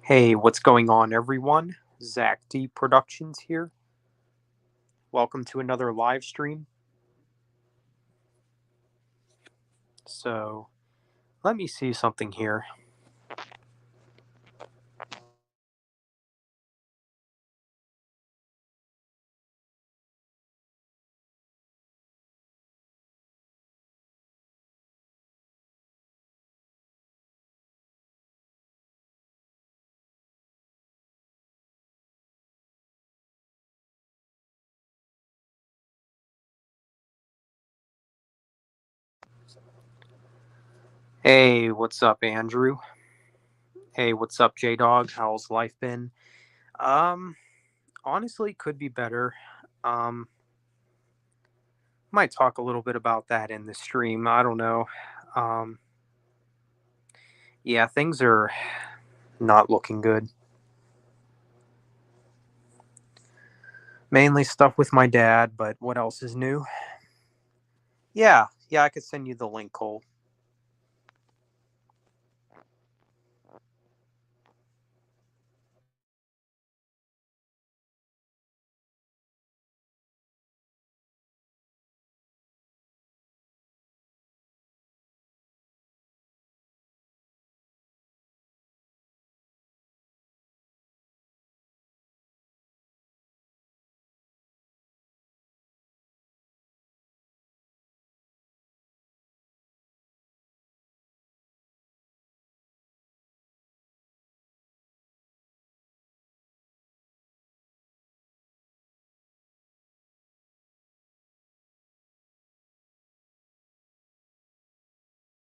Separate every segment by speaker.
Speaker 1: Hey, what's going on, everyone? Zach D Productions here. Welcome to another live stream. So, let me see something here. Hey, what's up, Andrew? Hey, what's up, J Dog? How's life been? Um, Honestly, could be better. Um, might talk a little bit about that in the stream. I don't know. Um, yeah, things are not looking good. Mainly stuff with my dad, but what else is new? Yeah, I could send you the link, Cole.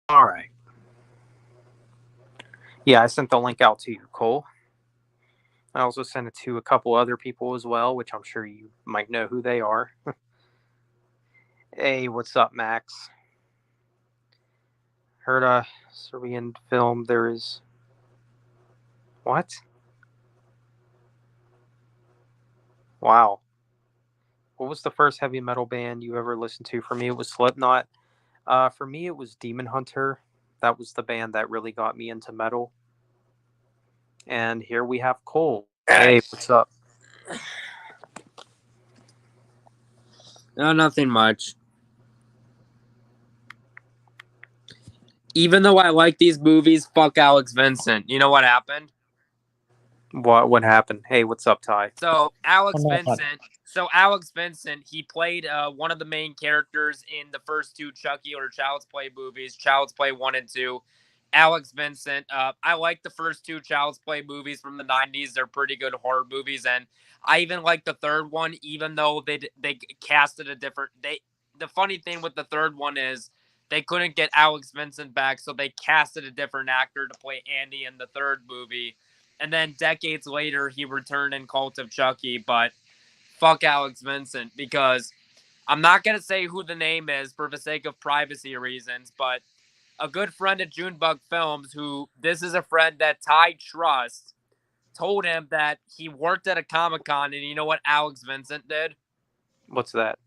Speaker 1: All right. Yeah, I sent the link out to you, Cole. I also sent it to a couple other people as well, which I'm sure you might know who they are. Hey, what's up, Max? Heard a Serbian film. There is. What? Wow. What was the first heavy metal band you ever listened to? For me, it was Slipknot. For me, it was Demon Hunter. That was the band that really got me into metal. And here we have Cole. Hey, what's up?
Speaker 2: No, nothing much. Even though I like these movies, fuck Alex Vincent. You know what happened?
Speaker 1: What happened? Hey, what's up, Ty?
Speaker 2: So Alex Vincent, he played one of the main characters in the first two Chucky or Child's Play movies, Child's Play 1 and 2. Alex Vincent. I like the first two Child's Play movies from the 90s. They're pretty good horror movies, and I even like the third one, even though they casted a different. The funny thing with the third one is they couldn't get Alex Vincent back, so they casted a different actor to play Andy in the third movie. And then decades later, he returned in Cult of Chucky. But fuck Alex Vincent, because I'm not going to say who the name is for the sake of privacy reasons, but a good friend at Junebug Films, who this is a friend that Ty trusts, told him that he worked at a Comic-Con, and you know what Alex Vincent did?
Speaker 1: What's that?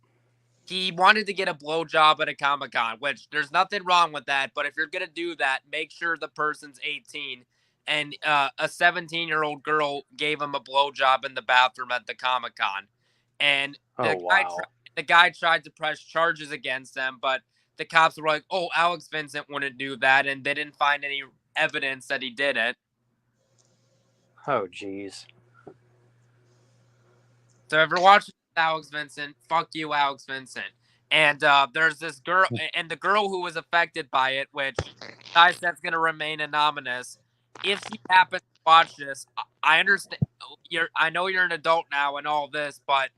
Speaker 2: He wanted to get a blowjob at a Comic-Con, which there's nothing wrong with that, but if you're going to do that, make sure the person's 18. And a 17-year-old girl gave him a blowjob in the bathroom at the Comic-Con. And
Speaker 1: Oh, wow.
Speaker 2: the guy tried to press charges against them, but the cops were like, oh, Alex Vincent wouldn't do that, and they didn't find any evidence that he did it.
Speaker 1: Oh, jeez.
Speaker 2: So if you're watching Alex Vincent, fuck you, Alex Vincent. And there's this girl, and the girl who was affected by it, which guys, that's going to remain anonymous. If she happens to watch this, I understand. I know you're an adult now and all this, but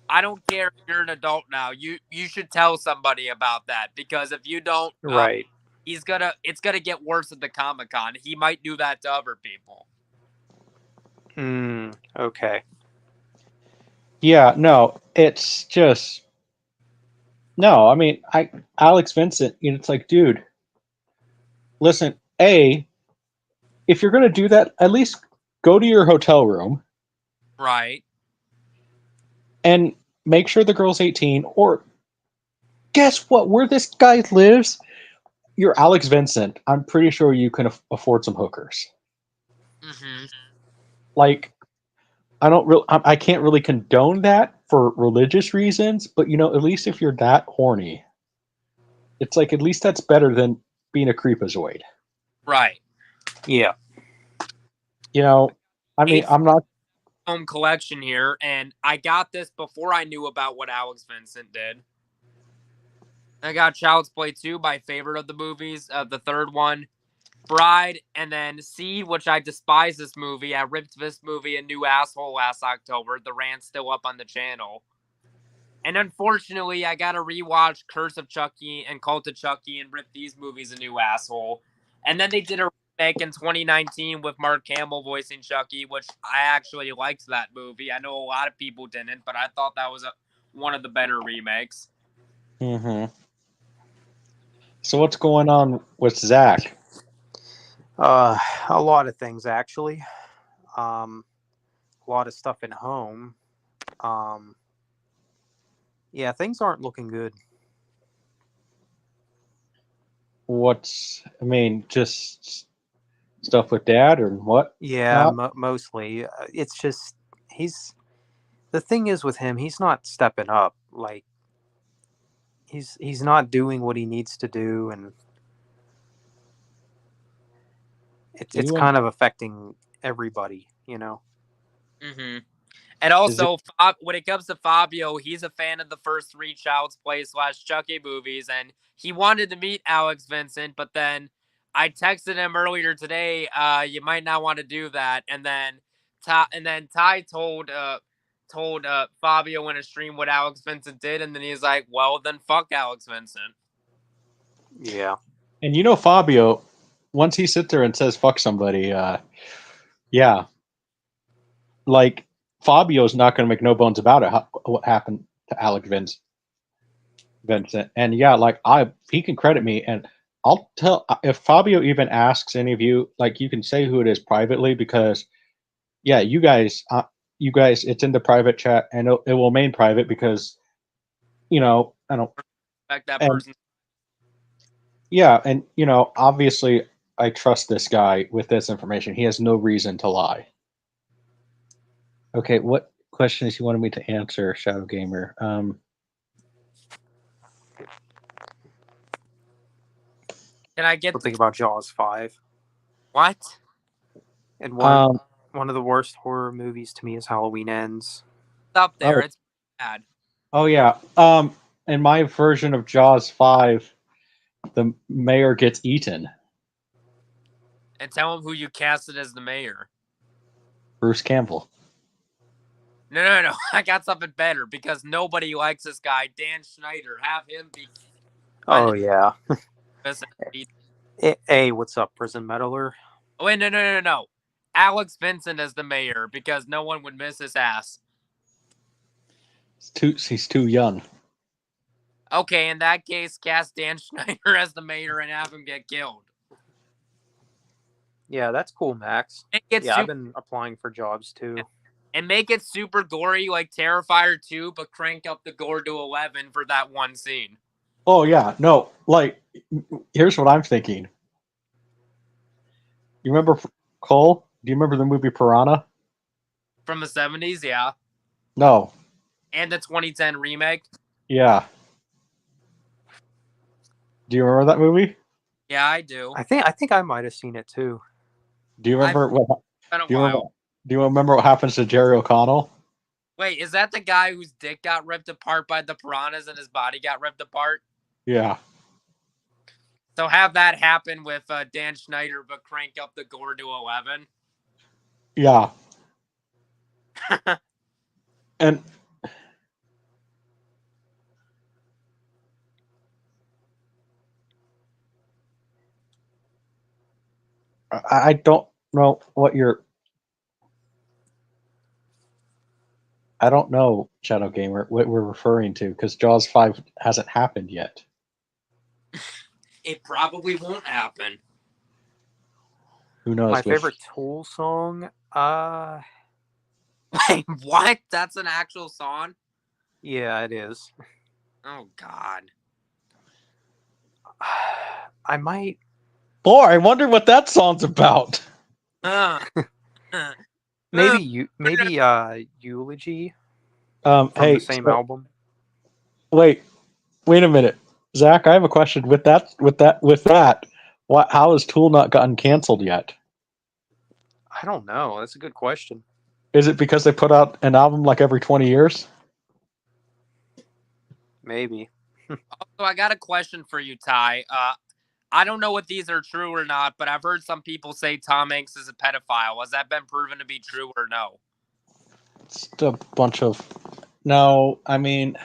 Speaker 2: I don't care if you're an adult now. You should tell somebody about that, because if you don't,
Speaker 1: Right.
Speaker 2: it's gonna get worse at the Comic-Con. He might do that to other people.
Speaker 1: Okay.
Speaker 3: Yeah, no, it's just no. I mean, Alex Vincent. It's like, dude, listen. If you're gonna do that, at least go to your hotel room
Speaker 2: Right.
Speaker 3: and make sure the girl's 18. Or guess what? Where this guy lives, you're Alex Vincent. I'm pretty sure you can afford some hookers.
Speaker 2: Mm-hmm.
Speaker 3: Like, I can't really condone that for religious reasons, but at least if you're that horny, it's like at least that's better than being a creepazoid.
Speaker 2: Right.
Speaker 1: Yeah.
Speaker 3: I mean,
Speaker 2: Eighth
Speaker 3: I'm not.
Speaker 2: home collection here, and I got this before I knew about what Alex Vincent did. I got Child's Play 2, my favorite of the movies. The third one, Bride, and then Seed, which I despise this movie. I ripped this movie a new asshole last October. The rant's still up on the channel. And unfortunately, I got to rewatch Curse of Chucky and Cult of Chucky and rip these movies a new asshole. And then they did a remake in 2019 with Mark Hamill voicing Chucky, which I actually liked that movie. I know a lot of people didn't, but I thought that was one of the better remakes.
Speaker 3: Mm-hmm. So what's going on with Zach?
Speaker 1: A lot of things actually. A lot of stuff at home. Yeah, things aren't looking good.
Speaker 3: Just stuff with dad or what?
Speaker 1: Yeah, mostly. It's just the thing is with him, he's not stepping up. Like he's not doing what he needs to do, and it's kind of affecting everybody.
Speaker 2: Mm-hmm. And also, when it comes to Fabio, he's a fan of the first 3 Child's Play / Chucky movies, and he wanted to meet Alex Vincent, but then I texted him earlier today, you might not want to do that. And then Ty told Fabio in a stream what Alex Vincent did, and then he's like, well, then fuck Alex Vincent.
Speaker 1: Yeah.
Speaker 3: And Fabio, once he sits there and says fuck somebody, yeah. Like, Fabio's not going to make no bones about it, what happened to Alex Vincent. And yeah, like, he can credit me, and I'll tell, if Fabio even asks any of you, like, you can say who it is privately, because yeah, you guys, it's in the private chat, and it will remain private because, I don't
Speaker 2: Respect that person.
Speaker 3: Yeah, and obviously I trust this guy with this information. He has no reason to lie. Okay, what questions you wanted me to answer, Shadow Gamer?
Speaker 2: Can I get
Speaker 1: Think about Jaws 5?
Speaker 2: what?
Speaker 1: And one of the worst horror movies to me is Halloween Ends.
Speaker 2: It's up there. It's bad.
Speaker 3: Oh yeah. In my version of Jaws 5, the mayor gets eaten.
Speaker 2: And tell him who you casted as the mayor.
Speaker 3: Bruce Campbell.
Speaker 2: No. I got something better, because nobody likes this guy, Dan Schneider. Have him be.
Speaker 1: Oh yeah. Hey, what's up, Prison Meddler?
Speaker 2: Wait, no. Alex Vincent as the mayor, because no one would miss his ass.
Speaker 3: He's too young.
Speaker 2: Okay, in that case, cast Dan Schneider as the mayor and have him get killed.
Speaker 1: Yeah, that's cool, Max. I've been applying for jobs too.
Speaker 2: And make it super gory like Terrifier 2, but crank up the gore to 11 for that one scene.
Speaker 3: Oh yeah, no, like, here's what I'm thinking. You remember Cole? Do you remember the movie Piranha?
Speaker 2: From the 70s, yeah.
Speaker 3: No.
Speaker 2: And the 2010 remake?
Speaker 3: Yeah. Do you remember that movie?
Speaker 2: Yeah, I do.
Speaker 1: I think I might have seen it too.
Speaker 3: Do you remember
Speaker 2: Do
Speaker 3: you remember what happens to Jerry O'Connell?
Speaker 2: Wait, is that the guy whose dick got ripped apart by the piranhas and his body got ripped apart?
Speaker 3: Yeah.
Speaker 2: So have that happen with Dan Schneider, but crank up the gore to 11.
Speaker 3: Yeah. And I don't know what you're. I don't know, Shadow Gamer, what we're referring to, because Jaws 5 hasn't happened yet.
Speaker 2: It probably won't happen.
Speaker 3: Who knows?
Speaker 1: My favorite Tool song?
Speaker 2: Wait, what? That's an actual song?
Speaker 1: Yeah, it is.
Speaker 2: Oh, God.
Speaker 1: I might.
Speaker 3: Boy, I wonder what that song's about.
Speaker 1: Maybe Eulogy from the
Speaker 3: Hey,
Speaker 1: same
Speaker 3: so,
Speaker 1: album.
Speaker 3: wait a minute, Zach. I have a question. With that, what? How has Tool not gotten canceled yet?
Speaker 1: I don't know. That's a good question.
Speaker 3: Is it because they put out an album like every 20 years?
Speaker 1: Maybe.
Speaker 2: So I got a question for you, Ty. I don't know if these are true or not, but I've heard some people say Tom Hanks is a pedophile. Has that been proven to be true or no?
Speaker 3: It's a bunch of. No, I mean,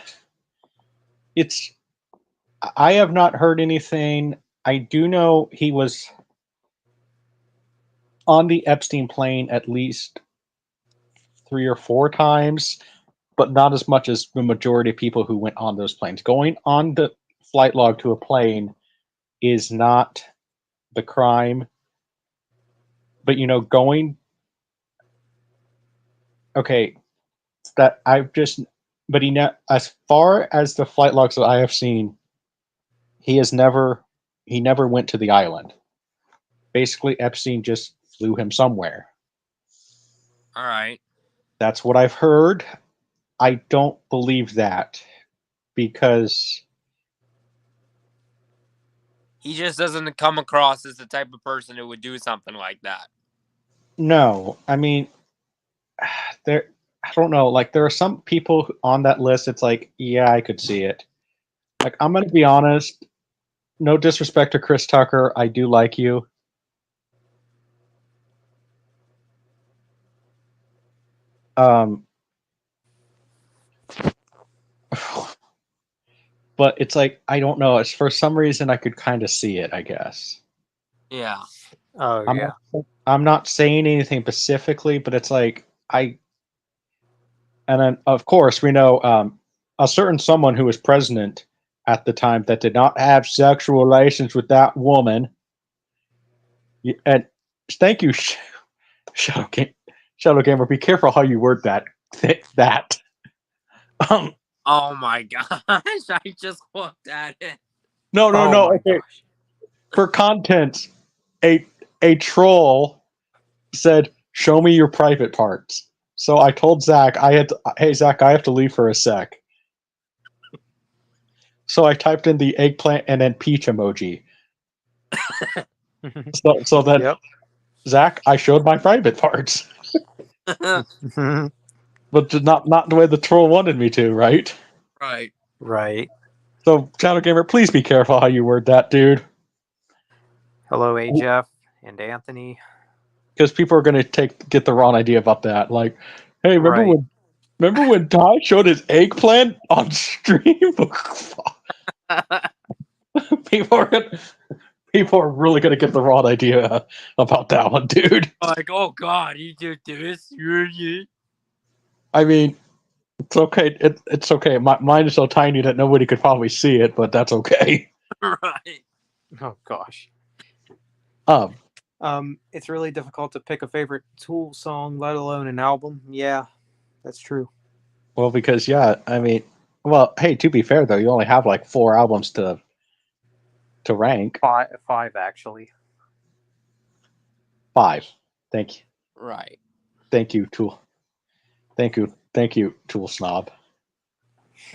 Speaker 3: it's. I have not heard anything. I do know he was on the Epstein plane at least 3 or 4 times, but not as much as the majority of people who went on those planes. Going on the flight log to a plane is not the crime, but going. Okay, that I've just. But as far as the flight logs that I have seen, he never went to the island. Basically, Epstein just flew him somewhere.
Speaker 2: All right.
Speaker 3: That's what I've heard. I don't believe that because
Speaker 2: He just doesn't come across as the type of person who would do something like that.
Speaker 3: no, I mean there I don't know, like there are some people on that list it's like, yeah, I could see it. Like I'm going to be honest, no disrespect to Chris Tucker, I do like you. But it's like I don't know, it's for some reason I could kind of see it, I guess.
Speaker 2: Yeah.
Speaker 1: Oh
Speaker 3: I'm
Speaker 1: yeah.
Speaker 3: I'm not saying anything specifically, but it's like and then of course we know a certain someone who was president at the time that did not have sexual relations with that woman. And thank you, Shadow Gamer. Be careful how you word that. That. Um,
Speaker 2: Oh my gosh! I just looked at it.
Speaker 3: no, no,
Speaker 1: Oh
Speaker 3: no.
Speaker 1: my
Speaker 3: Okay.
Speaker 1: gosh.
Speaker 3: For content, a troll said, "Show me your private parts." So I told Zach, hey Zach, I have to leave for a sec. So I typed in the eggplant and then peach emoji. So then,
Speaker 1: Yep.
Speaker 3: Zach, I showed my private parts, but not the way the troll wanted me to, right?
Speaker 2: Right.
Speaker 1: Right.
Speaker 3: So, Shadow Gamer, please be careful how you word that, dude,
Speaker 1: Hello, Jeff and Anthony.
Speaker 3: because people are going to get the wrong idea about that. Like, hey,
Speaker 1: Right.
Speaker 3: remember when Ty showed his eggplant on stream? People are really going to get the wrong idea about that one, dude.
Speaker 2: Like, oh god, you did this?
Speaker 3: I mean, it's okay. It's okay. Mine is so tiny that nobody could probably see it, but that's okay.
Speaker 2: Right.
Speaker 1: Oh gosh.
Speaker 3: Um,
Speaker 1: It's really difficult to pick a favorite Tool song, let alone an album. Yeah, that's true.
Speaker 3: well, because yeah, I mean, well, hey, to be fair though, you only have like 4 albums to rank.
Speaker 1: Five actually.
Speaker 3: 5. Thank you.
Speaker 2: Right.
Speaker 3: Thank you, Tool. Thank you, Tool Snob.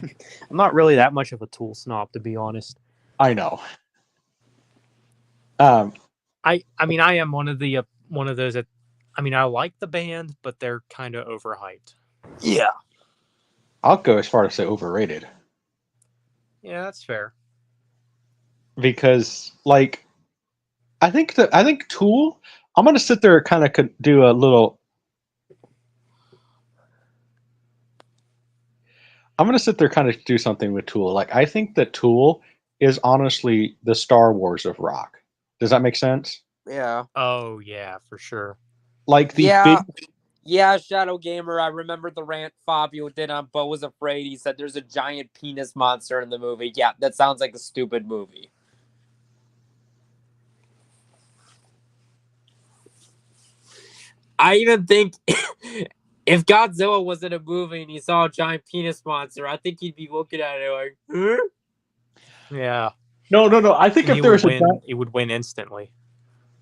Speaker 1: I'm not really that much of a Tool snob, to be honest.
Speaker 3: I know.
Speaker 1: I mean, I am one of those that, I mean, I like the band, but they're kind of overhyped.
Speaker 2: Yeah.
Speaker 3: I'll go as far as say overrated
Speaker 1: Yeah, that's fair.
Speaker 3: because, like, I think Tool. I'm gonna sit there and kind of do a little. I'm gonna sit there kind of do something with Tool. Like, I think that Tool is honestly the Star Wars of rock. Does that make sense?
Speaker 2: Yeah.
Speaker 1: Oh yeah, for sure.
Speaker 3: Like the
Speaker 2: Yeah.
Speaker 3: big.
Speaker 2: Yeah, Shadow Gamer. I remember the rant Fabio did on Bo Was Afraid. He said there's a giant penis monster in the movie. Yeah, that sounds like a stupid movie. I even think if Godzilla was in a movie and he saw a giant penis monster, I think he'd be looking at it like, huh?
Speaker 1: Yeah.
Speaker 3: No. I think
Speaker 1: And
Speaker 3: if there was
Speaker 1: he would win instantly.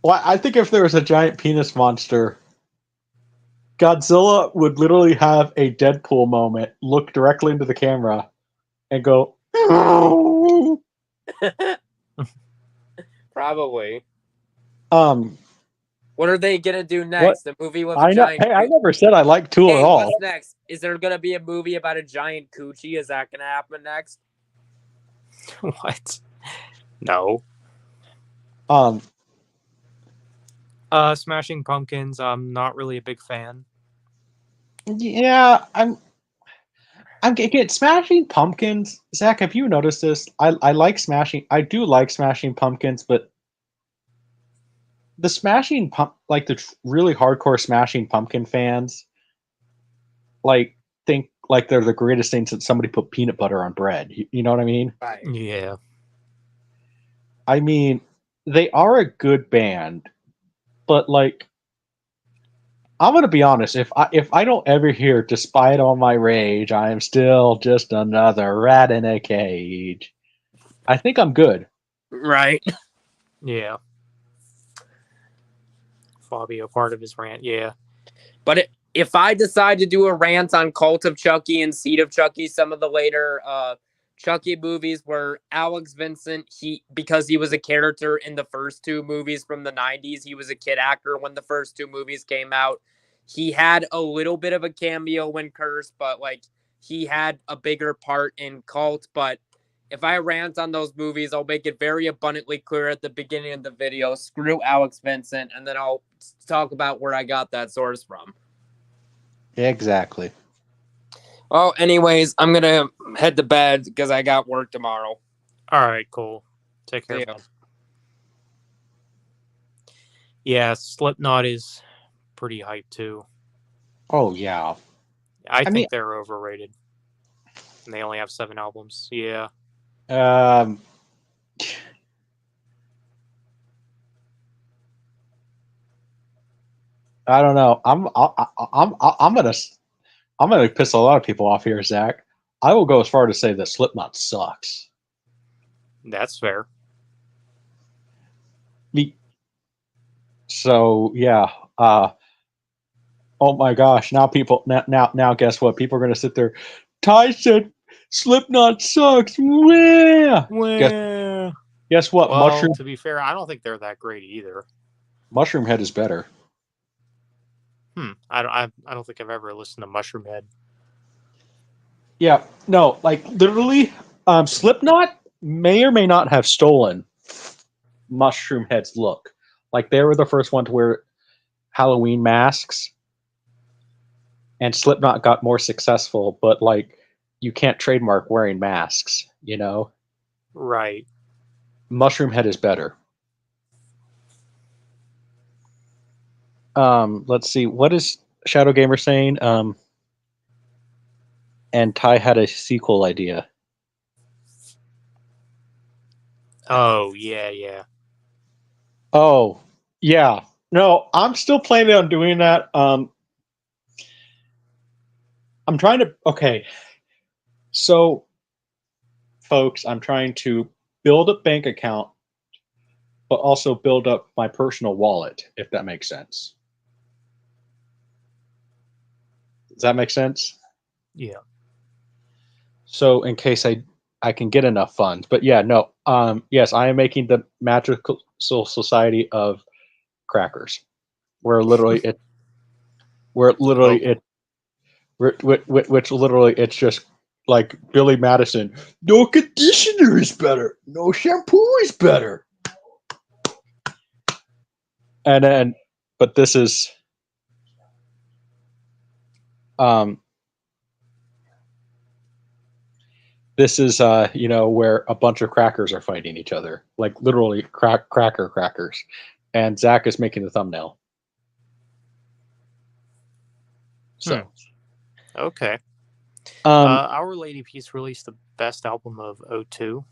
Speaker 3: well, I think if there was a giant penis monster, Godzilla would literally have a Deadpool moment, look directly into the camera, and go.
Speaker 2: Probably.
Speaker 3: Um,
Speaker 2: What are they gonna do
Speaker 3: what?
Speaker 2: next? The movie with a
Speaker 3: I know.
Speaker 2: giant.
Speaker 3: Hey, I never said I liked Tool
Speaker 2: Hey,
Speaker 3: at all.
Speaker 2: what's next? Is there gonna be a movie about a giant coochie? Is that gonna happen next?
Speaker 1: What? No.
Speaker 3: Um,
Speaker 1: Smashing Pumpkins. I'm not really a big fan.
Speaker 3: yeah, I'm getting Smashing Pumpkins. Zach, have you noticed this? I like Smashing. I do like Smashing Pumpkins, but the Smashing Pump, like the really hardcore Smashing Pumpkin fans, like think like they're the greatest thing since somebody put peanut butter on bread. You know what I mean?
Speaker 2: Right.
Speaker 1: Yeah.
Speaker 3: I mean, they are a good band, but like I'm gonna be honest. If I don't ever hear, despite all my rage, I am still just another rat in a cage. I think I'm good.
Speaker 2: Right.
Speaker 1: Yeah. Fabio, part of his rant. Yeah.
Speaker 2: But if I decide to do a rant on Cult of Chucky and Seed of Chucky, some of the later Chucky movies where Alex Vincent, because he was a character in the first two movies from the 90s, he was a kid actor when the first two movies came out. He had a little bit of a cameo in Curse, but like he had a bigger part in Cult. But if I rant on those movies, I'll make it very abundantly clear at the beginning of the video. Screw Alex Vincent, and then I'll talk about where I got that source from.
Speaker 3: Exactly.
Speaker 2: Well, anyways, I'm gonna head to bed because I got work tomorrow.
Speaker 1: All right. Cool. Take care.
Speaker 2: Yeah.
Speaker 1: Man. Yeah. Slipknot is pretty hyped too.
Speaker 3: Oh yeah.
Speaker 1: I think
Speaker 3: mean-
Speaker 1: they're overrated. And they only have 7 albums. Yeah.
Speaker 3: Um. I don't know. I'm gonna piss a lot of people off here, Zach. I will go as far to say that Slipknot sucks.
Speaker 1: That's fair.
Speaker 3: So yeah. Oh my gosh! Now people now guess what? People are gonna sit there. Ty said Slipknot sucks. Wah! Guess what?
Speaker 1: Well, to be fair, I don't think they're that great either.
Speaker 3: Mushroom Head is better.
Speaker 1: I don't think I've ever listened to Mushroom Head.
Speaker 3: Yeah, no, like literally, Slipknot may or may not have stolen Mushroom Head's look. Like they were the first one to wear Halloween masks, and Slipknot got more successful. But like, you can't trademark wearing masks, you know.
Speaker 1: Right.
Speaker 3: Mushroom Head is better. Let's see. What is Shadow Gamer saying? And Ty had a sequel idea.
Speaker 1: Oh, yeah.
Speaker 3: Oh, yeah. No, I'm still planning on doing that. I'm trying to. Okay. So, folks, I'm trying to build a bank account, but also build up my personal wallet, if that makes sense. Does that make sense?
Speaker 1: Yeah.
Speaker 3: So, in case I can get enough funds. But yeah, no. Yes, I am making the Magical Society of Crackers, where literally it, which literally it's just like Billy Madison. No conditioner is better. No shampoo is better. And then, but this is, where a bunch of crackers are fighting each other, like literally crackers, and Zach is making the thumbnail. So,
Speaker 1: Okay.
Speaker 3: um,
Speaker 1: Our Lady Peace released the best album of '02.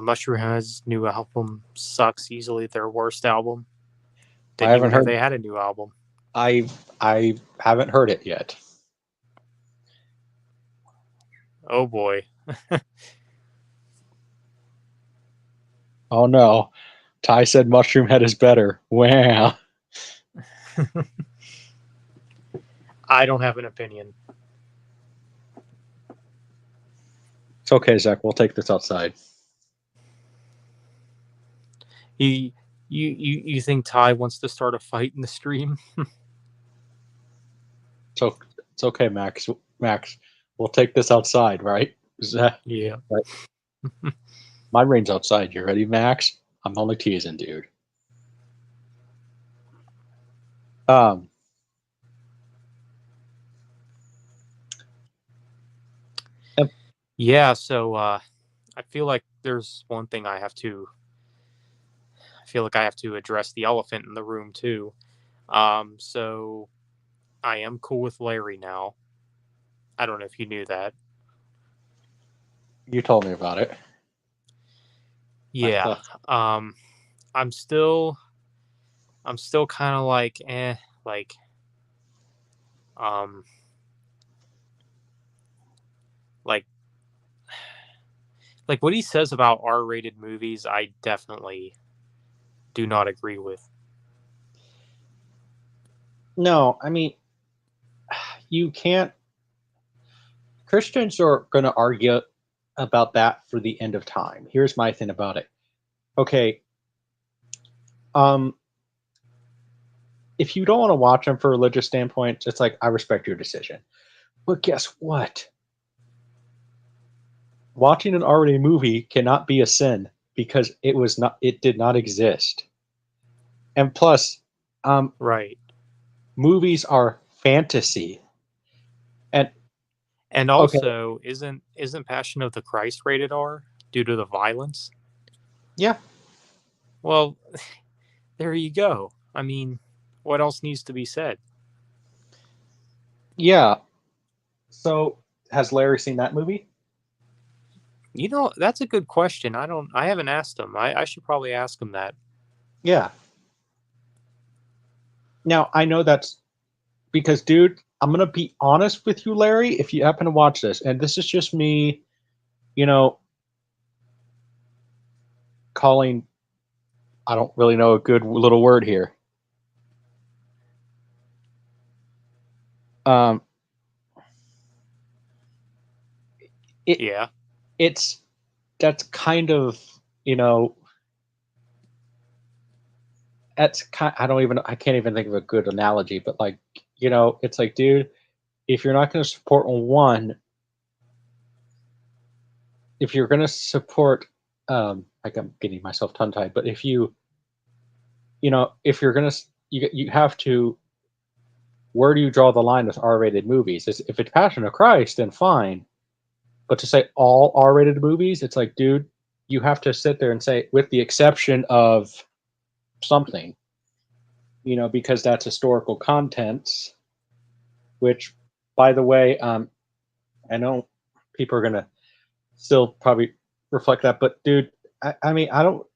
Speaker 1: Mushroom Head's new album sucks. Easily their worst album. Didn't even know they had a new album.
Speaker 3: I haven't heard it yet.
Speaker 1: Oh boy.
Speaker 3: Oh no. Ty said Mushroom Head is better. Wow.
Speaker 1: I don't have an opinion.
Speaker 3: It's okay, Zach. We'll take this outside.
Speaker 1: You think Ty wants to start a fight in the stream?
Speaker 3: So it's okay, Max. Max, we'll take this outside, right? Zach,
Speaker 1: Yeah.
Speaker 3: right. My rain's outside. You ready, Max? I'm only teasing, dude.
Speaker 1: Yeah, so I feel like there's one thing I feel like I have to address the elephant in the room too. So I am cool with Larry now. I don't know if you knew that.
Speaker 3: You told me about it.
Speaker 1: Yeah. I'm still kind of like like um like like what he says about R-rated movies, I definitely do not agree with.
Speaker 3: No, I mean, you can't. Christians are going to argue about that for the end of time. Here's my thing about it. Okay, if you don't want to watch them for a religious standpoint, it's like I respect your decision. But guess what? Watching an R-rated movie cannot be a sin because it did not exist. And plus,
Speaker 1: Right.
Speaker 3: movies are fantasy.
Speaker 1: And
Speaker 3: Okay,
Speaker 1: also, isn't Passion of the Christ rated R due to the violence?
Speaker 3: yeah,
Speaker 1: Well, there you go. I mean, what else needs to be said?
Speaker 3: yeah. So has Larry seen that movie?
Speaker 1: You know, that's a good question. I haven't asked him. I should probably ask him that.
Speaker 3: Yeah. Now I know that's because, dude, I'm gonna be honest with you, Larry. If you happen to watch this, and this is just me, you know, calling. I don't really know a good little word here. Um, it
Speaker 1: Yeah.
Speaker 3: it's that's kind of you know I can't even think of a good analogy, but like it's like, dude, if you're not going to support one, if you're going to support, like I'm getting myself tongue tied, but if if you're going to, you have to. Where do you draw the line with R-rated movies? If it's Passion of Christ, then fine. But to say all R-rated movies, it's like, dude, you have to sit there and say, with the exception of something, because that's historical contents. Which, by the way, I know people are gonna still probably reflect that, but dude, I mean, I don't.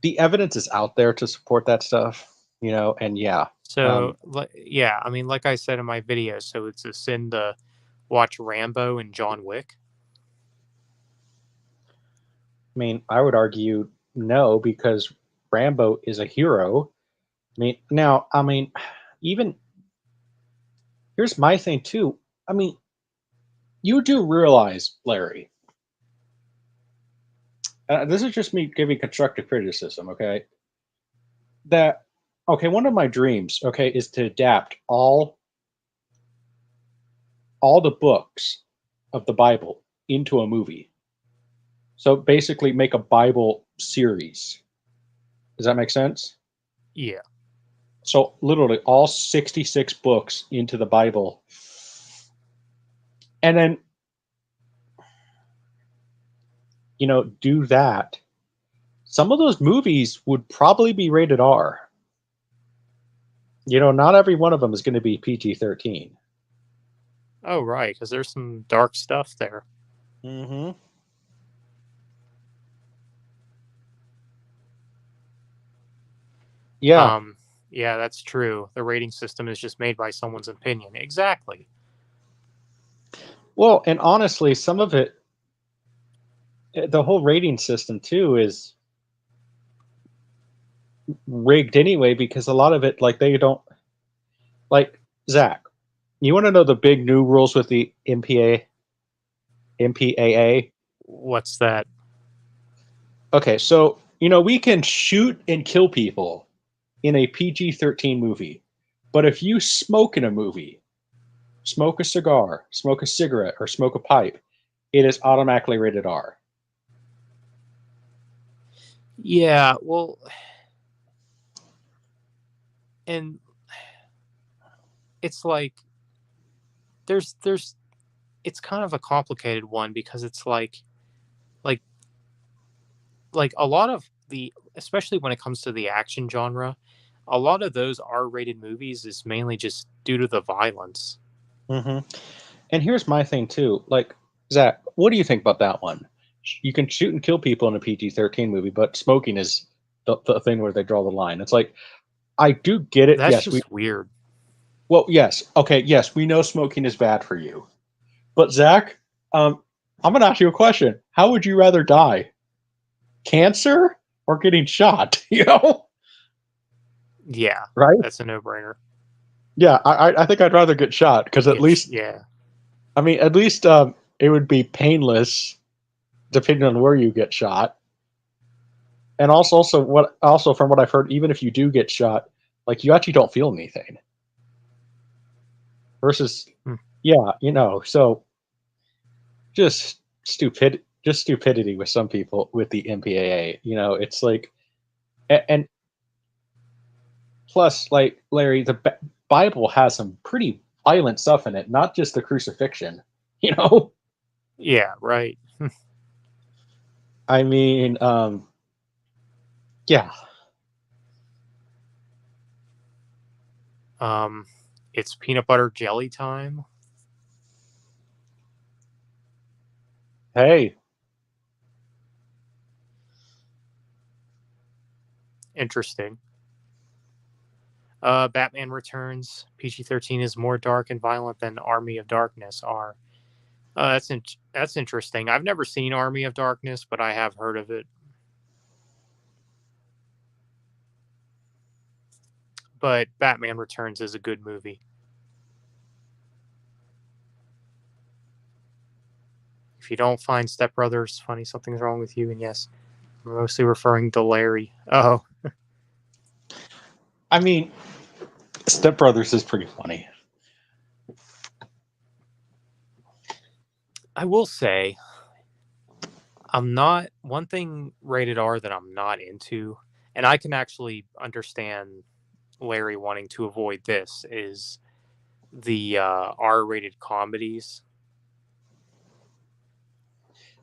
Speaker 3: The evidence is out there to support that stuff, and yeah,
Speaker 1: So, yeah, I mean, like I said in my video, so it's a sin to watch Rambo and John Wick.
Speaker 3: I mean, I would argue no, because Rambo is a hero. I mean, even here's my thing too. I mean, you do realize, Larry, this is just me giving constructive criticism, okay? That okay, one of my dreams, okay, is to adapt all the books of the Bible into a movie. So basically make a Bible series. Does that make sense?
Speaker 1: Yeah.
Speaker 3: So literally all 66 books into the Bible. And then do that. Some of those movies would probably be rated R. Not every one of them is going to be PG-13.
Speaker 1: Oh, right, because there's some dark stuff there.
Speaker 3: Mm-hmm. Yeah.
Speaker 1: Yeah, that's true. The rating system is just made by someone's opinion. Exactly.
Speaker 3: Well, and honestly, some of it, the whole rating system too, is rigged anyway, because a lot of it, like, they don't. Like, Zach, you want to know the big new rules with the MPAA?
Speaker 4: What's that?
Speaker 3: Okay, so we can shoot and kill people in a PG-13 movie, but if you smoke in a movie, smoke a cigar, smoke a cigarette, or smoke a pipe, it is automatically rated R.
Speaker 4: Yeah, well, and it's like there's it's kind of a complicated one because it's like like a lot of the, especially when it comes to the action genre, a lot of those R-rated movies is mainly just due to the violence.
Speaker 3: Mm-hmm. And here's my thing too. Like, Zach, what do you think about that one? You can shoot and kill people in a PG-13 movie, but smoking is the thing where they draw the line. It's like, I do get it.
Speaker 4: That's
Speaker 3: Yes,
Speaker 4: just weird.
Speaker 3: well, yes, okay, yes, we know smoking is bad for you, but Zach, I'm gonna ask you a question. How would you rather die? Cancer or getting shot?
Speaker 4: Yeah,
Speaker 3: Right?
Speaker 4: that's a no-brainer.
Speaker 3: Yeah, I think I'd rather get shot because at least,
Speaker 4: yeah,
Speaker 3: I mean, at least it would be painless, depending on where you get shot. And also from what I've heard, even if you do get shot, like you actually don't feel anything. Versus, yeah, so just stupidity with some people with the MPAA. It's like, and plus, like Larry, the Bible has some pretty violent stuff in it, not just the crucifixion.
Speaker 4: Yeah, right.
Speaker 3: I mean, yeah.
Speaker 4: It's peanut butter jelly time.
Speaker 3: Hey.
Speaker 4: Interesting. Batman Returns, PG-13 is more dark and violent than Army of Darkness are. That's interesting. I've never seen Army of Darkness, but I have heard of it. But Batman Returns is a good movie. If you don't find Step Brothers funny, something's wrong with you. And yes, I'm mostly referring to Larry. Oh.
Speaker 3: I mean, Step Brothers is pretty funny.
Speaker 4: I will say, I'm not, one thing rated R that I'm not into, and I can actually understand Larry wanting to avoid this, is the R-rated comedies.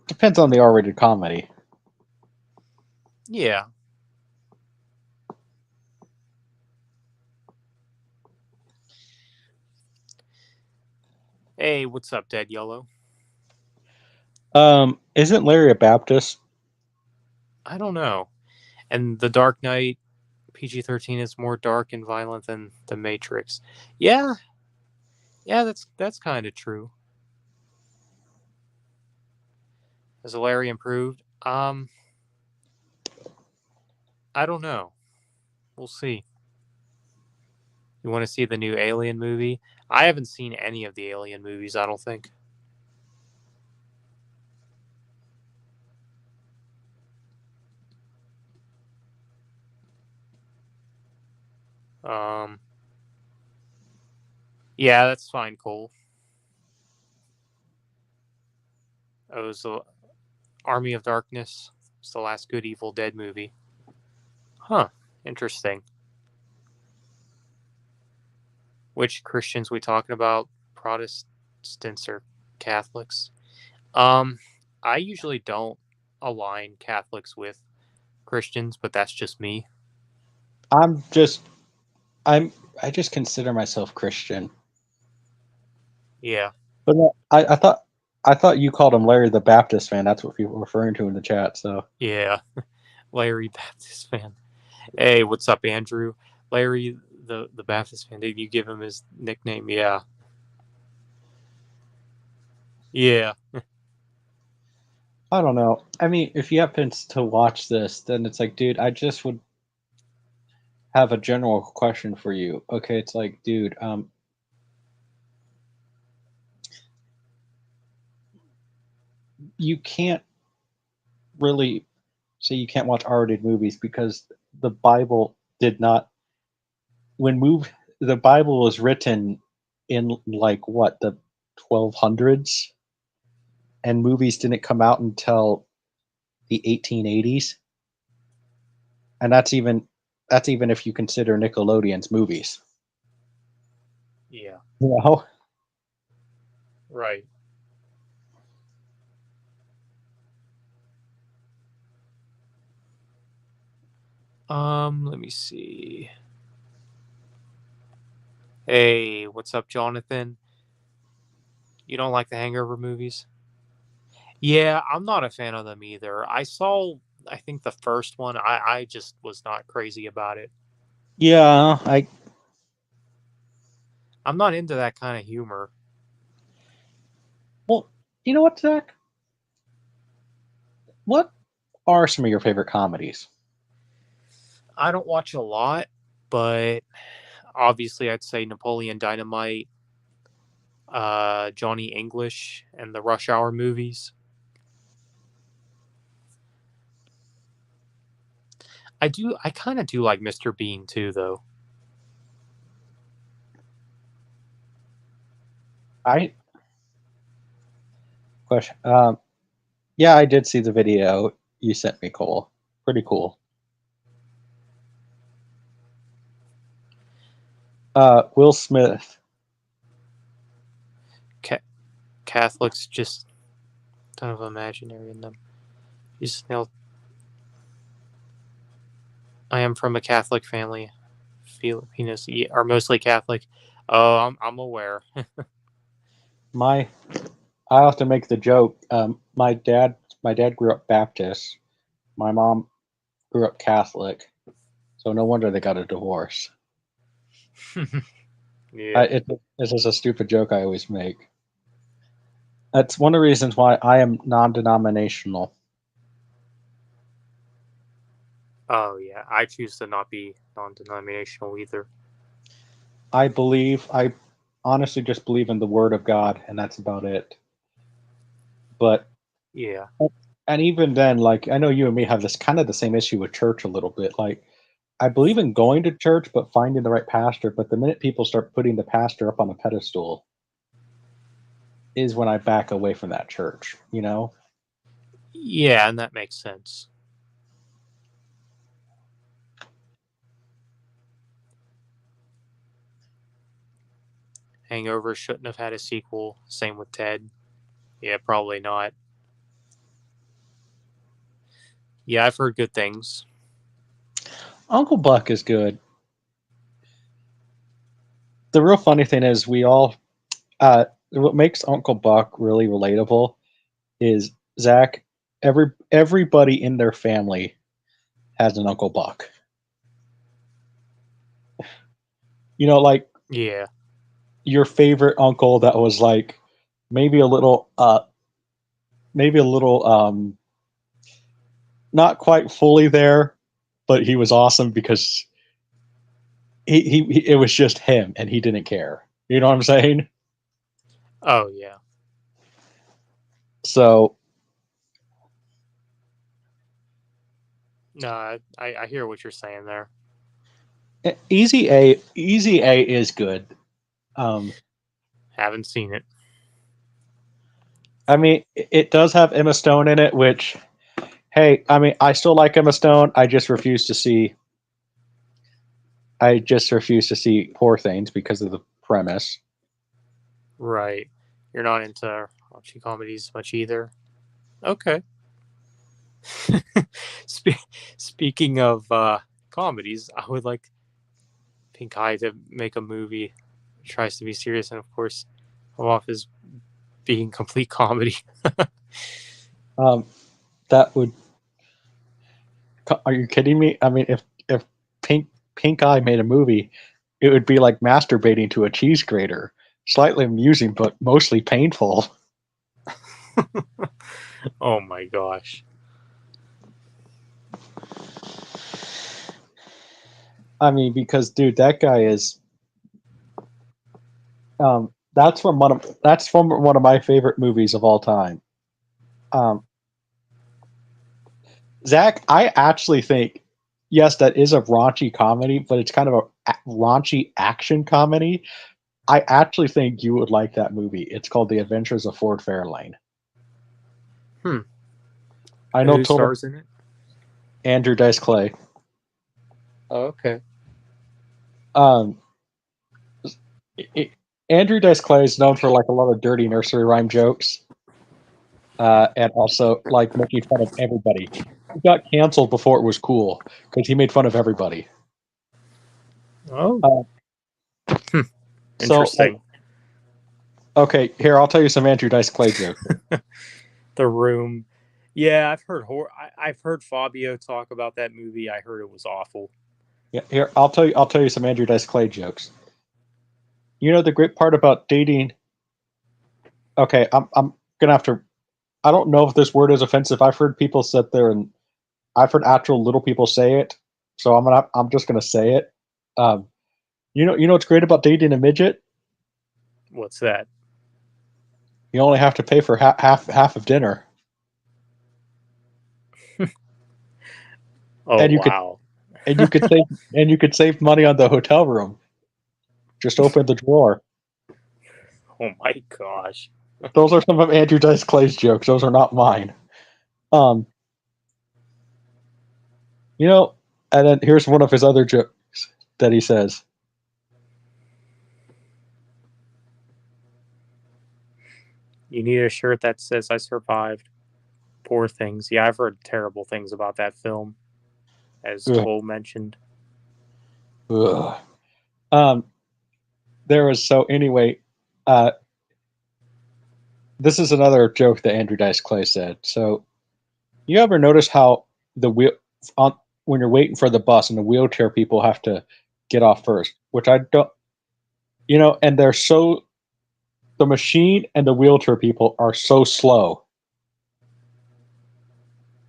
Speaker 3: Depends on the R-rated comedy.
Speaker 4: Yeah. Hey, what's up, Dead Yellow?
Speaker 3: Isn't Larry a Baptist?
Speaker 4: I don't know. And The Dark Knight, PG-13 is more dark and violent than The Matrix. Yeah. Yeah, that's kind of true. Has Larry improved? I don't know. We'll see. You want to see the new Alien movie? I haven't seen any of the Alien movies, I don't think. Yeah, that's fine, Cole. It was the Army of Darkness. It's the last good Evil Dead movie. Huh. Interesting. Which Christians we talking about? Protestants or Catholics? I usually don't align Catholics with Christians, but that's just me.
Speaker 3: I just consider myself Christian.
Speaker 4: Yeah.
Speaker 3: But no, I thought you called him Larry the Baptist fan. That's what people were referring to in the chat. So
Speaker 4: Yeah. Larry Baptist fan. Hey, what's up, Andrew? Larry the Baptist fan. Did you give him his nickname? Yeah. Yeah.
Speaker 3: I don't know. I mean, if you happen to watch this, then it's like, dude, I just would have a general question for you. Okay, it's like, dude, you can't really say you can't watch R-rated movies because the Bible did not the Bible was written in like what, the 1200s, and movies didn't come out until the 1880s, and that's even if you consider Nickelodeon's movies.
Speaker 4: Yeah.
Speaker 3: You know?
Speaker 4: Right. Let me see. Hey, what's up, Jonathan? You don't like the Hangover movies? Yeah, I'm not a fan of them either. I think the first one. I just was not crazy about it.
Speaker 3: Yeah,
Speaker 4: I'm not into that kind of humor.
Speaker 3: well, you know what, Zach? What are some of your favorite comedies?
Speaker 4: I don't watch a lot, but obviously I'd say Napoleon Dynamite, Johnny English, and the Rush Hour movies. I kind of do like Mr. Bean too, though.
Speaker 3: Question. Yeah, I did see the video you sent me, Cole. Pretty cool. Will Smith.
Speaker 4: Catholics just ton of imaginary in them. You just nailed. I am from a Catholic family. Filipinos are mostly Catholic. Oh, I'm aware.
Speaker 3: I often make the joke. My dad grew up Baptist. My mom grew up Catholic. So no wonder they got a divorce.
Speaker 4: Yeah.
Speaker 3: This is a stupid joke I always make. That's one of the reasons why I am non-denominational.
Speaker 4: Oh yeah, I choose to not be non-denominational either.
Speaker 3: I honestly just believe in the Word of God, and that's about it. But
Speaker 4: Yeah.
Speaker 3: and even then, like, I know you and me have this kind of the same issue with church a little bit. Like, I believe in going to church, but finding the right pastor. But the minute people start putting the pastor up on a pedestal, is when I back away from that church. You know?
Speaker 4: Yeah, and that makes sense. Hangover shouldn't have had a sequel. Same with Ted. Yeah, probably not. Yeah, I've heard good things.
Speaker 3: Uncle Buck is good. The real funny thing is, what makes Uncle Buck really relatable is Zach. Everybody in their family has an Uncle Buck. You know, like
Speaker 4: Yeah.
Speaker 3: your favorite uncle that was like maybe a little not quite fully there, but he was awesome because it was just him and he didn't care. You know what I'm saying?
Speaker 4: Oh yeah.
Speaker 3: So
Speaker 4: No, I hear what you're saying there.
Speaker 3: Easy A is good.
Speaker 4: Haven't seen it.
Speaker 3: I mean, it does have Emma Stone in it, which, hey, I mean, I still like Emma Stone. I just refuse to see. Poor Things because of the premise.
Speaker 4: Right. You're not into raunchy comedies much either. Okay. Speaking of comedies, I would like Pink Eye to make a movie. It tries to be serious, and of course, come off as being complete comedy.
Speaker 3: That would. Are you kidding me? I mean, if Pink Eye made a movie, it would be like masturbating to a cheese grater. Slightly amusing, but mostly painful.
Speaker 4: Oh my gosh.
Speaker 3: I mean, because dude, that guy is. That's from one of my favorite movies of all time. Um, Zach, I actually think, yes, that is a raunchy comedy, but it's kind of a raunchy action comedy. I actually think you would like that movie. It's called The Adventures of Ford Fairlane.
Speaker 4: Hmm.
Speaker 3: I know
Speaker 4: Who
Speaker 3: total
Speaker 4: stars in it?
Speaker 3: Andrew Dice Clay.
Speaker 4: Oh, okay.
Speaker 3: Um, Andrew Dice Clay is known for like a lot of dirty nursery rhyme jokes, and also like making fun of everybody. He got canceled before it was cool because he made fun of everybody.
Speaker 4: Oh,
Speaker 3: So,
Speaker 4: interesting.
Speaker 3: okay, here I'll tell you some Andrew Dice Clay jokes.
Speaker 4: The Room. Yeah, I've heard I've heard Fabio talk about that movie. I heard it was awful.
Speaker 3: Yeah, here I'll tell you some Andrew Dice Clay jokes. You know the great part about dating. Okay, I'm gonna have to. I don't know if this word is offensive. I've heard people sit there and I've heard actual little people say it, so I'm just gonna say it. Um, you know what's great about dating a midget?
Speaker 4: What's that?
Speaker 3: You only have to pay for half of dinner,
Speaker 4: Oh
Speaker 3: and
Speaker 4: wow.
Speaker 3: you could save money on the hotel room. Just open the drawer.
Speaker 4: Oh my gosh.
Speaker 3: Those are some of Andrew Dice Clay's jokes. Those are not mine. Um, you know, and then here's one of his other jokes that he says.
Speaker 4: You need a shirt that says I survived. Poor things. Yeah, I've heard terrible things about that film, as
Speaker 3: Ugh,
Speaker 4: Cole mentioned.
Speaker 3: ugh. Um, there was so anyway. Uh, this is another joke that Andrew Dice Clay said. So, you ever notice how the wheel on when you're waiting for the bus and the wheelchair people have to get off first, which I don't. And they're so the machine and the wheelchair people are so slow.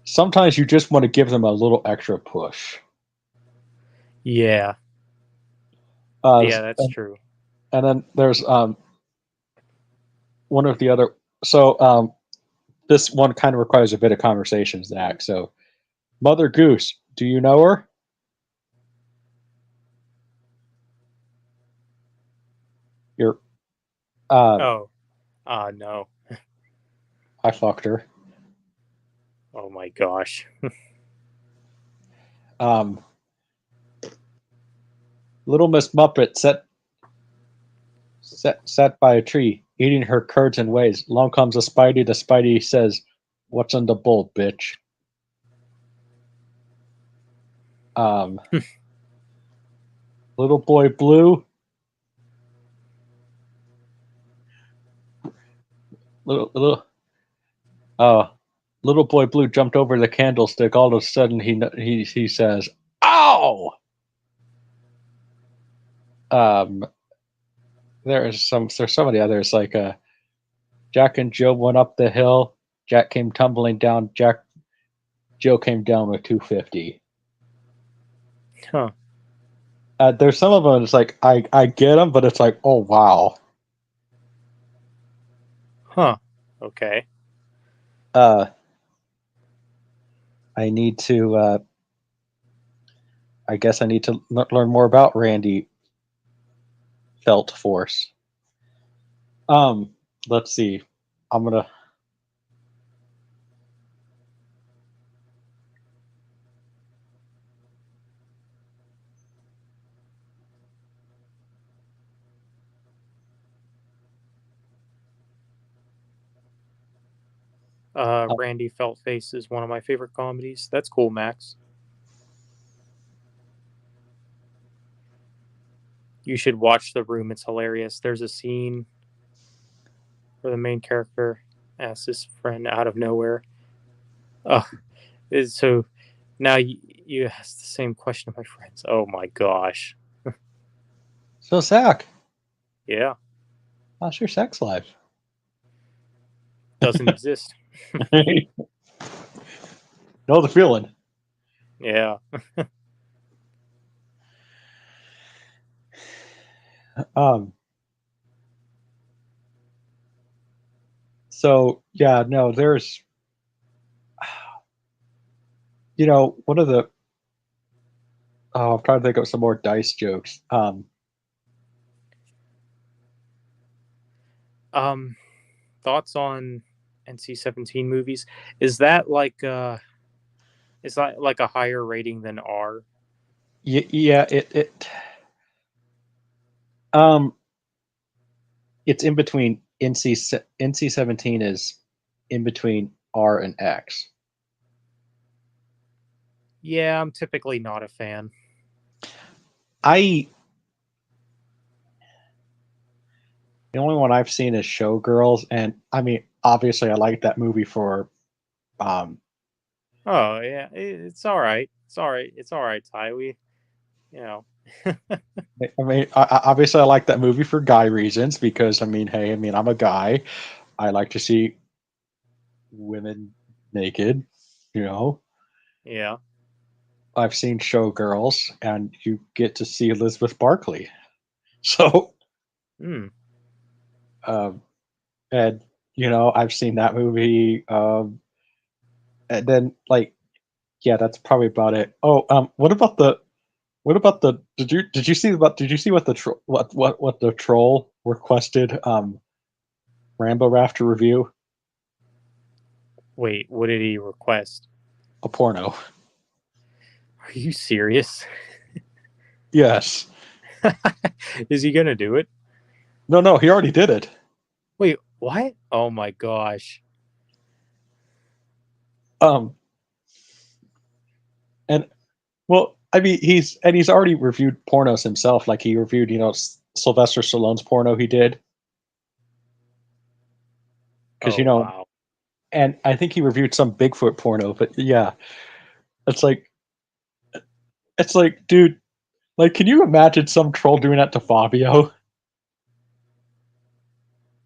Speaker 3: Sometimes you just want to give them a little extra push.
Speaker 4: Yeah.
Speaker 3: Uh,
Speaker 4: Yeah, that's true.
Speaker 3: and then there's one of the other. So this one kind of requires a bit of conversation, Zach. So, Mother Goose, do you know her? You're.
Speaker 4: Oh. No.
Speaker 3: I fucked her.
Speaker 4: Oh my gosh.
Speaker 3: Um, Little Miss Muppet sat by a tree, eating her curds and whey. Along comes a Spidey. The Spidey says, "What's in the bowl, bitch?" Um, Little Boy Blue. Little. Oh, Little Boy Blue jumped over the candlestick. All of a sudden, he says, "Ow!" Um, there's so many others like Jack and Joe went up the hill. Jack came tumbling down. Joe came down with 250.
Speaker 4: Huh.
Speaker 3: There's some of them. It's like I get them, but it's like, oh wow.
Speaker 4: Huh. Okay.
Speaker 3: I need to. I guess I need to learn more about Randy Felt Force. Let's see. I'm gonna.
Speaker 4: Randy Feltface is one of my favorite comedies. That's cool, Max. You should watch The Room. It's hilarious. There's a scene where the main character asks his friend out of nowhere. Oh, so now you ask the same question to my friends. Oh my gosh.
Speaker 3: So Zach,
Speaker 4: Yeah.
Speaker 3: how's your sex life?
Speaker 4: Doesn't exist.
Speaker 3: Know the feeling.
Speaker 4: Yeah.
Speaker 3: Um, so yeah, no, there's, one of the, I'm trying to think of some more Dice jokes.
Speaker 4: Um, thoughts on NC-17 movies? Is that like a higher rating than R?
Speaker 3: Yeah, um, it's in between. NC-17 is in between R and X.
Speaker 4: Yeah, I'm typically not a fan.
Speaker 3: The only one I've seen is Showgirls, and I mean, obviously, I like that movie for, um,
Speaker 4: Oh yeah, it's all right. It's all right. It's all right, Ty. You know,
Speaker 3: I mean, obviously, I like that movie for guy reasons because, I mean, hey, I mean, I'm a guy. I like to see women naked. You know,
Speaker 4: yeah.
Speaker 3: I've seen Showgirls, and you get to see Elizabeth Barkley. So,
Speaker 4: Hmm.
Speaker 3: um, and I've seen that movie. And then, like, yeah, that's probably about it. Oh, what about the? What about the? Did you see what the what the troll requested? Rambo Raft to review
Speaker 4: Wait, what did he request?
Speaker 3: a porno.
Speaker 4: Are you serious?
Speaker 3: Yes.
Speaker 4: Is he gonna do it?
Speaker 3: No, he already did it.
Speaker 4: Wait, what? Oh my gosh.
Speaker 3: Um, and well, I mean, he's already reviewed pornos himself. Like he reviewed, Sylvester Stallone's porno he did because
Speaker 4: Oh wow.
Speaker 3: and I think he reviewed some Bigfoot porno. But yeah, it's like dude, like, can you imagine some troll doing that to Fabio?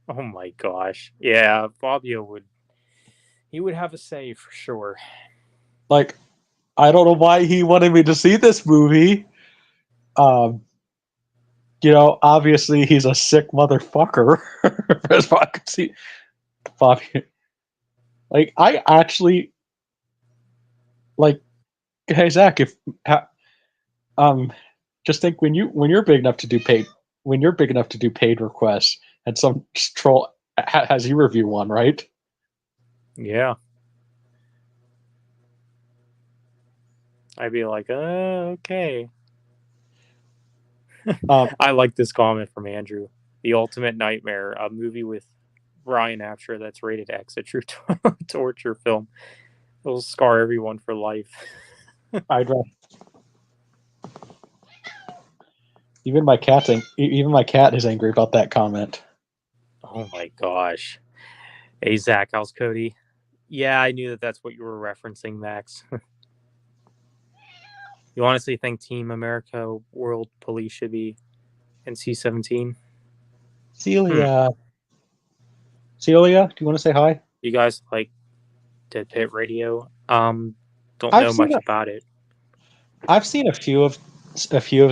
Speaker 4: Oh my gosh. Yeah, Fabio would have a say for sure.
Speaker 3: Like, I don't know why he wanted me to see this movie. Um, obviously he's a sick motherfucker. As far as I can see, Fabio. Like, I actually like. Hey Zach, if just think when you're big enough to do paid requests, and some troll has you review one, right?
Speaker 4: Yeah. I'd be like, okay.
Speaker 3: Um,
Speaker 4: I like this comment from Andrew. The Ultimate Nightmare, a movie with Ryan Apsher that's rated X, a true torture film. It'll scar everyone for life.
Speaker 3: I'd rather, even my cat is angry about that comment.
Speaker 4: Oh my gosh. Hey, Zach, how's Cody? Yeah, I knew that's what you were referencing, Max. You honestly think Team America World Police should be NC-17?
Speaker 3: Celia, do you want to say hi?
Speaker 4: You guys like Dead Pit Radio? Don't
Speaker 3: I've
Speaker 4: know
Speaker 3: seen
Speaker 4: much
Speaker 3: a,
Speaker 4: about it.
Speaker 3: I've seen a few of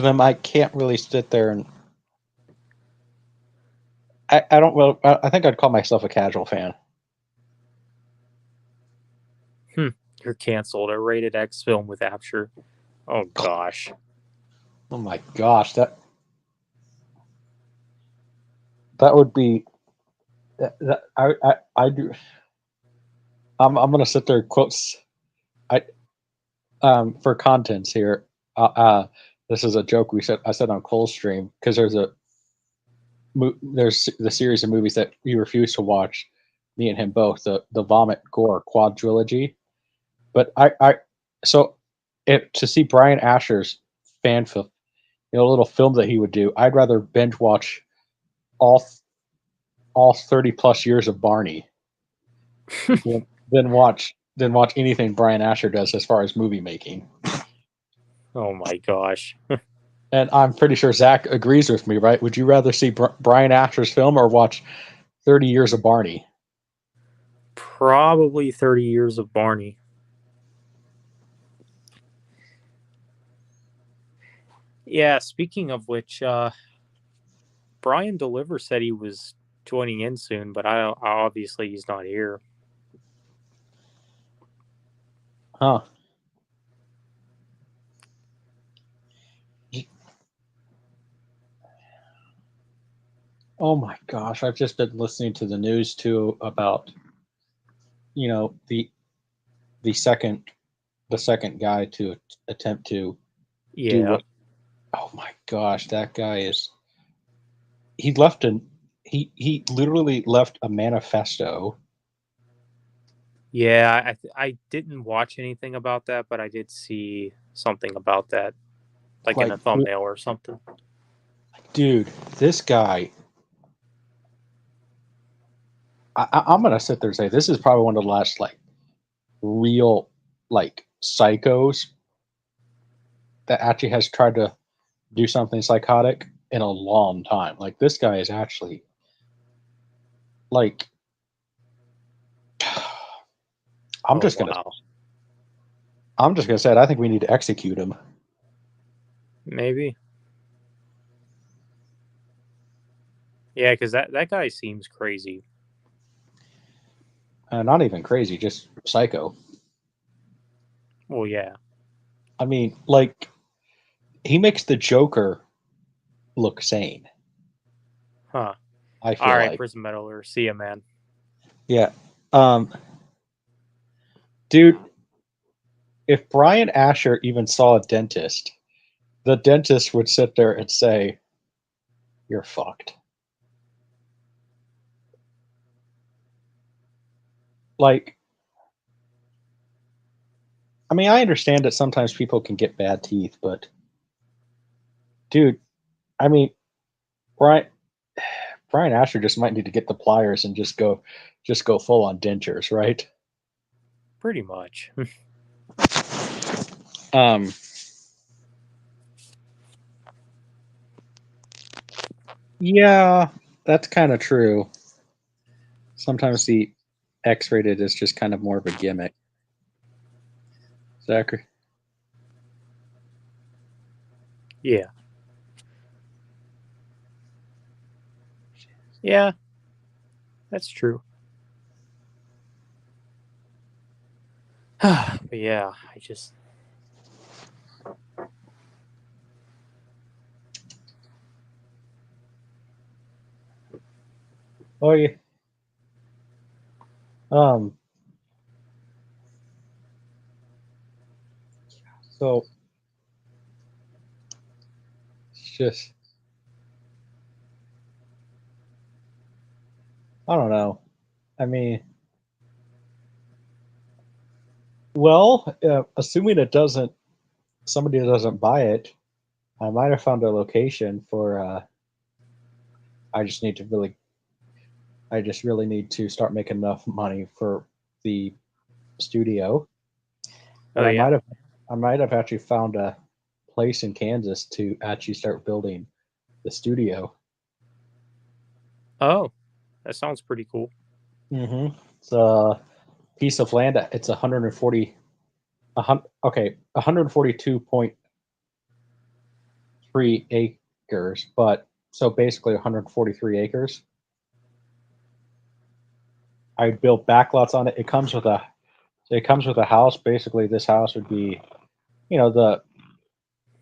Speaker 3: them. I can't really sit there and I don't. Well, I think I'd call myself a casual fan.
Speaker 4: You're canceled. A rated X film with Apsher. Oh gosh.
Speaker 3: Oh my gosh, that would be I do. I'm gonna sit there and quotes. I For contents here. This is a joke I said on Cole's stream because there's the series of movies that we refuse to watch. Me and him both, the Vomit Gore quadrilogy. But so if to see Brian Asher's fan film, little film that he would do, I'd rather binge watch all all 30 plus years of Barney than watch anything Brian Asher does as far as movie making.
Speaker 4: Oh my gosh.
Speaker 3: And I'm pretty sure Zach agrees with me, right? Would you rather see Brian Asher's film or watch 30 years of Barney?
Speaker 4: Probably 30 years of Barney. Yeah, speaking of which, Brian Deliver said he was joining in soon, but obviously he's not here.
Speaker 3: Huh. Oh my gosh, I've just been listening to the news too about, the second guy to attempt to do
Speaker 4: Yeah.
Speaker 3: what. Oh my gosh, that guy is. He left he literally left a manifesto.
Speaker 4: Yeah, I didn't watch anything about that, but I did see something about that, like in
Speaker 3: Like,
Speaker 4: a thumbnail or something.
Speaker 3: dude, this guy. I'm gonna sit there and say this is probably one of the last like real like psychos that actually has tried to do something psychotic in a long time. Like this guy is actually like I'm
Speaker 4: Oh,
Speaker 3: just gonna
Speaker 4: wow.
Speaker 3: say it. I think we need to execute him.
Speaker 4: Maybe. Yeah, because that guy seems crazy.
Speaker 3: Not even crazy, just psycho.
Speaker 4: Well, yeah.
Speaker 3: I mean, like he makes the Joker look sane.
Speaker 4: Huh.
Speaker 3: I
Speaker 4: All
Speaker 3: feel
Speaker 4: right,
Speaker 3: like,
Speaker 4: Prison Meddler. See ya, man.
Speaker 3: yeah, dude. If Brian Asher even saw a dentist, the dentist would sit there and say, "You're fucked." Like, I mean, I understand that sometimes people can get bad teeth, but dude, I mean, Brian Brian Asher just might need to get the pliers and just go full on dentures, right?
Speaker 4: Pretty much.
Speaker 3: Um, yeah, that's kind of true. Sometimes the X-rated is just kind of more of a gimmick. Zachary,
Speaker 4: Yeah. Yeah, that's true. But yeah, I just.
Speaker 3: oh yeah, um, so it's just I don't know. I mean, well, assuming it doesn't, somebody doesn't buy it, I might have found a location for. I just need to really, I just really need to start making enough money for the studio.
Speaker 4: Oh,
Speaker 3: But
Speaker 4: yeah.
Speaker 3: I might have actually found a place in Kansas to actually start building the studio.
Speaker 4: Oh, that sounds pretty cool.
Speaker 3: Mm-hmm. It's a piece of land. It's 140, okay, 142.3 acres, but so basically 143 acres. I built backlots on it. It comes with a house. Basically, this house would be, you know, the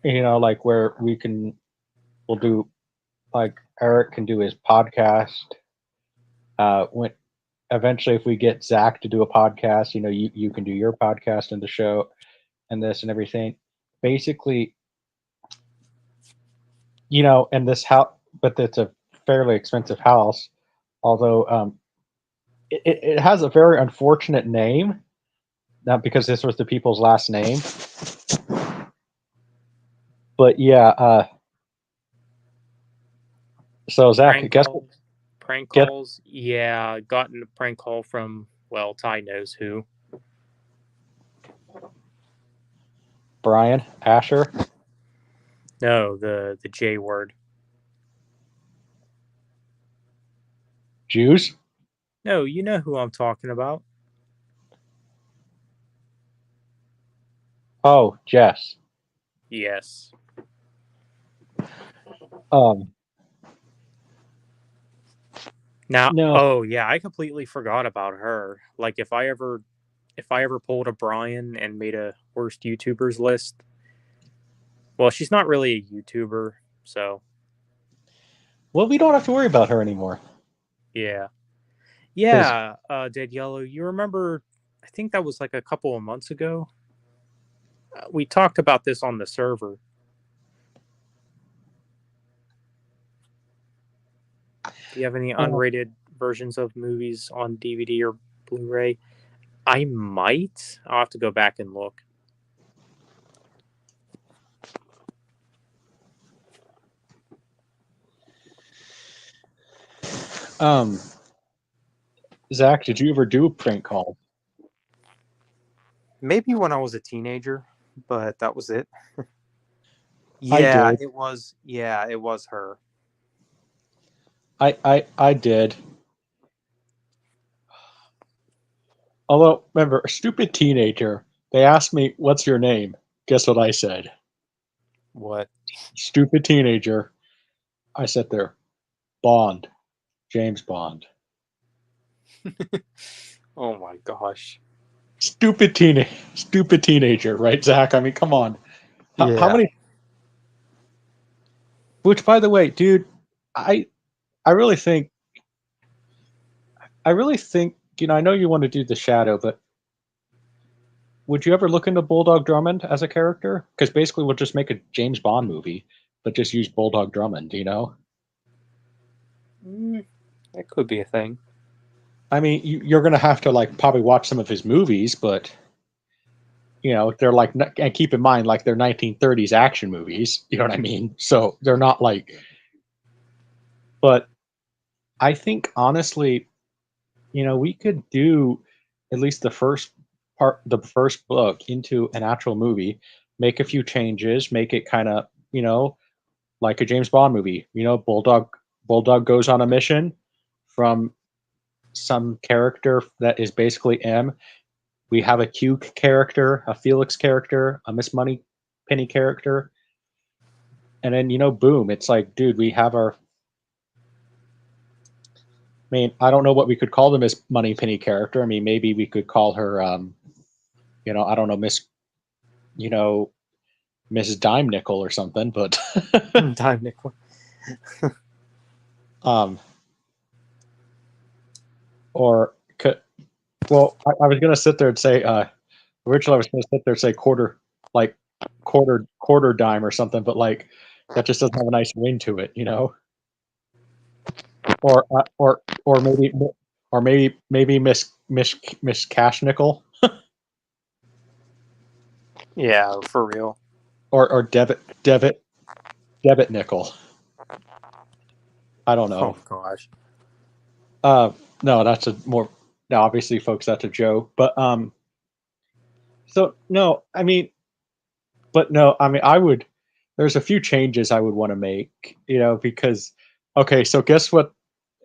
Speaker 3: like where we'll do like Eric can do his podcast. When eventually, if we get Zach to do a podcast, you can do your podcast and the show and this and everything. Basically, and this house, but it's a fairly expensive house. Although it has a very unfortunate name, not because this was the people's last name. But yeah, so Zach,
Speaker 4: Prank
Speaker 3: guess
Speaker 4: calls. Prank
Speaker 3: get
Speaker 4: calls. Yeah, gotten a prank call from, well, Ty knows who.
Speaker 3: Brian Asher.
Speaker 4: No, the J word.
Speaker 3: Jews.
Speaker 4: No, you know who I'm talking about.
Speaker 3: Oh, Jess.
Speaker 4: Yes.
Speaker 3: Um,
Speaker 4: Now,
Speaker 3: No.
Speaker 4: oh yeah, I completely forgot about her. Like if I ever pulled a Brian and made a worst YouTubers list, well, she's not really a YouTuber, so
Speaker 3: Well, we don't have to worry about her anymore.
Speaker 4: yeah.
Speaker 3: 'Cause-
Speaker 4: Yeah, Dead Yellow, you remember I think that was like a couple of months ago. We talked about this on the server. Do you have any unrated versions of movies on DVD or Blu-ray? I might. I'll have to go back and look.
Speaker 3: Zach, did you ever do a prank call?
Speaker 1: Maybe when I was a teenager, but that was it.
Speaker 3: I
Speaker 1: Yeah,
Speaker 3: did.
Speaker 1: it was. Yeah, it was her.
Speaker 3: I did. Although, remember, a stupid teenager, they asked me, "What's your name?" Guess what I said?
Speaker 1: What?
Speaker 3: Stupid teenager. I sat there, Bond, James Bond.
Speaker 1: Oh my gosh.
Speaker 3: Stupid teenager, right, Zach? I mean, come on. How
Speaker 1: Yeah.
Speaker 3: many? Which, by the way, dude, I I really think I know you want to do the Shadow, but would you ever look into Bulldog Drummond as a character? Because basically, we'll just make a James Bond movie, but just use Bulldog Drummond. You know?
Speaker 1: That could be a thing.
Speaker 3: I mean, you're gonna have to like probably watch some of his movies, but they're like, and keep in mind, like they're 1930s action movies. You know what I mean? So they're not like, but I think honestly, we could do at least the first book into an actual movie, make a few changes, make it kind of, like a James Bond movie. Bulldog goes on a mission from some character that is basically M. We have a Q character, a Felix character, a Miss Moneypenny character, and then boom, it's like, dude, we have our. I mean, I don't know what we could call the Miss Moneypenny character. I mean, maybe we could call her, I don't know, Mrs. Dime Nickel or something, but
Speaker 1: Time Nickel.
Speaker 3: or could, well, I was gonna sit there and say, originally I was gonna sit there and say quarter dime or something, but like that just doesn't have a nice ring to it, or maybe Miss Cash Nickel
Speaker 1: Yeah, for real.
Speaker 3: or debit nickel. I don't know.
Speaker 1: Oh gosh.
Speaker 3: No, that's a more now. Obviously, folks, that's a joke. But so no, I mean, but no, I mean, I would. There's a few changes I would want to make, because okay, so guess what?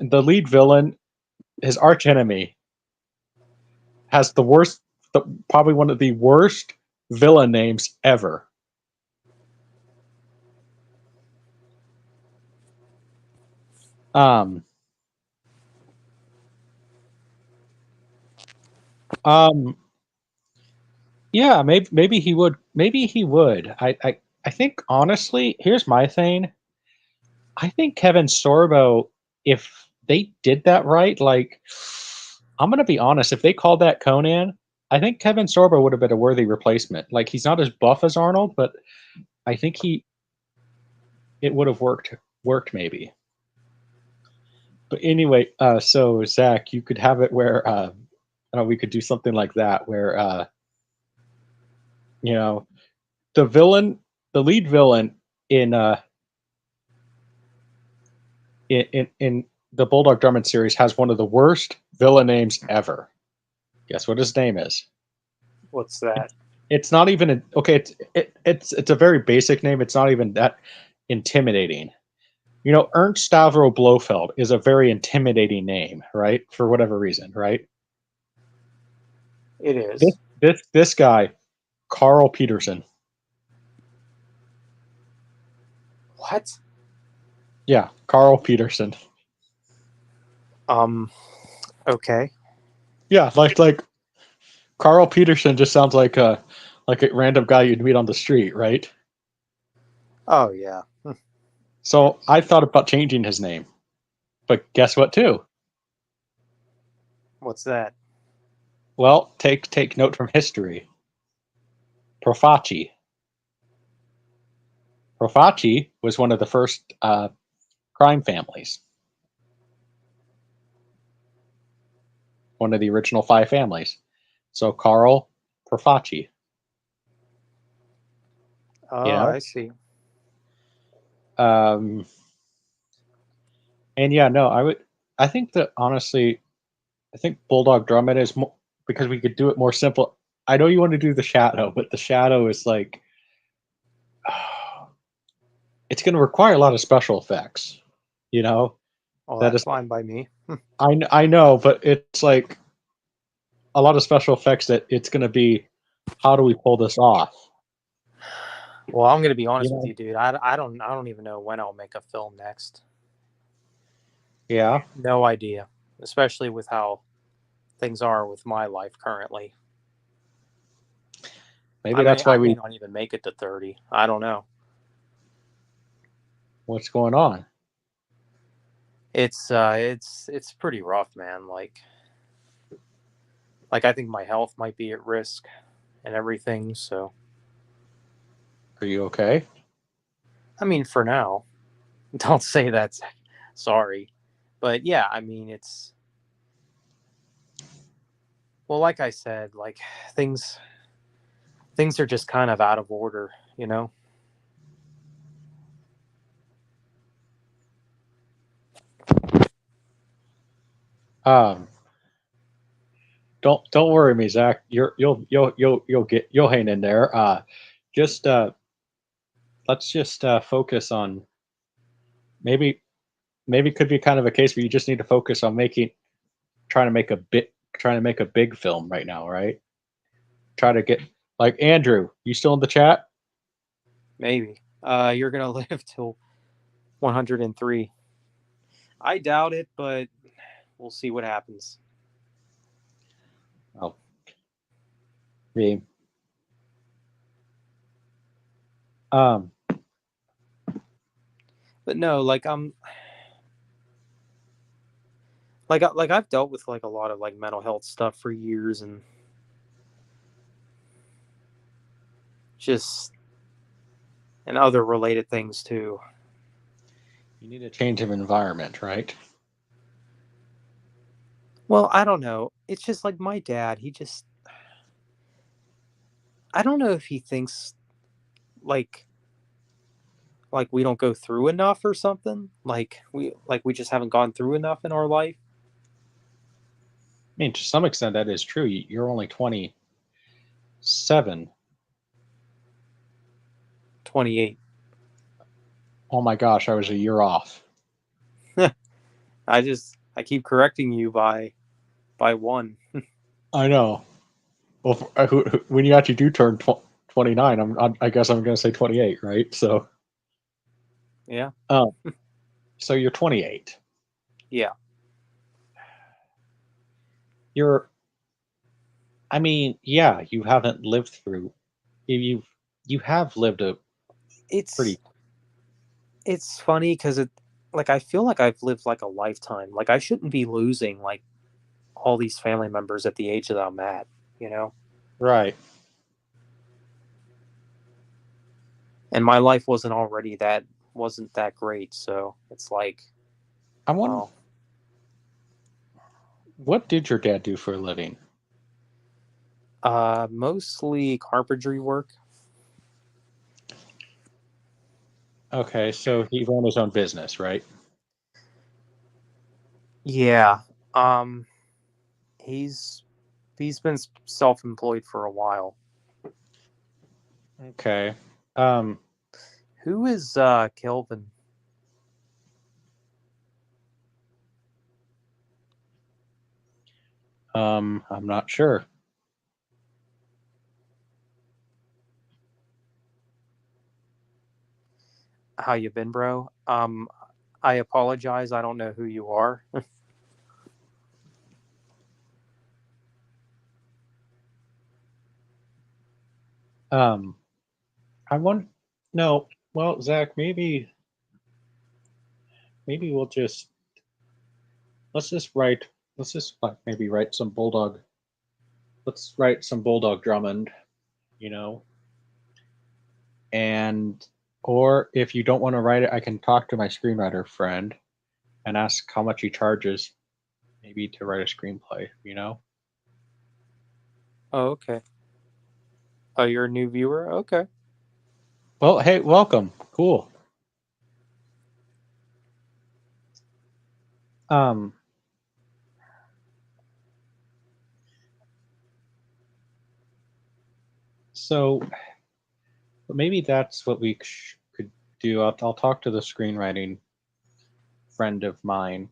Speaker 3: The lead villain, his arch enemy, has probably one of the worst villain names ever. Um. Um. Yeah, maybe he would. Maybe he would. I think honestly, here's my thing. I think Kevin Sorbo, if they did that right, like I'm gonna be honest, if they called that Conan, I think Kevin Sorbo would have been a worthy replacement. Like he's not as buff as Arnold, but I think it would have worked maybe. But anyway, so Zach, you could have it where we could do something like that where you know the lead villain in in the Bulldog Drummond series has one of the worst villain names ever. Guess what his name is?
Speaker 1: What's that?
Speaker 3: It's not even okay. It's a very basic name. It's not even that intimidating. Ernst Stavro Blofeld is a very intimidating name, right? For whatever reason, right?
Speaker 1: It is.
Speaker 3: This guy, Carl Peterson.
Speaker 1: What?
Speaker 3: Yeah, Carl Peterson.
Speaker 4: Okay.
Speaker 3: Yeah, like Carl Peterson just sounds like a random guy you'd meet on the street, right?
Speaker 4: Oh yeah.
Speaker 3: So I thought about changing his name, but guess what? Too
Speaker 4: What's that?
Speaker 3: well, take note from history. Profaci. Profaci was one of the first crime families, one of the original 5 families. So Carl Profaci.
Speaker 4: Oh,
Speaker 3: You know,
Speaker 4: I see.
Speaker 3: um, and yeah, no, I would. I think that honestly, I think Bulldog Drummond is more because we could do it more simple. I know you want to do the shadow, but the shadow is like it's going to require a lot of special effects. You know,
Speaker 4: Oh,
Speaker 3: that
Speaker 4: that's
Speaker 3: is.
Speaker 4: fine by me.
Speaker 3: I know, but it's like a lot of special effects that it's going to be. How do we pull this off?
Speaker 4: Well, I'm gonna be
Speaker 3: You
Speaker 4: honest with
Speaker 3: know?
Speaker 4: you, dude. I don't even know when I'll make a film next.
Speaker 3: Yeah,
Speaker 4: No idea. Especially with how things are with my life currently.
Speaker 3: maybe that's why
Speaker 4: I may
Speaker 3: we.
Speaker 4: not even make it to 30. I don't know.
Speaker 3: What's going on?
Speaker 4: It's pretty rough, man. Like I think my health might be at risk and everything. So
Speaker 3: Are you okay?
Speaker 4: I mean, for now, don't say that's sorry, but yeah, I mean it's well, like I said, like things things are just kind of out of order, you know.
Speaker 3: Um, don't worry me, Zach. You'll hang in there. Just let's just focus on maybe it could be kind of a case where you just need to focus on trying to make a big film right now, right? Try to get like Andrew. You still in the chat?
Speaker 4: Maybe you're gonna live till 103. I doubt it, but we'll see what happens.
Speaker 3: Oh, me. Um,
Speaker 4: But no, like I've dealt with like a lot of like mental health stuff for years and just and other related things too.
Speaker 3: you need a change of environment, right?
Speaker 4: Well, I don't know. It's just like my dad, he just I don't know if he thinks like we don't go through enough or something. Like we just haven't gone through enough in our life.
Speaker 3: I mean, to some extent, that is true. You're only 27.
Speaker 4: 28.
Speaker 3: Oh my gosh, I was a year off.
Speaker 4: I keep correcting you by one.
Speaker 3: I know. Well, when you actually do turn 29, I guess I'm going to say 28, right? So,
Speaker 4: Yeah.
Speaker 3: um, so you're 28.
Speaker 4: Yeah.
Speaker 3: You're, I mean, yeah, you haven't lived through. You have lived a
Speaker 4: It's
Speaker 3: pretty.
Speaker 4: it's funny cuz it like I feel like I've lived like a lifetime. Like I shouldn't be losing like all these family members at the age that I'm at, you know?
Speaker 3: Right.
Speaker 4: And my life wasn't that great, so it's like,
Speaker 3: I wonder,
Speaker 4: well,
Speaker 3: what did your dad do for a living?
Speaker 4: mostly carpentry work.
Speaker 3: Okay, so he ran his own business, right?
Speaker 4: Yeah. Um he's he's been self-employed for a while.
Speaker 3: Okay. Um,
Speaker 4: Who is Kelvin?
Speaker 3: I'm not sure.
Speaker 4: How you been, bro? I apologize. I don't know who you are.
Speaker 3: I want no. Well, Zach, maybe we'll just let's just write. Let's just like maybe write some Bulldog. Let's write some Bulldog Drummond. You know, and or if you don't want to write it, I can talk to my screenwriter friend and ask how much he charges, maybe to write a screenplay. You know.
Speaker 4: Oh, okay. Oh, you're a new viewer? Okay.
Speaker 3: Well, hey, welcome. Cool. Um, so maybe that's what we could do. I'll talk to the screenwriting friend of mine.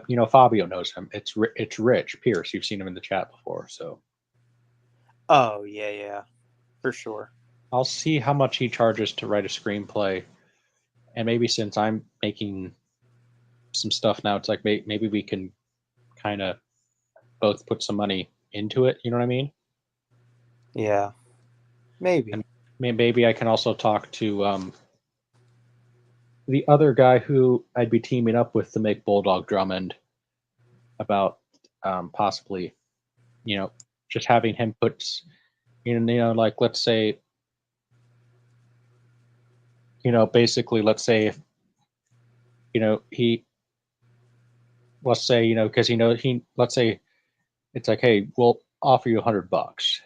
Speaker 3: You know, Fabio knows him. It's Rich Pierce. You've seen him in the chat before, so
Speaker 4: Oh, yeah, for sure.
Speaker 3: I'll see how much he charges to write a screenplay, and maybe since I'm making some stuff now, it's like maybe we can kind of both put some money into it. You know what I mean?
Speaker 4: Yeah, maybe.
Speaker 3: And maybe I can also talk to the other guy who I'd be teaming up with to make Bulldog Drummond about possibly, you know, just having him put, like let's say, basically, let's say if, let's say, because let's say it's like, hey, we'll offer you $100,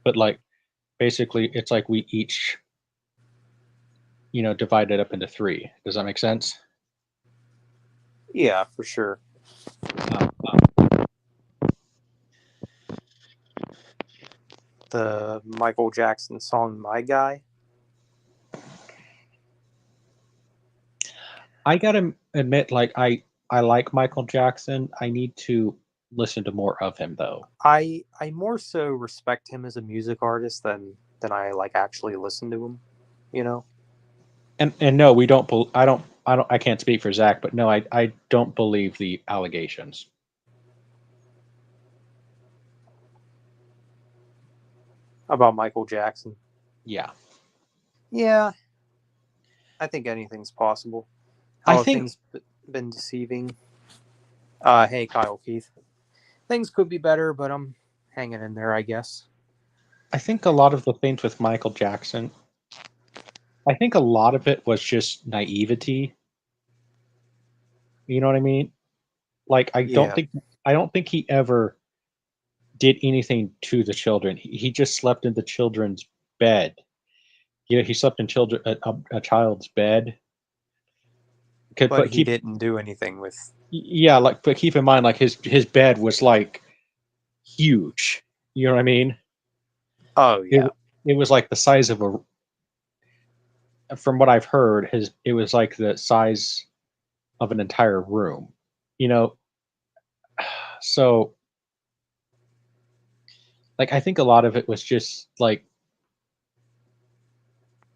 Speaker 3: but like, basically, it's like we each, divide it up into three. Does that make sense?
Speaker 4: Yeah, for sure. The Michael Jackson song "My Guy."
Speaker 3: I gotta admit, like I like Michael Jackson. I need to listen to more of him, though.
Speaker 4: I more so respect him as a music artist than I like actually listen to him. You know.
Speaker 3: And no, we don't. I can't speak for Zach, but no, I don't believe the allegations.
Speaker 4: About Michael Jackson.
Speaker 3: Yeah,
Speaker 4: Yeah, I think anything's possible.
Speaker 3: I
Speaker 4: How have
Speaker 3: think
Speaker 4: things been deceiving? Hey, Kyle Keith. Things could be better, but I'm hanging in there, I guess.
Speaker 3: I think a lot of the things with Michael Jackson, I think a lot of it was just naivety. You know what I mean? Like
Speaker 4: Yeah,
Speaker 3: I don't think he ever did anything to the children. He just slept in the children's bed. He slept in a child's bed.
Speaker 4: but
Speaker 3: But
Speaker 4: he
Speaker 3: keep
Speaker 4: didn't do anything with.
Speaker 3: yeah, like but keep in mind, like his bed was like huge. You know what I mean?
Speaker 4: Oh
Speaker 3: It
Speaker 4: yeah,
Speaker 3: it was like the size of a. From what I've heard, it was like the size of an entire room. You know, so like I think a lot of it was just like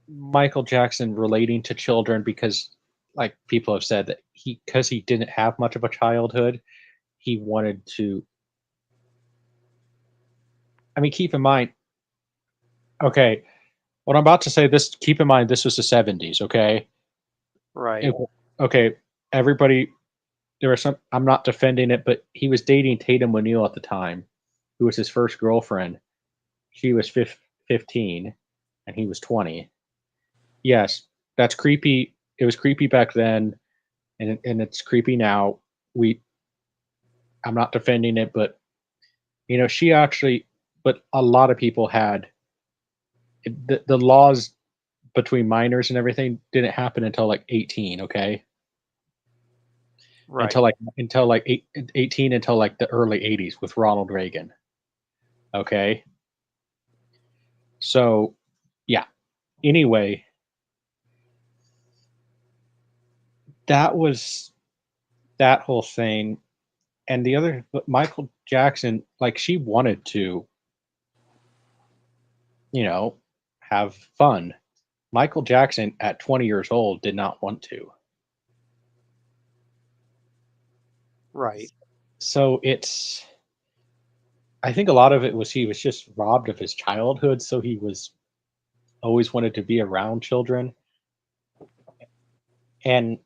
Speaker 3: Michael Jackson relating to children because like people have said that because he didn't have much of a childhood, he wanted to. I mean, keep in mind, okay, what I'm about to say. This keep in mind, this was the '70s. Okay,
Speaker 4: right,
Speaker 3: It- okay, everybody. There were some. I'm not defending it, but he was dating Tatum O'Neal at the time, who was his first girlfriend. She was 15, and he was 20. Yes, that's creepy. It was creepy back then, and it's creepy now. We I'm not defending it, but she actually. But a lot of people had the laws between minors and everything didn't happen until like 18. Okay,
Speaker 4: right.
Speaker 3: 18 until like the early 80s with Ronald Reagan. Okay, so yeah. Anyway, that was that whole thing. And the other, Michael Jackson, like she wanted to, have fun. Michael Jackson at 20 years old did not want to.
Speaker 4: Right.
Speaker 3: So I think a lot of it was he was just robbed of his childhood. So he was always wanted to be around children, and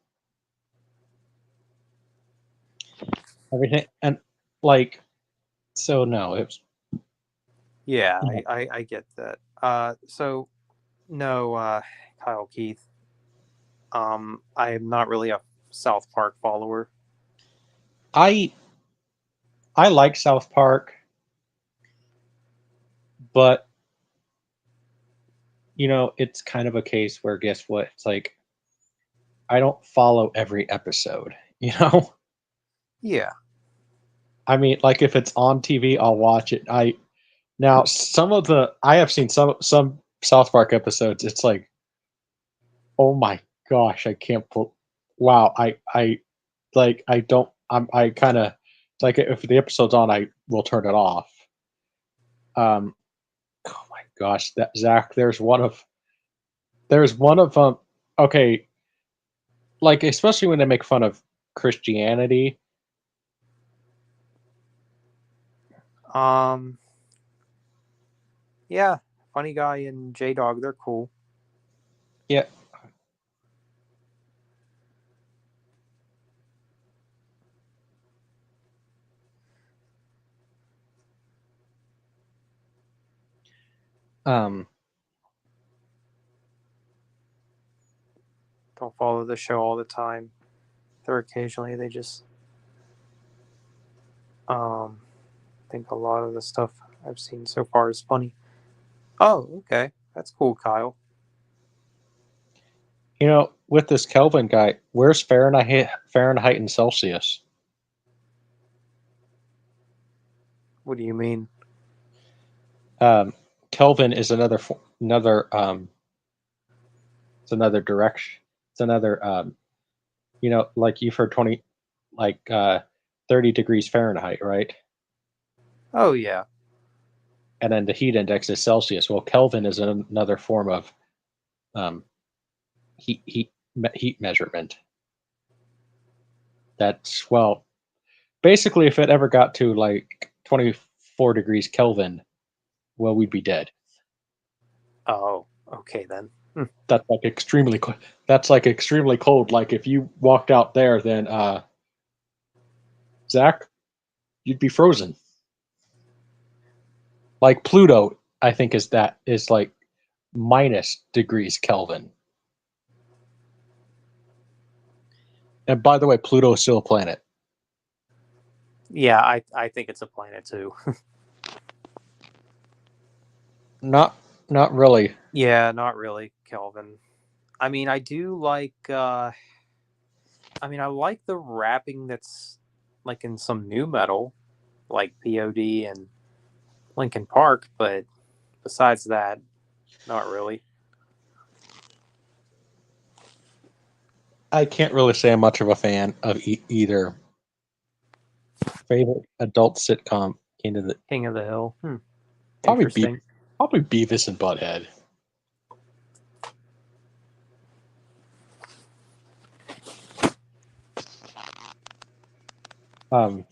Speaker 3: everything, and like, so no, it was
Speaker 1: Yeah,
Speaker 3: no.
Speaker 1: I get that. So no, Kyle Keith. I am not really a South Park follower.
Speaker 3: I like South Park, but it's kind of a case where guess what? It's like I don't follow every episode, you know?
Speaker 1: Yeah.
Speaker 3: I mean, like if it's on TV, I'll watch it. Now I have seen some South Park episodes. It's like, oh my gosh, I can't pull. Wow, I like I don't. I kind of like if the episode's on, I will turn it off. Oh my gosh, that Zach. There's one of okay, like especially when they make fun of Christianity.
Speaker 1: Um. Yeah. Funny Guy and J Dog, they're cool.
Speaker 3: Yeah. Um.
Speaker 1: Don't follow the show all the time. They're occasionally they just I think a lot of the stuff I've seen so far is funny. Oh, okay. That's cool, Kyle.
Speaker 3: With this Kelvin guy, where's Fahrenheit and Celsius?
Speaker 1: What do you mean?
Speaker 3: Um, Kelvin is it's another direction. It's another like you've heard 20 like 30 degrees Fahrenheit, right?
Speaker 1: Oh yeah.
Speaker 3: And then the heat index is Celsius. Well, Kelvin is another form of um, heat measurement. That's basically if it ever got to like 24 degrees Kelvin, well, we'd be dead.
Speaker 1: Oh, okay then.
Speaker 3: That's like extremely cold. That's like extremely cold. Like if you walked out there, then Zach, you'd be frozen. Like Pluto, I think is like minus degrees Kelvin. And by the way, Pluto is still a planet.
Speaker 1: Yeah, I think it's a planet too.
Speaker 3: Not really.
Speaker 1: Yeah, not really, Kelvin. I mean, I do like I like the rapping that's like in some new metal, like POD and Linkin Park, but besides that, not really.
Speaker 3: I can't really say I'm much of a fan of either. Favorite adult sitcom into the
Speaker 1: King of the Hill.
Speaker 3: probably
Speaker 1: Interesting.
Speaker 3: probably Beavis and Butthead. Um,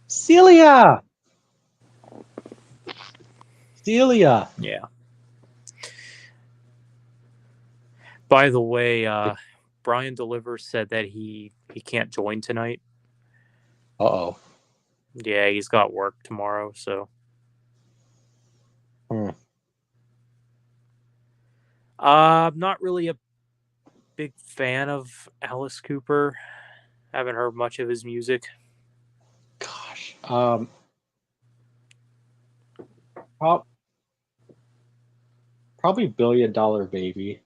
Speaker 3: Celia.
Speaker 4: Yeah. By the way, Brian Deliver said that he can't join tonight.
Speaker 3: Uh-oh.
Speaker 4: Yeah, he's got work tomorrow, so. I'm not really a big fan of Alice Cooper. Haven't heard much of his music.
Speaker 3: Gosh. Probably $1 Billion Baby.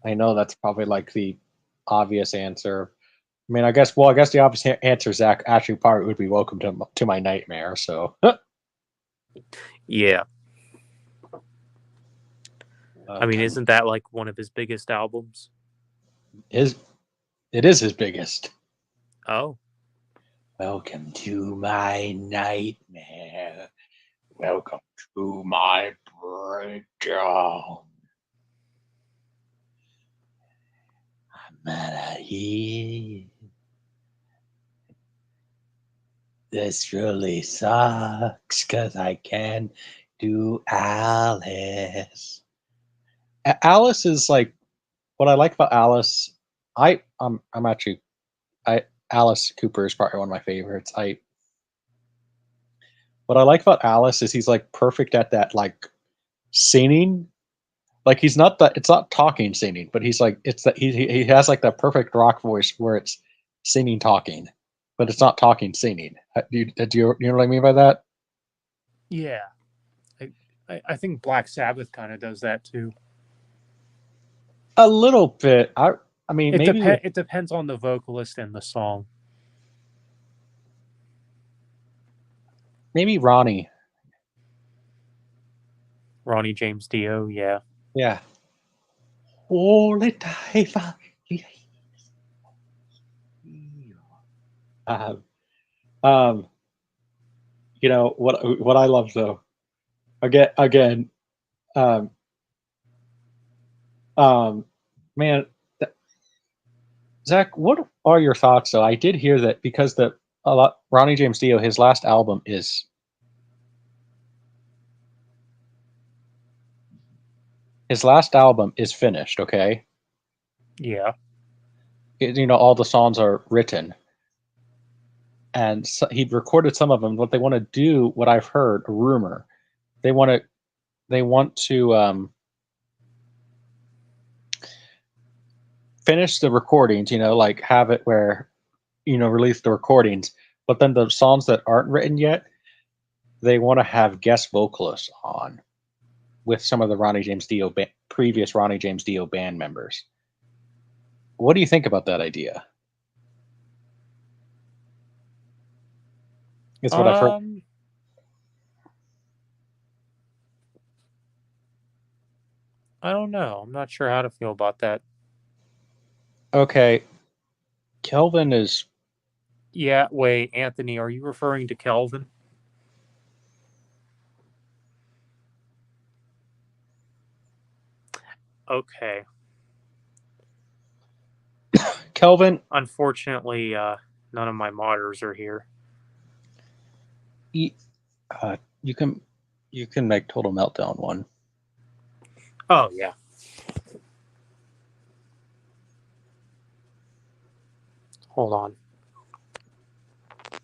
Speaker 3: I know that's probably like the obvious answer. I mean, I guess the obvious answer, Zach, actually probably would be Welcome to My Nightmare. So,
Speaker 4: Yeah. I mean,
Speaker 3: okay.
Speaker 4: isn't that like one of his biggest albums?
Speaker 3: It is his biggest.
Speaker 4: Oh.
Speaker 3: Welcome to my nightmare. Welcome to my breakdown. I'm out of here. This really sucks because I can do Alice. Alice is like what I like about Alice. I'm actually I Alice Cooper is probably one of my favorites. I What I like about Alice is he's like perfect at that like singing. Like he's not that it's not talking singing, but he's like it's that he has like that perfect rock voice where it's singing talking, but it's not talking singing. Do you know what I mean by that?
Speaker 4: Yeah, I think Black Sabbath kind of does that too.
Speaker 3: A little bit. I mean maybe with
Speaker 4: It depends on the vocalist and the song.
Speaker 3: maybe Ronnie.
Speaker 4: Ronnie James Dio, yeah.
Speaker 3: Yeah. Holy diver. Um, um, you know what I love though. Again, um, um, man, Zach, what are your thoughts though? I did hear that because Ronnie James Dio, his last album is finished. Okay,
Speaker 4: Yeah.
Speaker 3: all the songs are written, and so he'd recorded some of them. What they want to do, what I've heard, a rumor, they want to finish the recordings. Like have it where release the recordings, but then the songs that aren't written yet, they want to have guest vocalists on with some of the previous Ronnie James Dio band members. What do you think about that idea? It's what I've heard.
Speaker 4: I don't know. I'm not sure how to feel about that.
Speaker 3: Okay, Kelvin is.
Speaker 4: Yeah, wait, Anthony, are you referring to Kelvin? Okay.
Speaker 3: Kelvin.
Speaker 4: Unfortunately, none of my modders are here.
Speaker 3: You can make Total Meltdown one.
Speaker 4: Oh yeah. Hold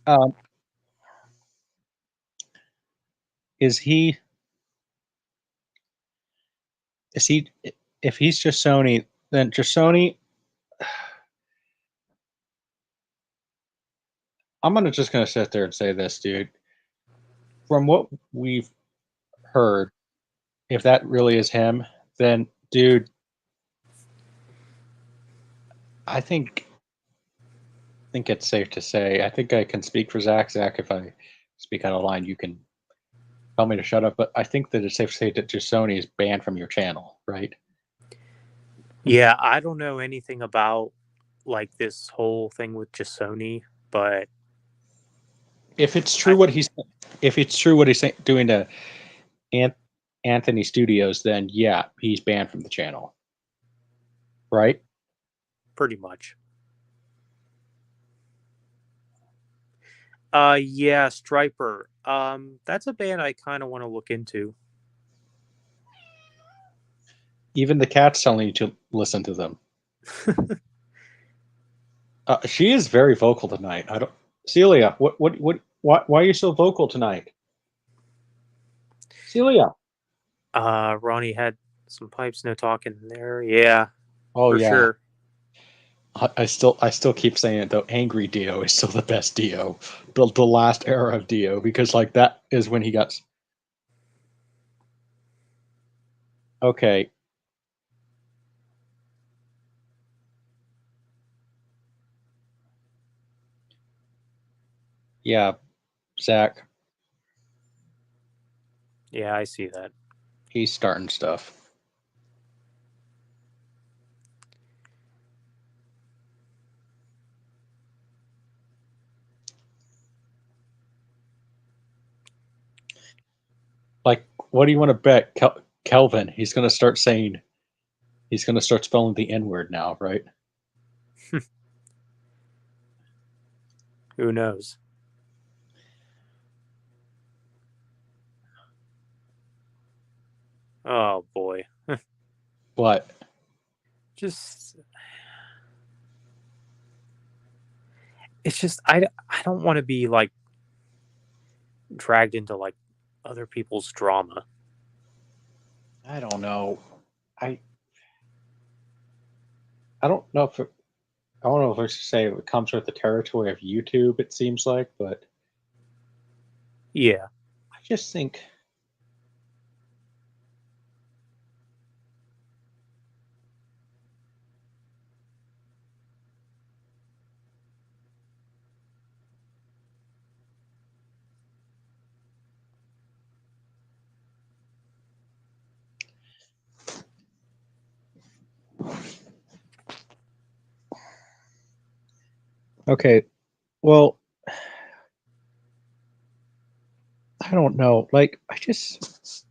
Speaker 4: on.
Speaker 3: Is he? If he's just Sony, then just Sony. I'm just gonna sit there and say this, dude. From what we've heard, if that really is him, then dude, I think it's safe to say. I think I can speak for Zach. Zach, if I speak out of line, you can tell me to shut up. But I think that it's safe to say that just Sony is banned from your channel, right?
Speaker 4: Yeah, I don't know anything about like this whole thing with Jasoni, but
Speaker 3: if it's true what he's doing to Anthony Studios, then yeah, he's banned from the channel, right?
Speaker 4: Pretty much. Yeah, Striper. That's a band I kind of want to look into.
Speaker 3: Even the cat's telling you to listen to them. She is very vocal tonight. Celia, why are you so vocal tonight? Celia.
Speaker 4: Ronnie had some pipes, no talking there. Yeah.
Speaker 3: Oh
Speaker 4: for
Speaker 3: yeah.
Speaker 4: Sure.
Speaker 3: I still keep saying it though. Angry Dio is still the best Dio, the last era of Dio, because like that is when he got. Okay. Yeah, Zach.
Speaker 4: Yeah, I see that.
Speaker 3: He's starting stuff. Like, what do you want to bet, Kelvin? He's going to start spelling the N-word now, right?
Speaker 4: Who knows? Oh boy.
Speaker 3: What?
Speaker 4: Just it's just I don't want to be like dragged into like other people's drama.
Speaker 3: I don't know. I I don't know if I don't know if I should say it comes with the territory of YouTube. It seems like, but
Speaker 4: Yeah.
Speaker 3: I just think okay. Well, I don't know. Like, I just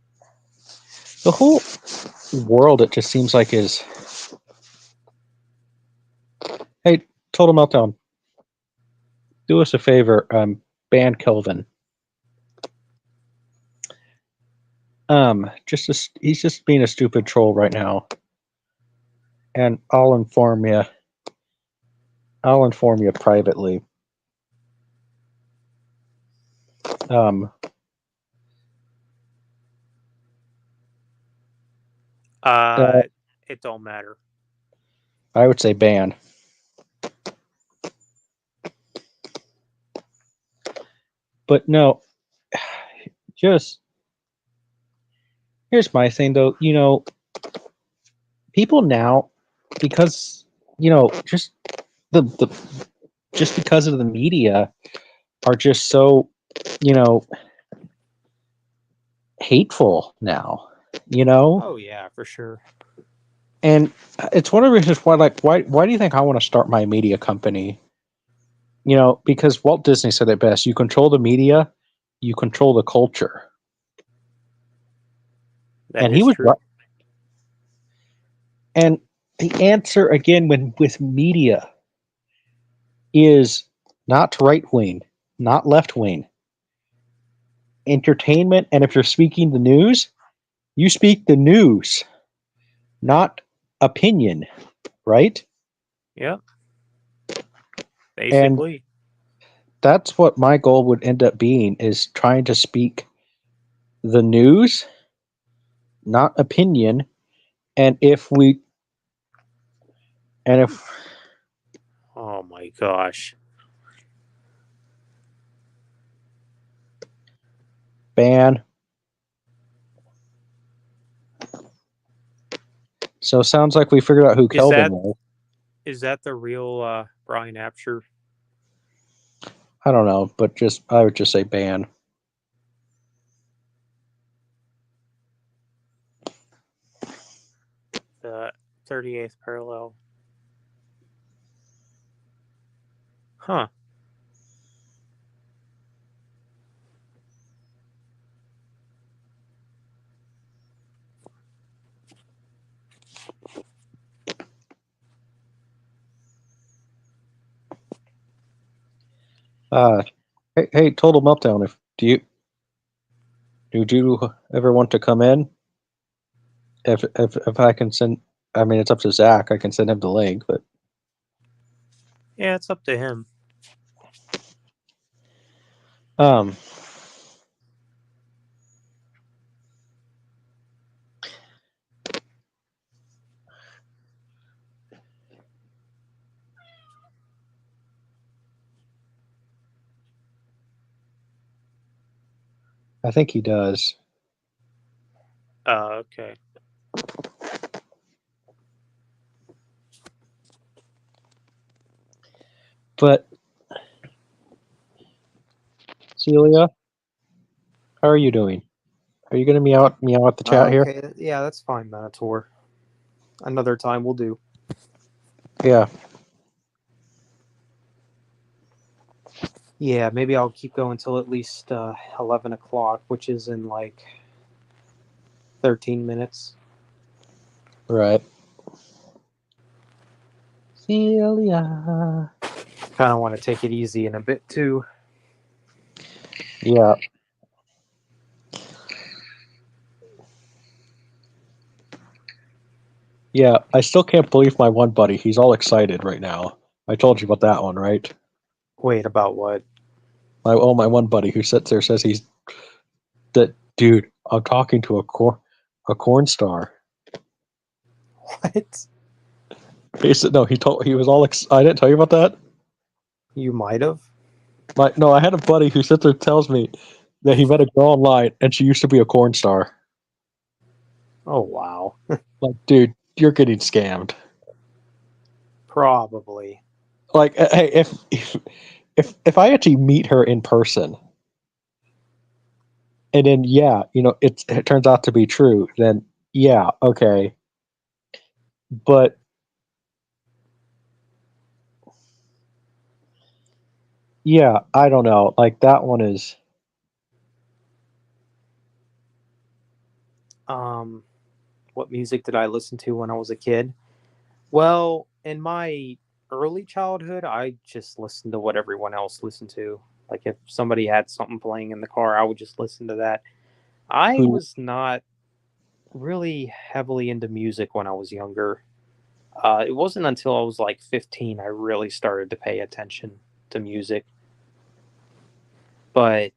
Speaker 3: the whole world. It just seems like is. Hey, Total Meltdown, do us a favor. Ban Kelvin. He's just being a stupid troll right now, and I'll inform you. I'll inform you privately. Um, uh,
Speaker 4: It don't matter.
Speaker 3: I would say ban. But no, just here's my thing though. People now, because just the just because of the media, are just so you know hateful now.
Speaker 4: Oh yeah, for sure.
Speaker 3: And it's one of the reasons why do you think I want to start my media company? Because Walt Disney said it best: you control the media, you control the culture.
Speaker 4: That
Speaker 3: And he
Speaker 4: is
Speaker 3: was
Speaker 4: true.
Speaker 3: right. And the answer again with media is not right wing, not left wing. Entertainment, and if you're speaking the news, you speak the news, not opinion, right?
Speaker 4: Yep.
Speaker 3: And
Speaker 4: Basically.
Speaker 3: that's what my goal would end up being, is trying to speak the news, not opinion. And if
Speaker 4: Oh my gosh.
Speaker 3: ban. So sounds like we figured out who Kelvin was.
Speaker 4: Is that the real Brian Apsher?
Speaker 3: I don't know, but I would just say ban.
Speaker 4: The 38th parallel. Huh.
Speaker 3: Hey, Total Meltdown. Would you ever want to come in? If I can send, I mean, it's up to Zach. I can send him the link, but
Speaker 4: Yeah, it's up to him.
Speaker 3: um, I think he does.
Speaker 4: Okay.
Speaker 3: But Celia, how are you doing? Are you going to meow at the chat here?
Speaker 1: Okay, yeah, that's fine, Minotaur. Another time will do.
Speaker 3: Yeah.
Speaker 1: Yeah, maybe I'll keep going till at least 11 o'clock, which is in like 13 minutes.
Speaker 3: Right. Celia.
Speaker 1: Kind of want to take it easy in a bit too.
Speaker 3: Yeah. Yeah, I still can't believe my one buddy. He's all excited right now. I told you about that one, right?
Speaker 1: Wait, about what?
Speaker 3: My one buddy who sits there says he's that dude. I'm talking to a corn star.
Speaker 1: What?
Speaker 3: He said no. He was all. I didn't tell you about that.
Speaker 1: You might have.
Speaker 3: No, I had a buddy who sits there and tells me that he met a girl online and she used to be a corn star.
Speaker 1: Oh wow.
Speaker 3: Like, dude, you're getting scammed.
Speaker 1: Probably.
Speaker 3: Like, hey, if I actually meet her in person, and then yeah, it turns out to be true, then yeah, okay. But yeah, I don't know. Like that one is
Speaker 1: What music did I listen to when I was a kid? Well, in my early childhood, I just listened to what everyone else listened to. Like if somebody had something playing in the car, I would just listen to that. I
Speaker 3: who
Speaker 1: was not really heavily into music when I was younger. It wasn't until I was like 15 I really started to pay attention to music. But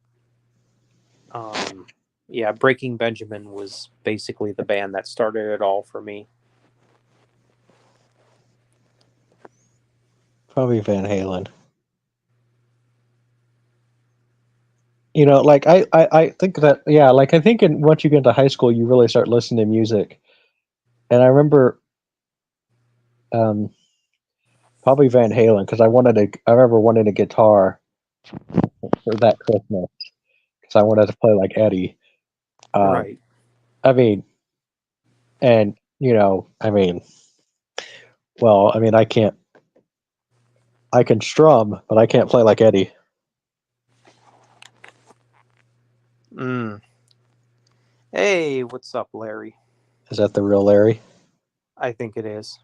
Speaker 1: um, yeah, Breaking Benjamin was basically the band that started it all for me.
Speaker 3: probably Van Halen. Like I think that yeah, like I think once you get into high school, you really start listening to music. And I remember um, probably Van Halen because I remember wanting a guitar for that Christmas because I wanted to play like Eddie. Um,
Speaker 1: Right.
Speaker 3: I mean, and well, I mean, I can strum, but I can't play like Eddie.
Speaker 1: Mm. Hey, what's up, Larry?
Speaker 3: Is that the real Larry?
Speaker 1: I think it is.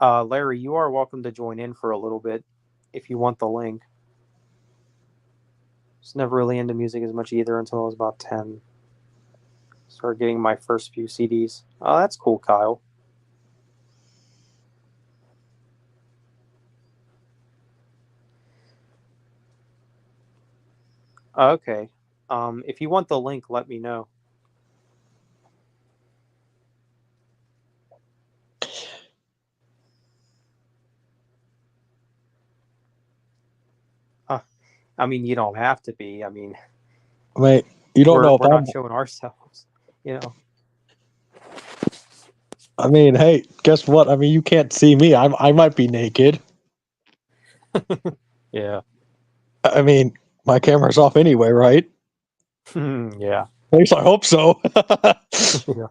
Speaker 1: Larry, you are welcome to join in for a little bit if you want the link. I was never really into music as much either until I was about 10. Started getting my first few CDs. Oh, that's cool, Kyle. Okay. If you want the link, let me know. Uh, I mean, you don't have to be. I mean,
Speaker 3: Mate, you don't know if
Speaker 1: we're not
Speaker 3: I'm.
Speaker 1: showing ourselves. You know.
Speaker 3: I mean, hey, guess what? I mean, you can't see me. I might be naked.
Speaker 1: Yeah.
Speaker 3: I mean, my camera's off anyway, right?
Speaker 1: Yeah.
Speaker 3: At least I hope so.
Speaker 1: Yeah.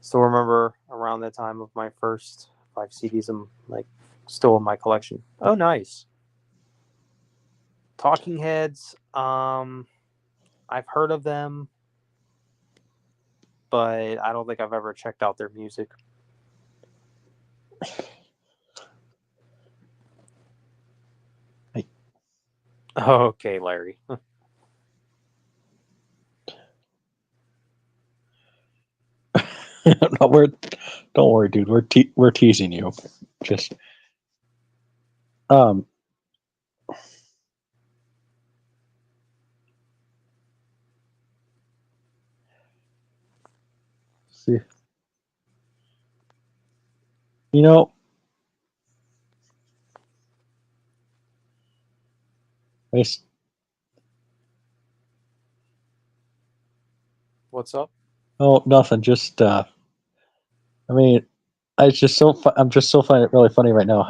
Speaker 1: Still remember around the time of my first 5 CDs. I'm like still in my collection. Oh, nice. Talking Heads. I've heard of them, but I don't think I've ever checked out their music. Okay, Larry.
Speaker 3: No, don't worry, dude. We're teasing you. Just um, see, you know, I s-
Speaker 1: What's up?
Speaker 3: oh nothing. Just I mean, I'm just so finding it really funny right now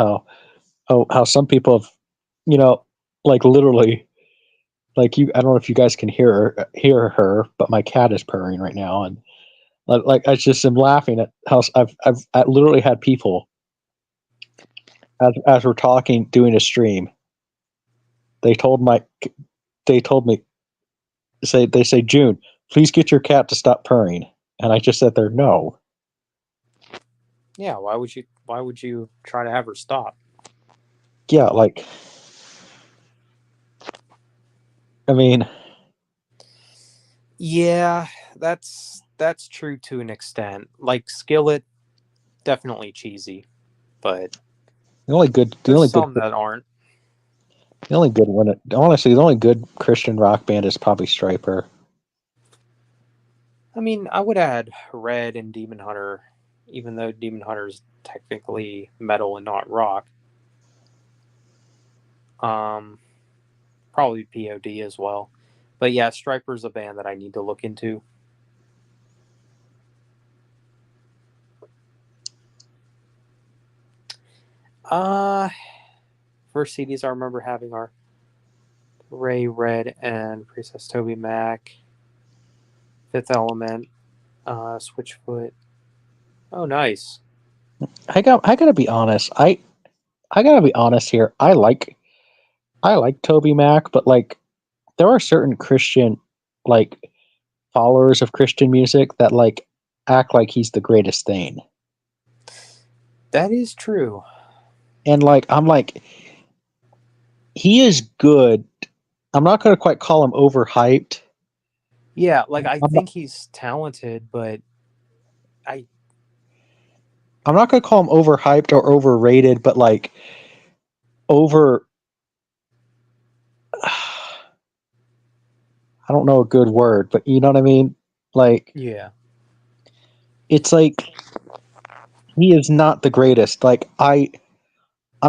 Speaker 3: how some people have, you know, like literally, like you. I don't know if you guys can hear her, but my cat is purring right now, and like I just am laughing at how I literally had people as we're talking doing a stream. They told my they told me they say June, please get your cat to stop purring, and I just said there no.
Speaker 1: Yeah, why would you try to have her stop?
Speaker 3: Yeah, like I mean,
Speaker 4: Yeah, that's true to an extent. Like Skillet, definitely cheesy, but
Speaker 3: The only good, the
Speaker 4: there's
Speaker 3: only good,
Speaker 4: some that aren't.
Speaker 3: the only good one. Honestly, the only good Christian rock band is probably Striper.
Speaker 4: I mean, I would add Red and Demon Hunter, even though Demon Hunter's technically metal and not rock. Um, Probably POD as well. But yeah, Striper's a band that I need to look into. Uh First CDs I remember having are Ray Red and Princess Toby Mac, Fifth Element, Switchfoot. Oh, nice.
Speaker 3: I gotta be honest. I gotta be honest here. I like Toby Mac, but like there are certain Christian like followers of Christian music that like act like he's the greatest thing.
Speaker 4: That is true.
Speaker 3: And like I'm like he is good. I'm not gonna quite call him overhyped.
Speaker 4: Yeah, like I
Speaker 3: I'm not,
Speaker 4: think he's talented, but I
Speaker 3: I'm not gonna call him overhyped or overrated, but like over I don't know a good word, but you know what I mean? Like
Speaker 4: yeah.
Speaker 3: it's like he is not the greatest. I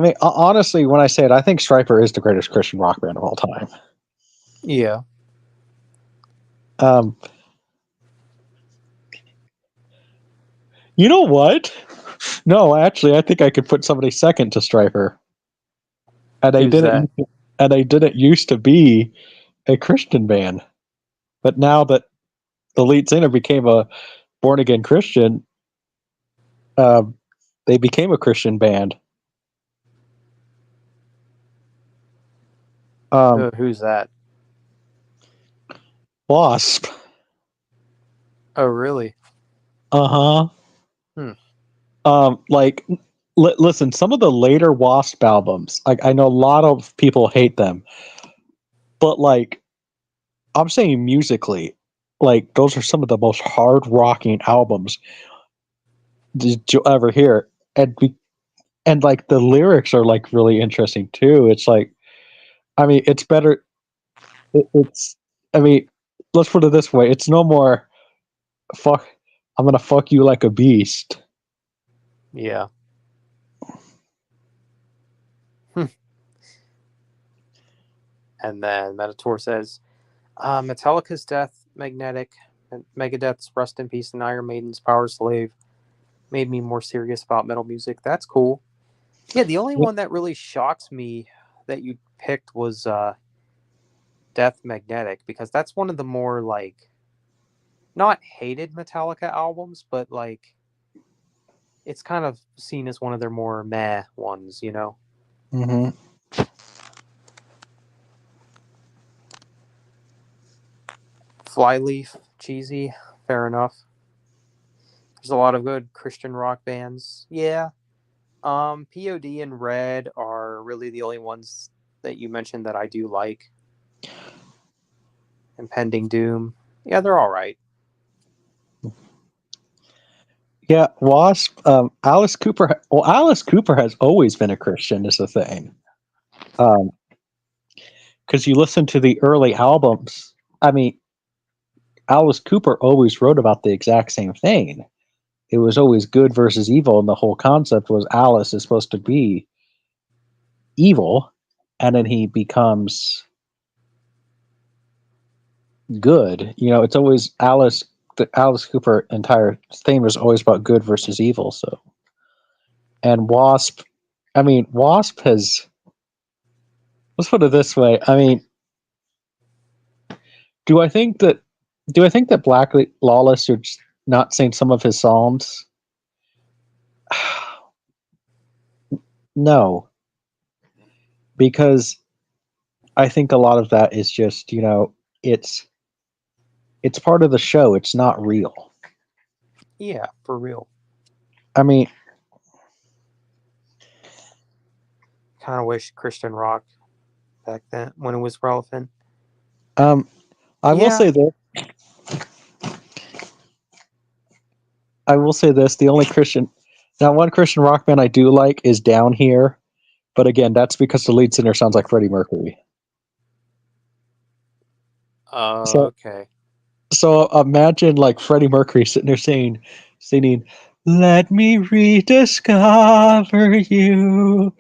Speaker 3: mean honestly when I say it, I think Striper is the greatest Christian rock band of all time.
Speaker 4: Yeah.
Speaker 3: Um you know what? No, actually I think I could put somebody second to Striper. And
Speaker 4: Who's that?
Speaker 3: they didn't used to be a Christian band. But now that the lead singer became a born again Christian, um, they became a Christian band.
Speaker 4: Who's that?
Speaker 3: Wasp.
Speaker 4: Oh, really?
Speaker 3: Uh huh.
Speaker 4: Hmm.
Speaker 3: Like, listen, some of the later Wasp albums, like I know a lot of people hate them, but like I'm saying musically, like those are some of the most hard rocking albums did you ever hear, and like the lyrics are like really interesting too. It's like, I mean, it's better. It's, I mean, let's put it this way: it's no more fuck. I'm gonna fuck you like a beast.
Speaker 4: Yeah. Hmm. And then Metator says, Metallica's Death Magnetic, and Megadeth's Rust in Peace, and Iron Maiden's Power Slave made me more serious about metal music. That's cool. Yeah, the only one that really shocks me that you picked was Death Magnetic, because that's one of the more like not hated Metallica albums, but like it's kind of seen as one of their more meh ones, you know?
Speaker 3: Mm-hmm.
Speaker 4: Flyleaf, cheesy, fair enough. There's a lot of good Christian rock bands. Yeah. POD and Red are really the only ones that you mentioned that I do like. Impending Doom. Yeah, they're all right.
Speaker 3: Yeah, Wasp. Alice Cooper. Well, Alice Cooper has always been a Christian. Is the thing. Because you listen to the early albums. I mean, Alice Cooper always wrote about the exact same thing. It was always good versus evil, and the whole concept was Alice is supposed to be evil, and then he becomes good. You know, it's always Alice. The Alice Cooper entire theme was always about good versus evil. So, and Wasp. I mean, Wasp has. Let's put it this way. I mean, do I think that Black Lawless should not sing some of his psalms? No, because I think a lot of that is just it's part of the show. It's not real.
Speaker 4: Yeah, for real.
Speaker 3: I mean,
Speaker 4: Kind of wish Christian rock back then when it was relevant.
Speaker 3: I will
Speaker 4: Yeah,
Speaker 3: say this. I will say this: the only Christian, now one Christian rock band I do like is Down Here, but again, that's because the lead singer sounds like Freddie Mercury. So,
Speaker 4: Okay.
Speaker 3: so imagine like Freddie Mercury sitting there singing, "Let me rediscover you,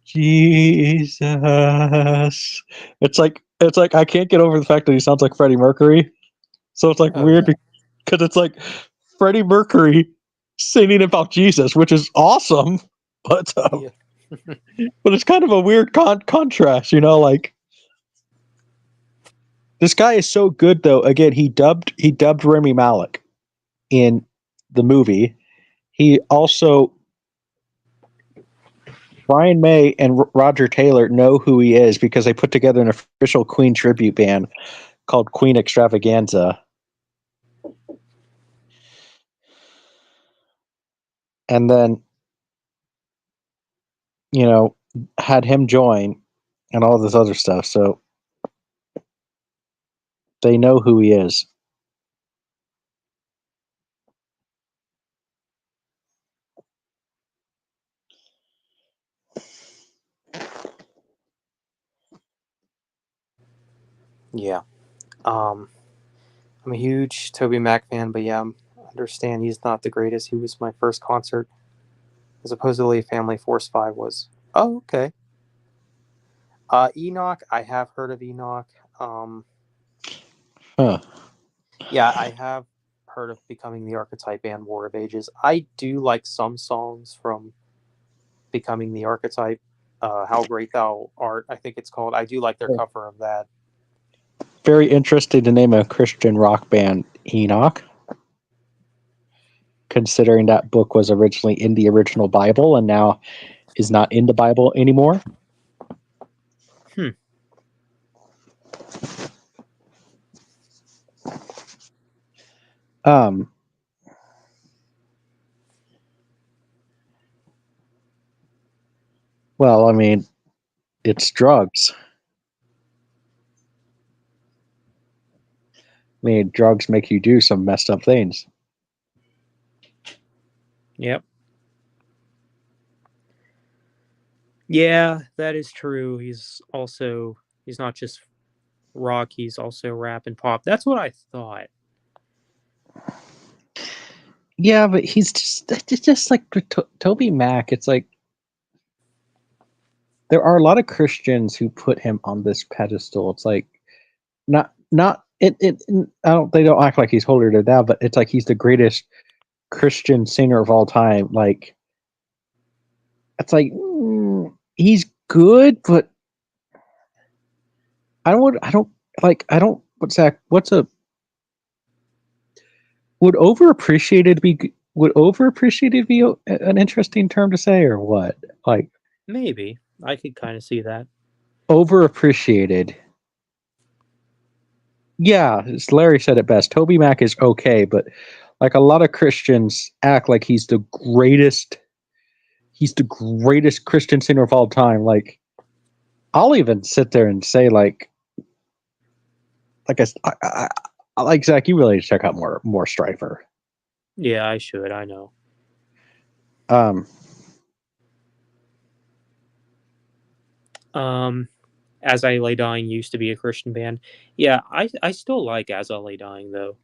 Speaker 3: Jesus." It's like I can't get over the fact that he sounds like Freddie Mercury. So it's like
Speaker 4: Oh
Speaker 3: weird
Speaker 4: yeah.
Speaker 3: because it's like Freddie Mercury singing about Jesus, which is awesome, but
Speaker 4: Yeah.
Speaker 3: but it's kind of a weird contrast, like this guy is so good though. Again, he dubbed Remy Malik in the movie. He also Brian May and Roger Taylor know who he is because they put together an official Queen tribute band called Queen Extravaganza. And then, had him join and all this other stuff. So they know who he is.
Speaker 4: Yeah. Um, I'm a huge Toby Mac fan, but yeah, I understand he's not the greatest. He was my first concert. Supposedly, Family Force 5 was. Oh, okay. Enoch, I have heard of Enoch. Um,
Speaker 3: Huh.
Speaker 4: yeah, I have heard of Becoming the Archetype and War of Ages. I do like some songs from Becoming the Archetype. How Great Thou Art, I think it's called. I do like their cover of that.
Speaker 3: Very interesting to name a Christian rock band Enoch, considering that book was originally in the original Bible and now is not in the Bible anymore.
Speaker 4: Hmm.
Speaker 3: Um, well, I mean, it's drugs. I mean, drugs make you do some messed up things.
Speaker 4: Yep. Yeah, that is true. He's not just rock, he's also rap and pop. That's what I thought.
Speaker 3: Yeah, but he's just like Toby Mac. It's like there are a lot of Christians who put him on this pedestal. It's like not it. I don't. They don't act like he's holier than thou, but it's like he's the greatest Christian singer of all time. Like it's like he's good, but I don't like. I don't. What's that? What's a would overappreciated be? Would overappreciated be an interesting term to say, or what? Like
Speaker 4: Maybe. I could kind of see that.
Speaker 3: overappreciated. Yeah, as Larry said it best. Toby Mac is okay, but like a lot of Christians act like he's the greatest. He's the greatest Christian singer of all time. Like I'll even sit there and say I like Zach. You really need to check out more Strifer.
Speaker 4: Yeah, I should. I know.
Speaker 3: Um,
Speaker 4: As I Lay Dying used to be a Christian band. Yeah, I still like As I Lay Dying though.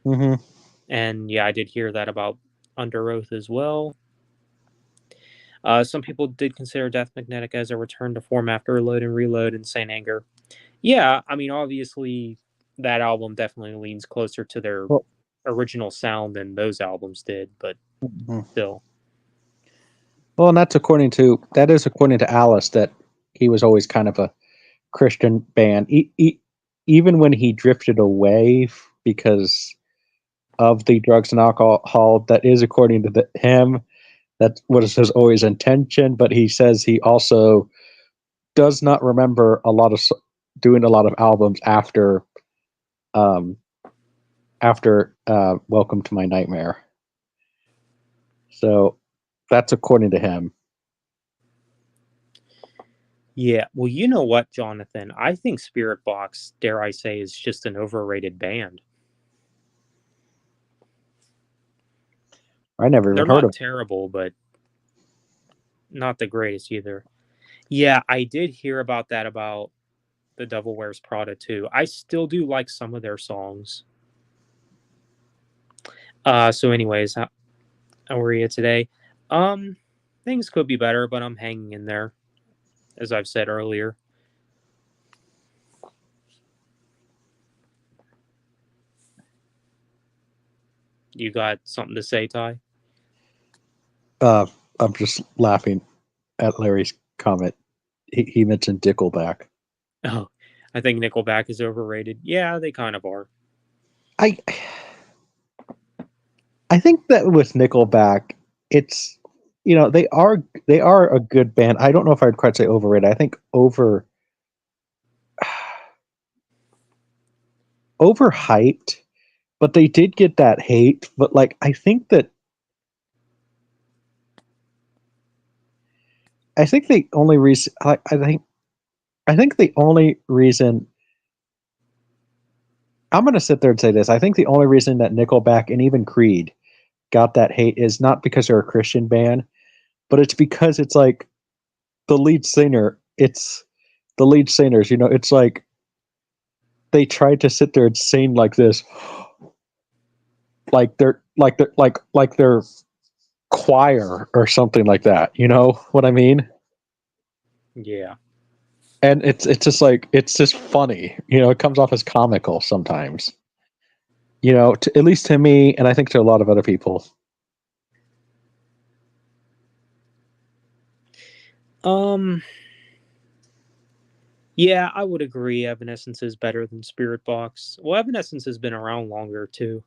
Speaker 3: mhm.
Speaker 4: And yeah, I did hear that about Under Oath as well. Some people did consider Death Magnetic as a return to form after Load and Reload and Saint Anger. Yeah, I mean, obviously, that album definitely leans closer to their
Speaker 3: Well,
Speaker 4: original sound than those albums did, but
Speaker 3: mhm.
Speaker 4: still.
Speaker 3: Well, and that's according to Alice that he was always kind of a Christian band, even when he drifted away because of the drugs and alcohol. That is according to him. That was his always intention, but he says he also does not remember doing a lot of albums um, after Welcome to My Nightmare. So that's according to him.
Speaker 4: Yeah, well, you know what, Jonathan? I think Spirit Box, dare I say, is just an overrated band.
Speaker 3: I never
Speaker 4: They're
Speaker 3: even heard
Speaker 4: not
Speaker 3: of.
Speaker 4: terrible, but not the greatest either. Yeah, I did hear about that about The Devil Wears Prada too. I still do like some of their songs. So anyways, how are you today? Things could be better, but I'm hanging in there, as I've said earlier. You got something to say, Ty?
Speaker 3: I'm just laughing at Larry's comment. He mentioned Dickleback.
Speaker 4: Oh, I think Nickelback is overrated. Yeah, they kind of are.
Speaker 3: I think that with Nickelback, it's they are a good band. I don't know if I'd quite say overrated. I think overhyped, but they did get that hate. But like, I think the only reason I think the only reason I'm going to sit there and say this. I think the only reason that Nickelback and even Creed got that hate is not because they're a Christian band, but it's because it's like the lead singer. It's the lead singers. It's like they tried to sit there and sing like this, like they're choir or something like that. You know what I mean?
Speaker 4: Yeah.
Speaker 3: And it's just like it's just funny. It comes off as comical sometimes. At least to me, and I think to a lot of other people.
Speaker 4: Yeah, I would agree. Evanescence is better than Spirit Box. Well, Evanescence has been around longer too.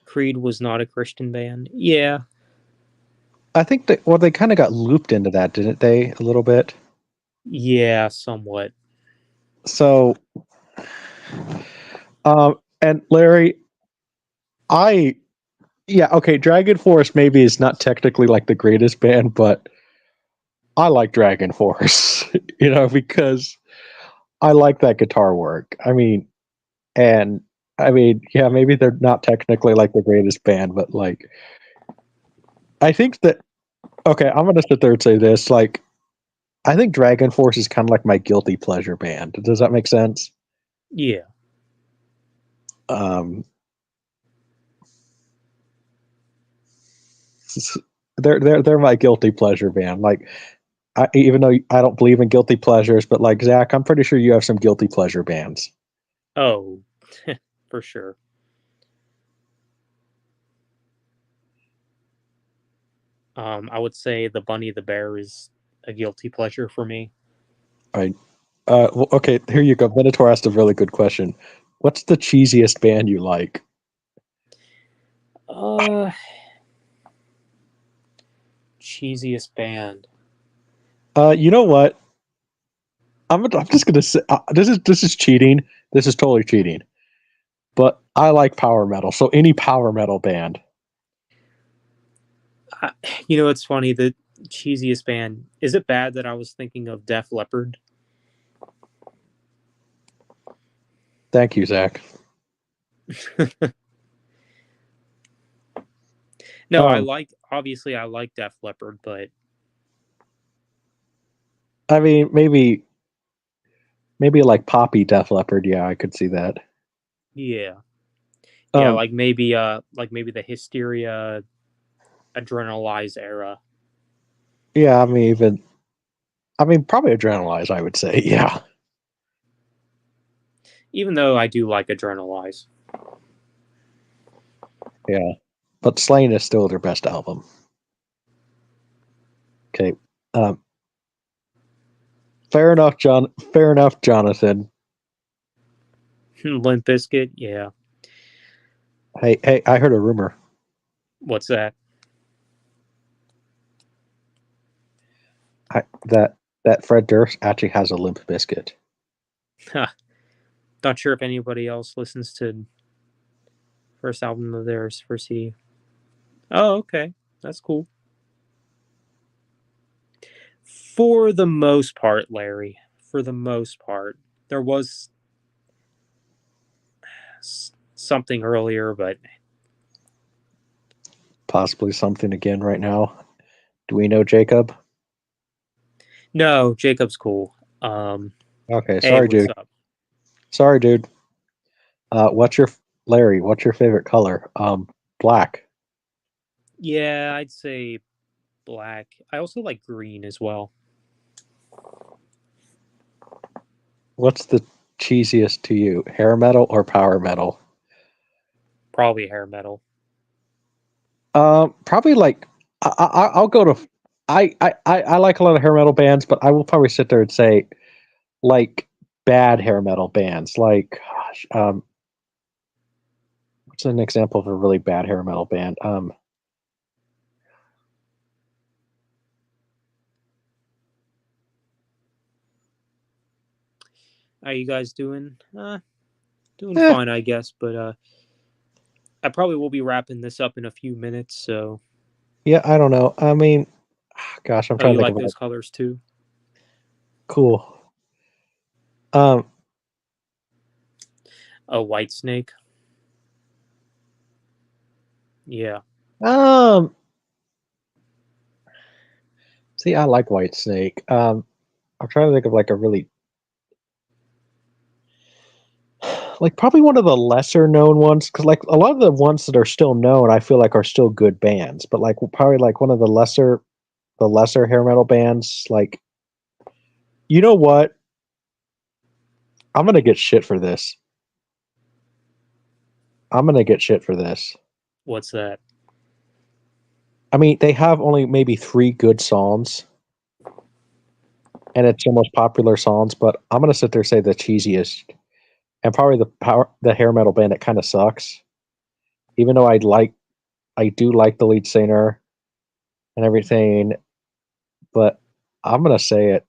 Speaker 4: Creed was not a Christian band. Yeah.
Speaker 3: I think they kind of got looped into that, didn't they? A little bit.
Speaker 4: Yeah, somewhat.
Speaker 3: So, and Larry, okay, Dragon Force maybe is not technically like the greatest band, but I like Dragon Force, because I like that guitar work. Yeah, maybe they're not technically like the greatest band, but like, I think that, okay, I'm going to sit there and say this, like, I think Dragon Force is kind of like my guilty pleasure band. Does that make sense?
Speaker 4: Yeah.
Speaker 3: They're my guilty pleasure band. Like, even though I don't believe in guilty pleasures, but like Zach, I'm pretty sure you have some guilty pleasure bands.
Speaker 4: Oh, for sure. I would say the Bunny the Bear is a guilty pleasure for me.
Speaker 3: Right. Well, okay, here you go. Minotaur asked a really good question. What's the cheesiest band you like?
Speaker 4: Cheesiest band.
Speaker 3: You know what? I'm just gonna say this is cheating. This is totally cheating. But I like power metal, so any power metal band.
Speaker 4: It's funny, the cheesiest band. Is it bad that I was thinking of Def Leppard?
Speaker 3: Thank you, Zach.
Speaker 4: No, I like Def Leppard, but
Speaker 3: I mean, maybe like poppy Def Leppard. Yeah, I could see that.
Speaker 4: yeah, like maybe the Hysteria, Adrenalize era.
Speaker 3: Yeah, probably Adrenalize, I would say. Yeah.
Speaker 4: Even though I do like Adrenalize.
Speaker 3: Yeah. But Slain is still their best album. Okay. Fair enough, Jonathan.
Speaker 4: Limp Bizkit, yeah.
Speaker 3: Hey, I heard a rumor.
Speaker 4: What's that?
Speaker 3: That Fred Durst actually has a Limp Bizkit.
Speaker 4: Not sure if anybody else listens to first album of theirs, first CD. Oh, okay. That's cool. For the most part, Larry, there was something earlier, but
Speaker 3: possibly something again right now. Do we know Jacob?
Speaker 4: No, Jacob's cool.
Speaker 3: Okay,
Speaker 4: Hey,
Speaker 3: sorry,
Speaker 4: what's
Speaker 3: dude.
Speaker 4: up?
Speaker 3: Sorry, dude. Larry? What's your favorite color? Black.
Speaker 4: Yeah, I'd say black. I also like green as well.
Speaker 3: What's the cheesiest to you? Hair metal or power metal?
Speaker 4: Probably hair metal.
Speaker 3: Probably like I'll go to. I like a lot of hair metal bands, but I will probably sit there and say like bad hair metal bands. Like, gosh, what's an example of a really bad hair metal band?
Speaker 4: How you guys doing? Doing
Speaker 3: Eh.
Speaker 4: fine, I guess. But I probably will be wrapping this up in a few minutes. So,
Speaker 3: Yeah, I don't know. I mean, gosh, I'm
Speaker 4: oh,
Speaker 3: trying
Speaker 4: you
Speaker 3: to think
Speaker 4: like
Speaker 3: of
Speaker 4: those colors too?
Speaker 3: cool. Um,
Speaker 4: A white snake. Yeah.
Speaker 3: um. See, I like White Snake. I'm trying to think of like a really like probably one of the lesser known ones because like a lot of the ones that are still known, I feel like are still good bands. But like probably like one of the lesser hair metal bands. Like, you know what? I'm gonna get shit for this. I'm gonna get shit for this.
Speaker 4: What's that?
Speaker 3: I mean, they have only maybe 3 good songs, and it's their most popular songs. But I'm gonna sit there and say the cheesiest, and probably the hair metal band that kind of sucks. Even though I do like the lead singer and everything, but I'm gonna say it.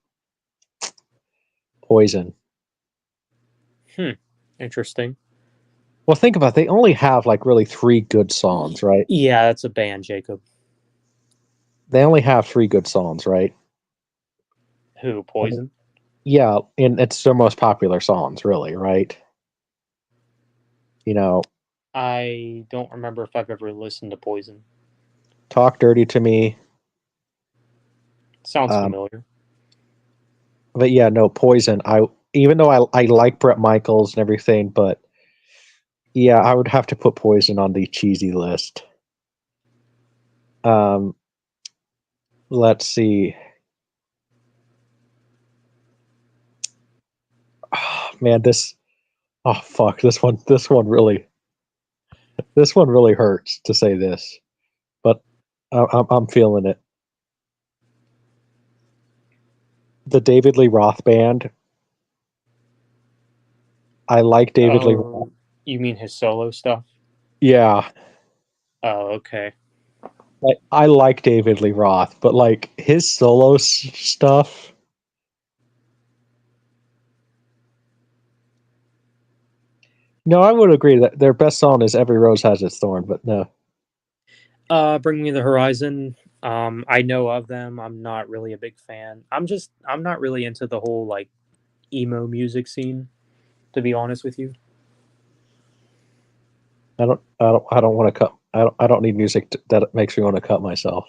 Speaker 3: Poison.
Speaker 4: Interesting.
Speaker 3: Well, think about it. They only have like really 3 good songs, right?
Speaker 4: Yeah, that's a band, Jacob.
Speaker 3: They only have 3 good songs, right?
Speaker 4: Who? Poison?
Speaker 3: Yeah, and it's their most popular songs, really, right? You know,
Speaker 4: I don't remember if I've ever listened to Poison.
Speaker 3: Talk Dirty to Me.
Speaker 4: Sounds
Speaker 3: Um,
Speaker 4: familiar.
Speaker 3: but yeah, no, Poison. Even though I like Bret Michaels and everything, but yeah, I would have to put Poison on the cheesy list. Um, let's see. Oh, man, oh fuck, this one really hurts to say this, but I'm feeling it. The David Lee Roth band. I like David Lee Roth.
Speaker 4: Oh, you mean his solo stuff?
Speaker 3: Yeah,
Speaker 4: Oh, okay.
Speaker 3: I like David Lee Roth, but like his solo stuff. No, I would agree that their best song is "Every Rose Has Its Thorn," but no.
Speaker 4: Bring Me the Horizon. I know of them. I'm not really a big fan. I'm not really into the whole like emo music scene, to be honest with you.
Speaker 3: I don't want to cut. I don't need music that makes me want to cut myself.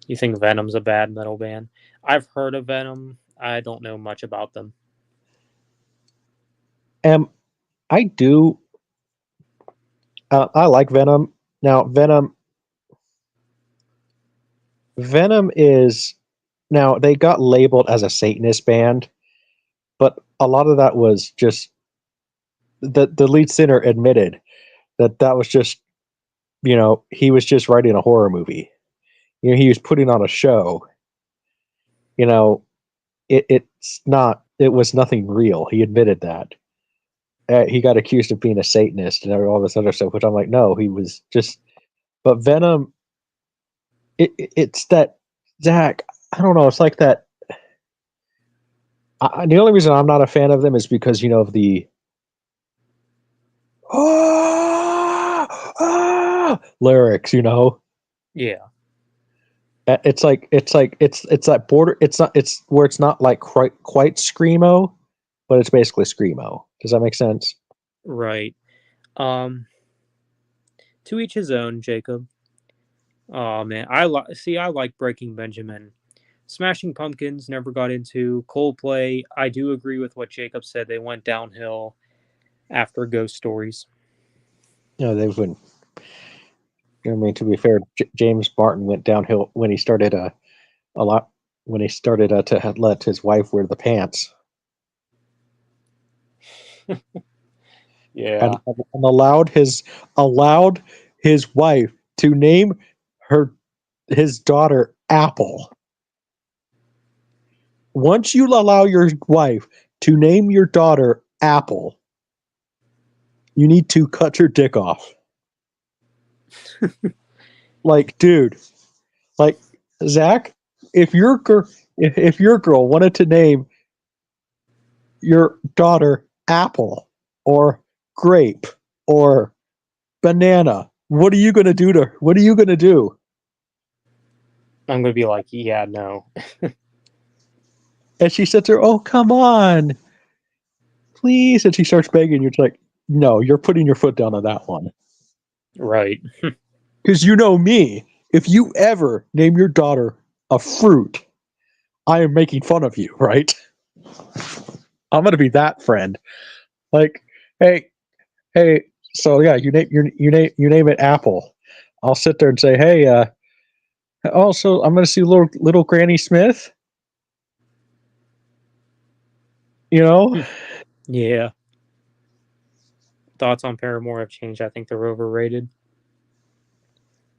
Speaker 4: You think Venom's a bad metal band? I've heard of Venom. I don't know much about them.
Speaker 3: I do. I like Venom. Now, Venom is now they got labeled as a Satanist band, but a lot of that was just the lead singer admitted that was just he was just writing a horror movie. He was putting on a show. You know, it was nothing real. He admitted that. He got accused of being a Satanist and all this other stuff, which I'm like, no, he was just. But Venom, it's that Zach. I don't know. It's like that. The only reason I'm not a fan of them is because of the lyrics.
Speaker 4: Yeah,
Speaker 3: It's that border. It's where it's not like quite screamo, but it's basically screamo. Does that make sense?
Speaker 4: right. Um, to each his own, Jacob. Oh man, I like Breaking Benjamin. Smashing Pumpkins never got into. Coldplay, I do agree with what Jacob said. They went downhill after Ghost Stories.
Speaker 3: They've been. I mean, to be fair, James Martin went downhill when he started a lot when he started to let his wife wear the pants.
Speaker 4: Yeah.
Speaker 3: And allowed his wife to name his daughter Apple. Once you allow your wife to name your daughter Apple, you need to cut your dick off. Like, dude, like Zach, if your girl wanted to name your daughter Apple or Grape or Banana, what are you gonna do to her? What are you gonna do?
Speaker 4: I'm gonna be like, yeah, no.
Speaker 3: And she sits there, oh, come on, please. And she starts begging. You're like, no, you're putting your foot down on that one.
Speaker 4: Right.
Speaker 3: Because you know me. If you ever name your daughter a fruit, I am making fun of you, right? I'm going to be that friend. Like, hey, so yeah, you name it Apple. I'll sit there and say, hey, also, I'm going to see little Granny Smith. You know?
Speaker 4: Yeah. Thoughts on Paramore have changed. I think they're overrated.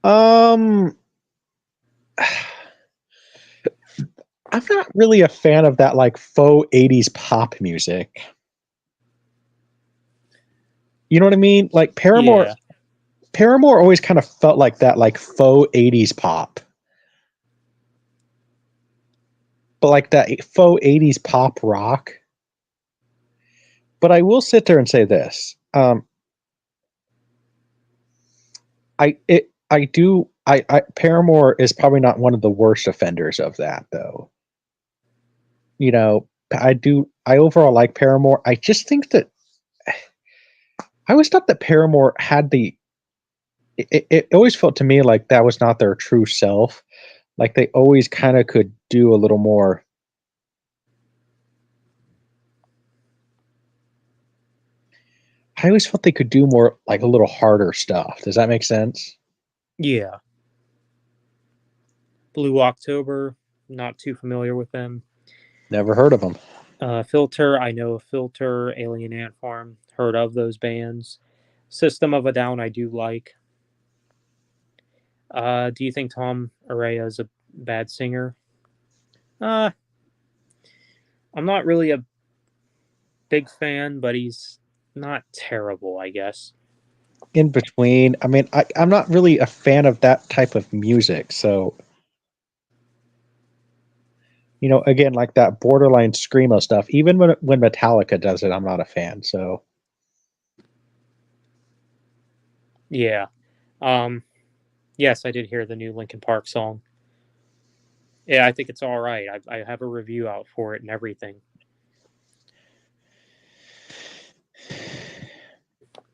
Speaker 3: I'm not really a fan of that like faux 80s pop music. You know what I mean? Like Paramore always kind of felt like that like faux 80s pop. But like that faux 80s pop rock. But I will sit there and say this. Paramore is probably not one of the worst offenders of that though. You know, I overall like Paramore. I just think that I always thought that Paramore had it always felt to me like that was not their true self. Like they always kind of could do a little more. I always felt they could do more, like a little harder stuff. Does that make sense?
Speaker 4: Yeah. Blue October, not too familiar with them.
Speaker 3: Never heard of them.
Speaker 4: Filter, I know of Filter, Alien Ant Farm, heard of those bands. System of a Down, I do like. Do you think Tom Araya is a bad singer? I'm not really a big fan, but he's not terrible, I guess.
Speaker 3: In between, I mean, I'm not really a fan of that type of music, so again, like that borderline screamo stuff. Even when Metallica does it, I'm not a fan. So
Speaker 4: yeah, yes, I did hear the new Linkin Park song. Yeah, I think it's all right. I have a review out for it and everything.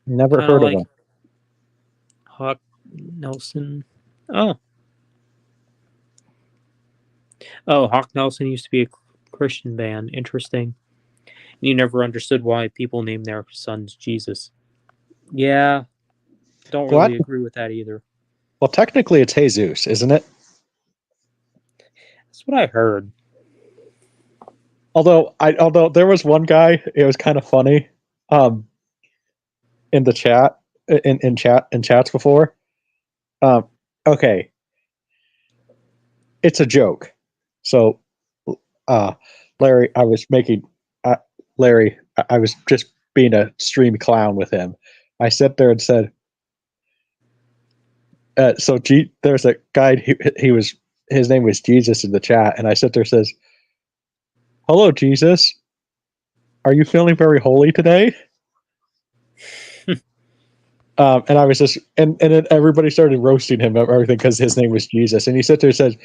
Speaker 3: Never heard of them.
Speaker 4: Hawk Nelson. Oh, Hawk Nelson used to be a Christian band. Interesting. You never understood why people name their sons Jesus. Yeah, don't really agree with that either.
Speaker 3: Well, technically, it's Jesus, isn't it?
Speaker 4: That's what I heard.
Speaker 3: Although there was one guy, it was kind of funny, in the chat, in chats before. Okay, it's a joke. So, Larry, I was just being a stream clown with him. I sat there and said, there's a guy, his name was Jesus in the chat, and I sit there and says, hello, Jesus. Are you feeling very holy today? And I was just, and then everybody started roasting him of everything because his name was Jesus. And he sat there and says,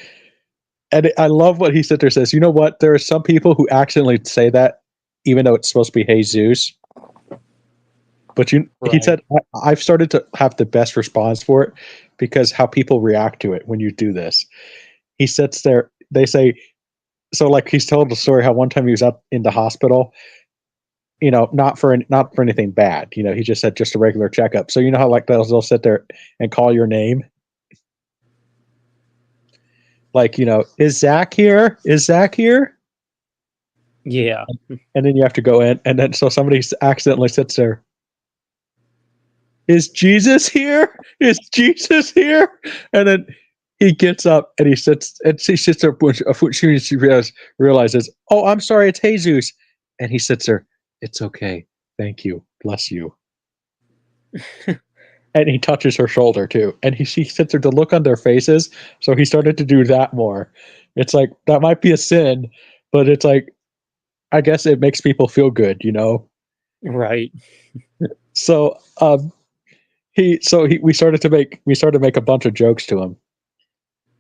Speaker 3: and I love what he sat there and says, you know what? There are some people who accidentally say that, even though it's supposed to be Jesus. But he
Speaker 4: Right.
Speaker 3: said, I've started to have the best response for it because how people react to it when you do this. He sits there, they say, so like he's told the story how one time he was up in the hospital, not for anything bad. He just said just a regular checkup. So you know how like they'll sit there and call your name? Like, is Zach here? Is Zach here?
Speaker 4: Yeah.
Speaker 3: And then you have to go in, and then so somebody accidentally sits there. Is Jesus here? Is Jesus here? And then he gets up and he sits there. She realizes, oh, I'm sorry, it's Jesus. And he sits there. It's okay. Thank you. Bless you. And he touches her shoulder too. And she sits there to look on their faces. So he started to do that more. It's like, that might be a sin, but it's like, I guess it makes people feel good,
Speaker 4: Right.
Speaker 3: So, we started to make a bunch of jokes to him.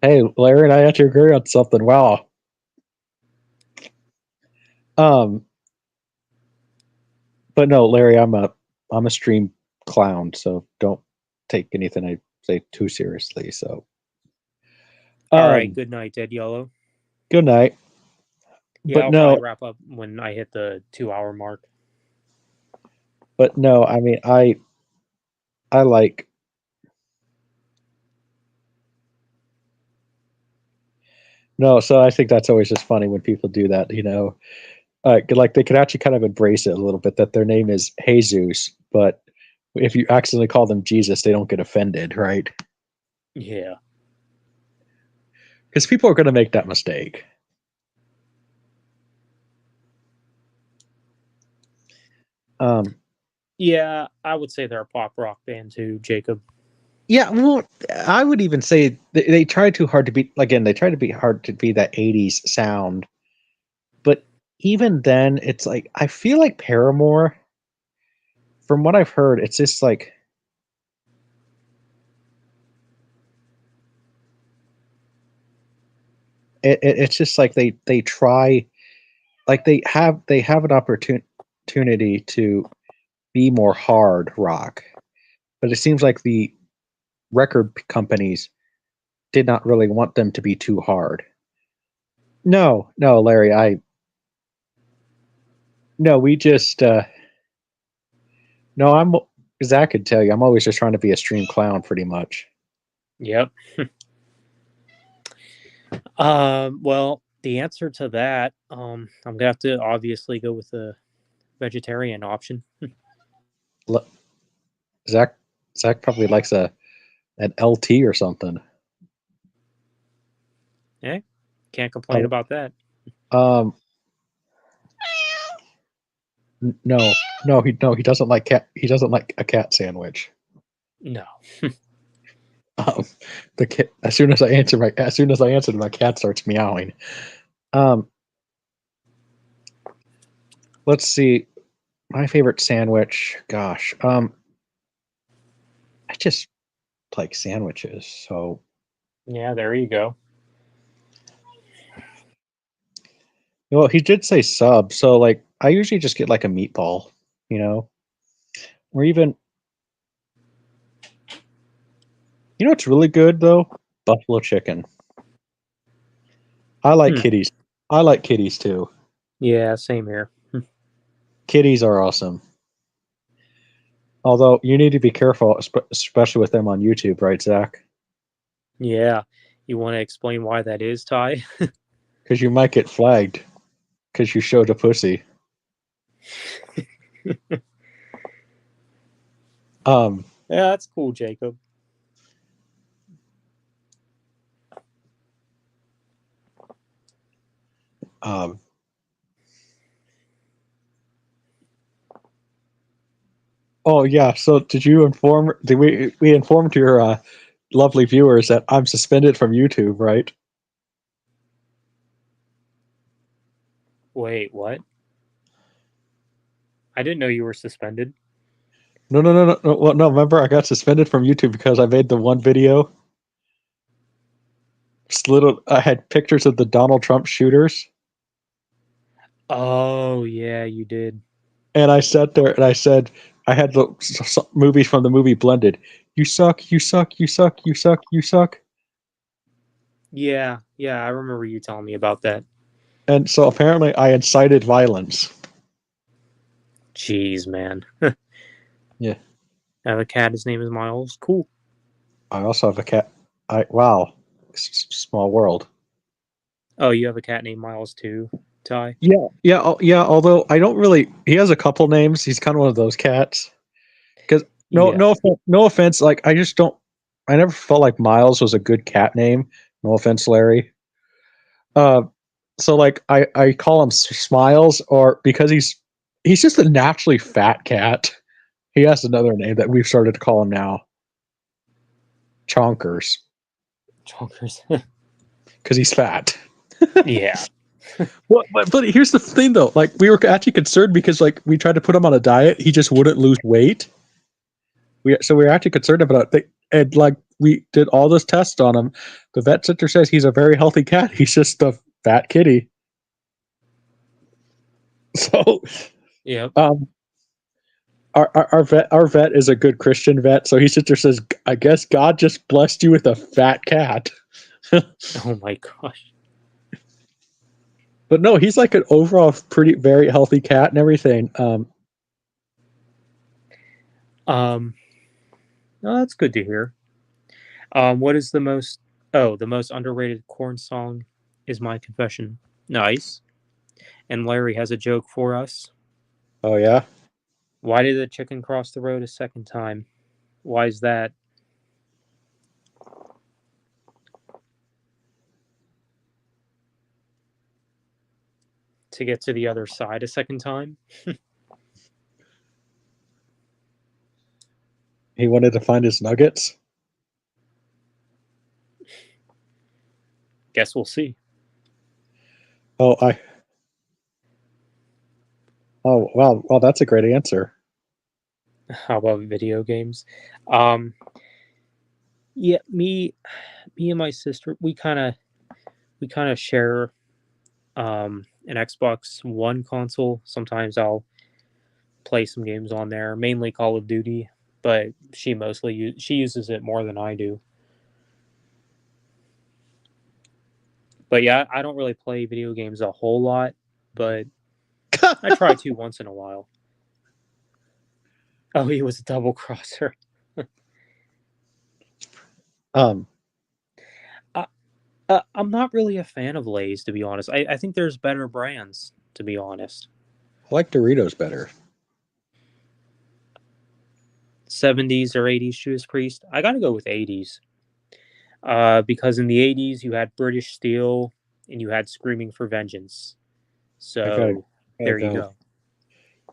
Speaker 3: Hey, Larry and I had to agree on something. Wow. But no, Larry, I'm a stream clown, so don't take anything I say too seriously. So,
Speaker 4: All right. Good night, Dead Yellow.
Speaker 3: good night.
Speaker 4: Yeah,
Speaker 3: But
Speaker 4: I'll
Speaker 3: no,
Speaker 4: probably wrap up when I hit the 2-hour mark.
Speaker 3: but no, I mean, I like. No, so I think that's always just funny when people do that, like they could actually kind of embrace it a little bit that their name is Jesus, but if you accidentally call them Jesus, they don't get offended, right?
Speaker 4: Yeah.
Speaker 3: Because people are going to make that mistake.
Speaker 4: Yeah, I would say they're a pop rock band too, Jacob.
Speaker 3: Yeah, well, I would even say they try too hard to be. Again, they try to be hard to be that '80s sound, but even then, it's like I feel like Paramore. From what I've heard, it's just like it's just like they try, like they have an opportunity to be more hard rock, but it seems like the record companies did not really want them to be too hard. No, Larry, we just no, Zach could tell you, I'm always just trying to be a stream clown, pretty much.
Speaker 4: Yep. Well, the answer to that, I'm gonna have to obviously go with the vegetarian option.
Speaker 3: Zach probably likes an LT or something.
Speaker 4: Yeah, can't complain about that.
Speaker 3: He doesn't like cat. He doesn't like a cat sandwich.
Speaker 4: No.
Speaker 3: The cat, as soon as I answer, my cat starts meowing. Let's see. My favorite sandwich. Gosh. I just like sandwiches. So
Speaker 4: Yeah, there you go.
Speaker 3: well, he did say sub. So like, I usually just get like a meatball, or even. It's really good though? Buffalo chicken. I like kitties. I like kitties too.
Speaker 4: Yeah, same here.
Speaker 3: Kitties are awesome. Although you need to be careful, especially with them on YouTube, right, Zach?
Speaker 4: Yeah. You want to explain why that is, Ty?
Speaker 3: Because you might get flagged because you showed a pussy.
Speaker 4: Yeah, that's cool, Jacob.
Speaker 3: Oh yeah. So did we informed your lovely viewers that I'm suspended from YouTube, right?
Speaker 4: Wait, what? I didn't know you were suspended.
Speaker 3: No. Well, no. Remember, I got suspended from YouTube because I made the one video. I had pictures of the Donald Trump shooters.
Speaker 4: Oh, yeah, you did.
Speaker 3: And I sat there and I said, I had the movies from the movie blended. You suck, you suck, you suck, you suck, you suck.
Speaker 4: Yeah, I remember you telling me about that.
Speaker 3: And so apparently I incited violence.
Speaker 4: Jeez, man.
Speaker 3: Yeah.
Speaker 4: I have a cat. His name is Miles. Cool.
Speaker 3: I also have a cat. Wow. Small world.
Speaker 4: Oh, you have a cat named Miles too, Ty?
Speaker 3: Yeah. Although I don't really, he has a couple names. He's kind of one of those cats. Because
Speaker 4: Yeah.
Speaker 3: no offense. Like I just don't. I never felt like Miles was a good cat name. No offense, Larry. Uh, so like I call him Smiles, or because he's just a naturally fat cat. He has another name that we've started to call him now. Chonkers,
Speaker 4: Chonkers.
Speaker 3: because he's fat.
Speaker 4: Yeah.
Speaker 3: Well, but here's the thing though. Like we were actually concerned because like we tried to put him on a diet, he just wouldn't lose weight. We were actually concerned about it, and like we did all those tests on him. The vet center says he's a very healthy cat. He's just a fat kitty. So,
Speaker 4: Yeah.
Speaker 3: our vet is a good Christian vet. So he sits there says, "I guess God just blessed you with a fat cat."
Speaker 4: Oh my gosh.
Speaker 3: But no, he's like an overall very healthy cat and everything.
Speaker 4: No, that's good to hear. What is the most? Oh, the most underrated corn song is "My Confession." Nice. And Larry has a joke for us.
Speaker 3: Oh yeah.
Speaker 4: Why did the chicken cross the road a second time? Why is that? To get to the other side a second time?
Speaker 3: He wanted to find his nuggets.
Speaker 4: Guess we'll see.
Speaker 3: Oh, Oh, wow. Well, that's a great answer.
Speaker 4: How about video games? Um, yeah, me and my sister, we kind of share an Xbox One console. Sometimes I'll play some games on there, mainly Call of Duty, but she uses it more than I do. But yeah, I don't really play video games a whole lot, but I try to once in a while. Oh, he was a double crosser.
Speaker 3: Um,
Speaker 4: I'm not really a fan of Lay's, to be honest. I think there's better brands, to be honest.
Speaker 3: I like Doritos better.
Speaker 4: 70s or 80s Judas Priest. I gotta go with 80s. Because in the 80s you had British Steel and you had Screaming for Vengeance. So
Speaker 3: Gotta
Speaker 4: there you
Speaker 3: go.
Speaker 4: go.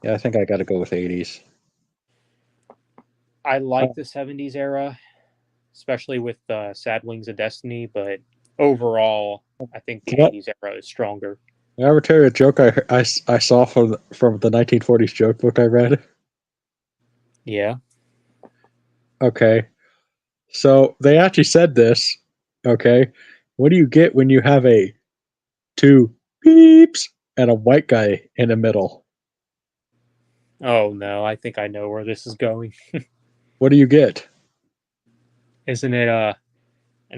Speaker 3: Yeah, I think I gotta go with 80s.
Speaker 4: I like the 70s era, especially with Sad Wings of Destiny, but overall, I think the
Speaker 3: What?
Speaker 4: 80s era is stronger.
Speaker 3: Did I ever tell you a joke I saw from the 1940s joke book I read?
Speaker 4: Yeah.
Speaker 3: Okay. So they actually said this. Okay. What do you get when you have a two beeps and a white guy in the middle?
Speaker 4: Oh no, I think I know where this is going.
Speaker 3: What do you get?
Speaker 4: Isn't it an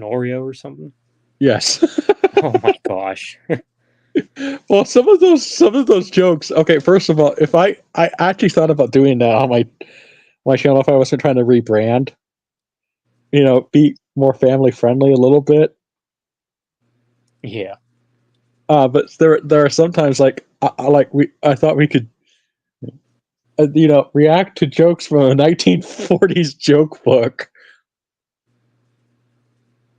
Speaker 4: Oreo or something?
Speaker 3: Yes.
Speaker 4: Oh my gosh.
Speaker 3: Well, some of those jokes. Okay, first of all, if I actually thought about doing that on my channel if I wasn't trying to rebrand, be more family friendly a little bit.
Speaker 4: Yeah.
Speaker 3: But there are sometimes like I thought we could react to jokes from a 1940s joke book,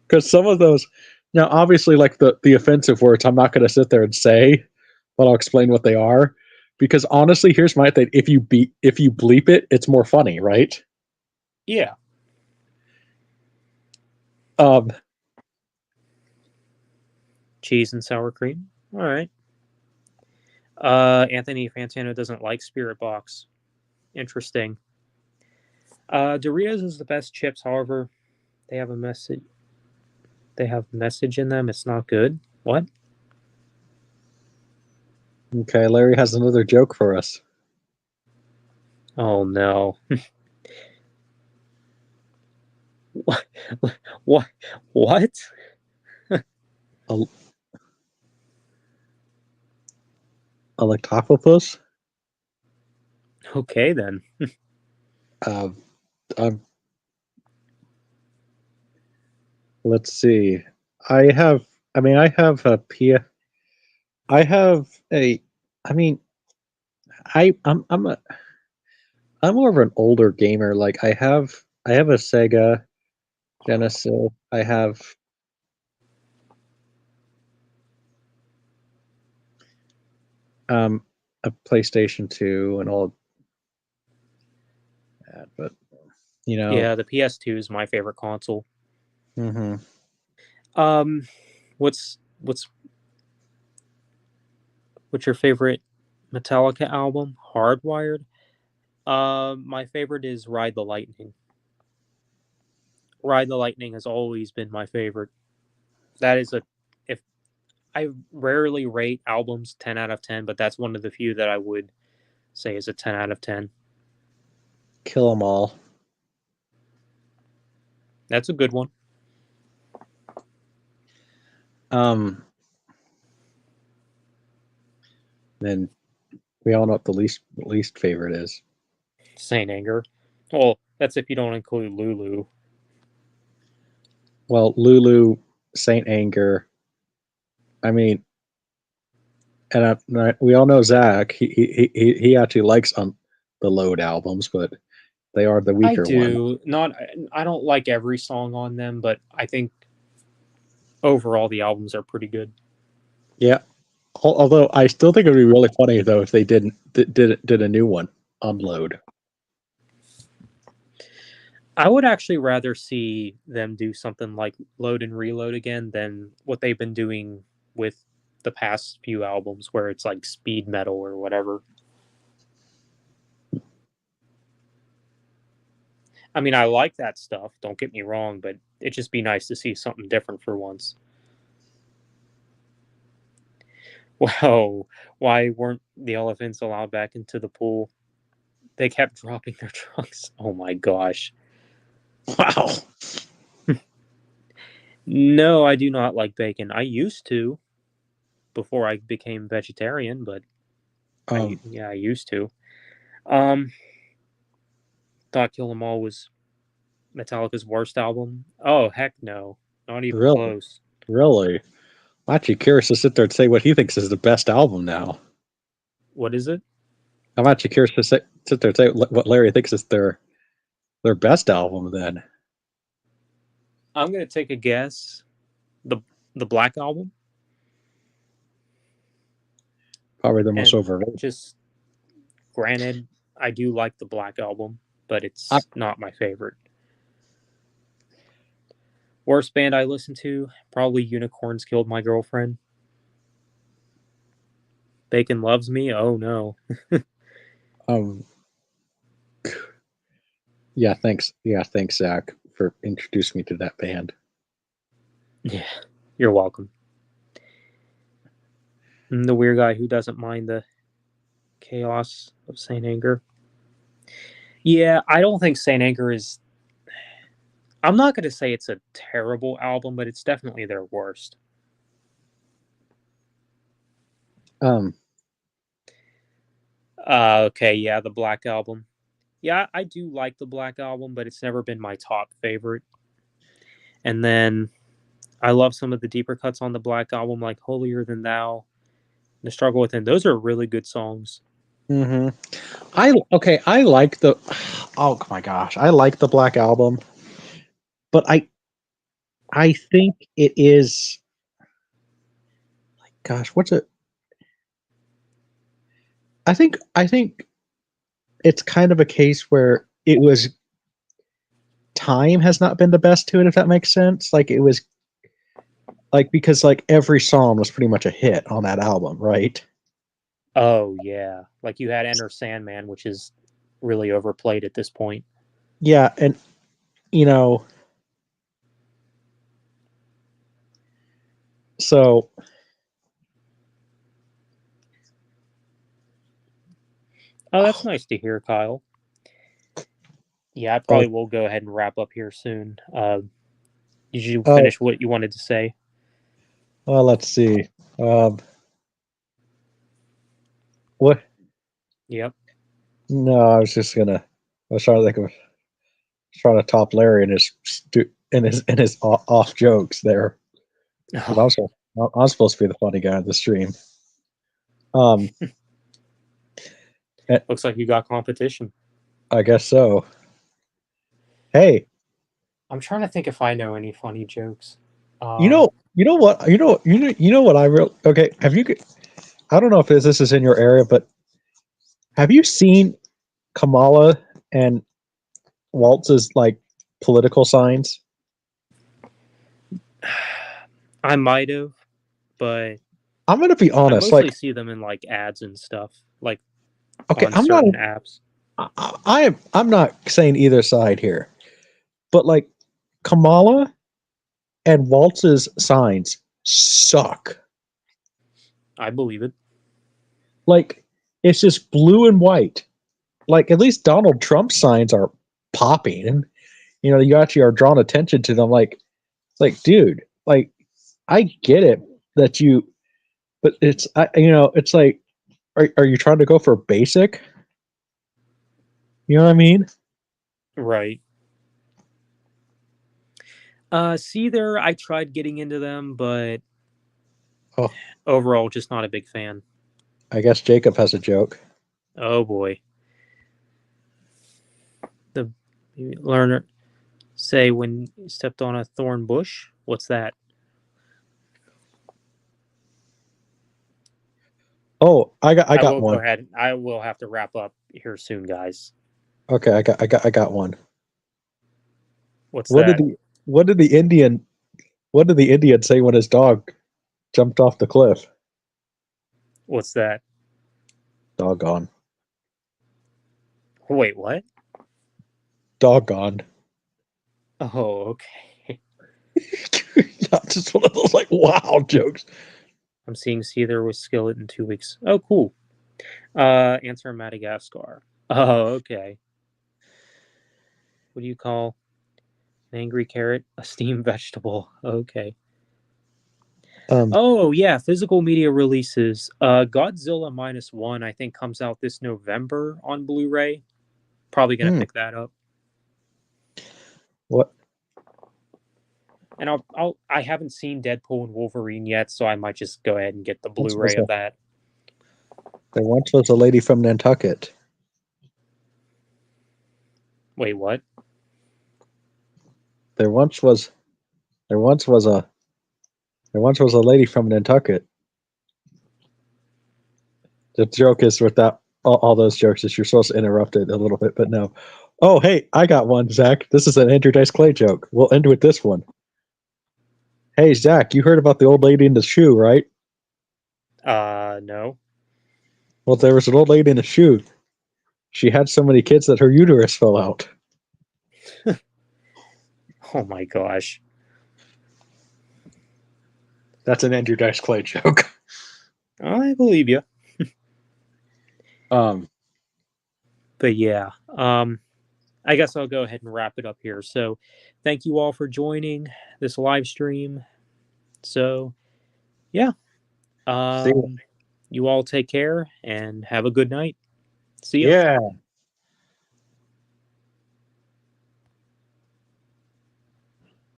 Speaker 3: because some of those, now obviously like the offensive words I'm not going to sit there and say, but I'll explain what they are, because honestly here's my thing: if you bleep it, it's more funny, right?
Speaker 4: Yeah.
Speaker 3: um
Speaker 4: Cheese and sour cream. All right. Anthony Fantano doesn't like Spirit Box. Interesting. Doritos is the best chips. However, they have a message. They have a message in them. It's not good. What?
Speaker 3: okay, Larry has another joke for us.
Speaker 4: Oh no. What? What? What?
Speaker 3: El- Electopopus.
Speaker 4: Okay then.
Speaker 3: Uh, um, let's see. I have. I mean, I have a P. I have a. I mean, I'm more of an older gamer. Like I have a Sega Genesis. I have um a PlayStation 2 and all that, but you know,
Speaker 4: Yeah, the PS2 is my favorite console.
Speaker 3: hmm
Speaker 4: Um, what's what's what's your favorite Metallica album? Hardwired. My favorite is Ride the Lightning. Ride the Lightning has always been my favorite. That is a if I rarely rate albums 10 out of 10, but that's one of the few that I would say is a 10 out of 10.
Speaker 3: Kill 'Em All.
Speaker 4: That's a good one.
Speaker 3: Then we all know what the least favorite is.
Speaker 4: Saint Anger. Well, that's if you don't include Lulu.
Speaker 3: Well, Lulu, Saint Anger. I mean, and we all know Zach. He actually likes the Load albums, but they are the
Speaker 4: I
Speaker 3: weaker one.
Speaker 4: do. Not I don't like every song on them, but I think overall the albums are pretty good.
Speaker 3: Yeah. Although I still think it would be really funny though if they did a new one on Load.
Speaker 4: I would actually rather see them do something like Load and Reload again than what they've been doing with the past few albums where it's like speed metal or whatever. I mean, I like that stuff, don't get me wrong, but it'd just be nice to see something different for once. Whoa, why weren't the elephants allowed back into the pool? They kept dropping their trunks. Oh my gosh.
Speaker 3: Wow.
Speaker 4: No, I do not like bacon. I used to before I became vegetarian, but I used to. Um, thought Kill 'Em All was Metallica's worst album. Oh heck no, not even
Speaker 3: Really,
Speaker 4: close.
Speaker 3: really. I'm actually curious to sit there and say what he thinks is the best album now.
Speaker 4: What is it?
Speaker 3: I'm actually curious to sit there and say what Larry thinks is their best album. Then
Speaker 4: I'm gonna take a guess. The the Black Album,
Speaker 3: probably the most
Speaker 4: and
Speaker 3: overrated.
Speaker 4: just granted, I do like the Black Album, but
Speaker 3: I,
Speaker 4: it's not my favorite. Worst band I listened to, probably Unicorns Killed My Girlfriend. Bacon Loves Me. Oh no.
Speaker 3: um, yeah, thanks. Yeah, thanks, Zach, for introducing me to that band.
Speaker 4: Yeah, you're welcome. The weird guy who doesn't mind the chaos of Saint Anger. Yeah, I don't think Saint Anger is. I'm not going to say it's a terrible album, but it's definitely their worst.
Speaker 3: Um,
Speaker 4: Okay, yeah, the Black Album. Yeah, I do like the Black Album, but it's never been my top favorite. And then I love some of the deeper cuts on the Black Album, like Holier Than Thou, The Struggle Within. Those are really good songs.
Speaker 3: mm-hmm. I like the. Oh my gosh, I like the Black Album, but I think it is. Gosh, what's it? I think it's kind of a case where it was time has not been the best to it, if that makes sense. Like it was like because like every song was pretty much a hit on that album, right?
Speaker 4: Oh, yeah. Like you had Enter Sandman, which is really overplayed at this point.
Speaker 3: Yeah, and you know, so
Speaker 4: Oh, that's
Speaker 3: oh,
Speaker 4: nice to hear, Kyle. Yeah, I probably will go ahead and wrap up here soon. Did you
Speaker 3: Oh.
Speaker 4: finish what you wanted to say?
Speaker 3: Well, let's see. What?
Speaker 4: Yep.
Speaker 3: No, I was trying to think of trying to top Larry and his off jokes there. 'Cause I'm supposed to be the funny guy on the stream.
Speaker 4: Looks like you got competition.
Speaker 3: I guess so. Hey,
Speaker 4: I'm trying to think if I know any funny jokes.
Speaker 3: you know what? Okay, have you? I don't know if this is in your area, but have you seen Kamala and Waltz's like political signs?
Speaker 4: I might have, but
Speaker 3: I'm gonna be
Speaker 4: I
Speaker 3: honest.
Speaker 4: mostly
Speaker 3: Like,
Speaker 4: see them in like ads and stuff, like
Speaker 3: okay,
Speaker 4: on certain apps.
Speaker 3: I'm not saying either side here, but like Kamala and Waltz's signs suck.
Speaker 4: I believe it.
Speaker 3: Like, it's just blue and white. Like, at least Donald Trump's signs are popping, and you actually are drawing attention to them. Like, dude, like, I get it that but it's like, are you trying to go for basic? You know what I mean?
Speaker 4: Right. See there, I tried getting into them, but
Speaker 3: Oh,
Speaker 4: overall, just not a big fan.
Speaker 3: I guess Jacob has a joke.
Speaker 4: Oh boy. The learner say when you stepped on a thorn bush. What's that?
Speaker 3: Oh, I got
Speaker 4: will
Speaker 3: one.
Speaker 4: go ahead. I will have to wrap up here soon, guys.
Speaker 3: Okay, I got one.
Speaker 4: What's
Speaker 3: What
Speaker 4: that?
Speaker 3: did the what did the Indian say when his dog jumped off the cliff?
Speaker 4: What's that?
Speaker 3: Doggone.
Speaker 4: Wait, what?
Speaker 3: Doggone.
Speaker 4: Oh, okay.
Speaker 3: Yeah, just one of those like wow jokes.
Speaker 4: I'm seeing Seether with Skillet in 2 weeks. Oh, cool. Answer Madagascar. Oh, okay. What do you call an angry carrot? A steamed vegetable. Okay. Oh yeah, physical media releases. Godzilla -1, I think, comes out this November on Blu-ray. Probably gonna pick that up.
Speaker 3: What?
Speaker 4: And I haven't seen Deadpool and Wolverine yet, so I might just go ahead and get the
Speaker 3: What's
Speaker 4: Blu-ray of that.
Speaker 3: There once was a lady from Nantucket.
Speaker 4: Wait, what?
Speaker 3: There once was a lady from Nantucket. The joke is with that all those jokes is you're supposed to interrupt it a little bit, but no. Oh, hey, I got one, Zach. This is an Andrew Dice Clay joke. We'll end with this one. Hey, Zach, you heard about the old lady in the shoe, right?
Speaker 4: No.
Speaker 3: Well, there was an old lady in a shoe. She had so many kids that her uterus fell out.
Speaker 4: Oh my gosh.
Speaker 3: That's an Andrew Dice Clay joke.
Speaker 4: I believe you. But yeah, I guess I'll go ahead and wrap it up here. So thank you all for joining this live stream. So yeah, you all take care and have a good night. See ya.
Speaker 3: Yeah.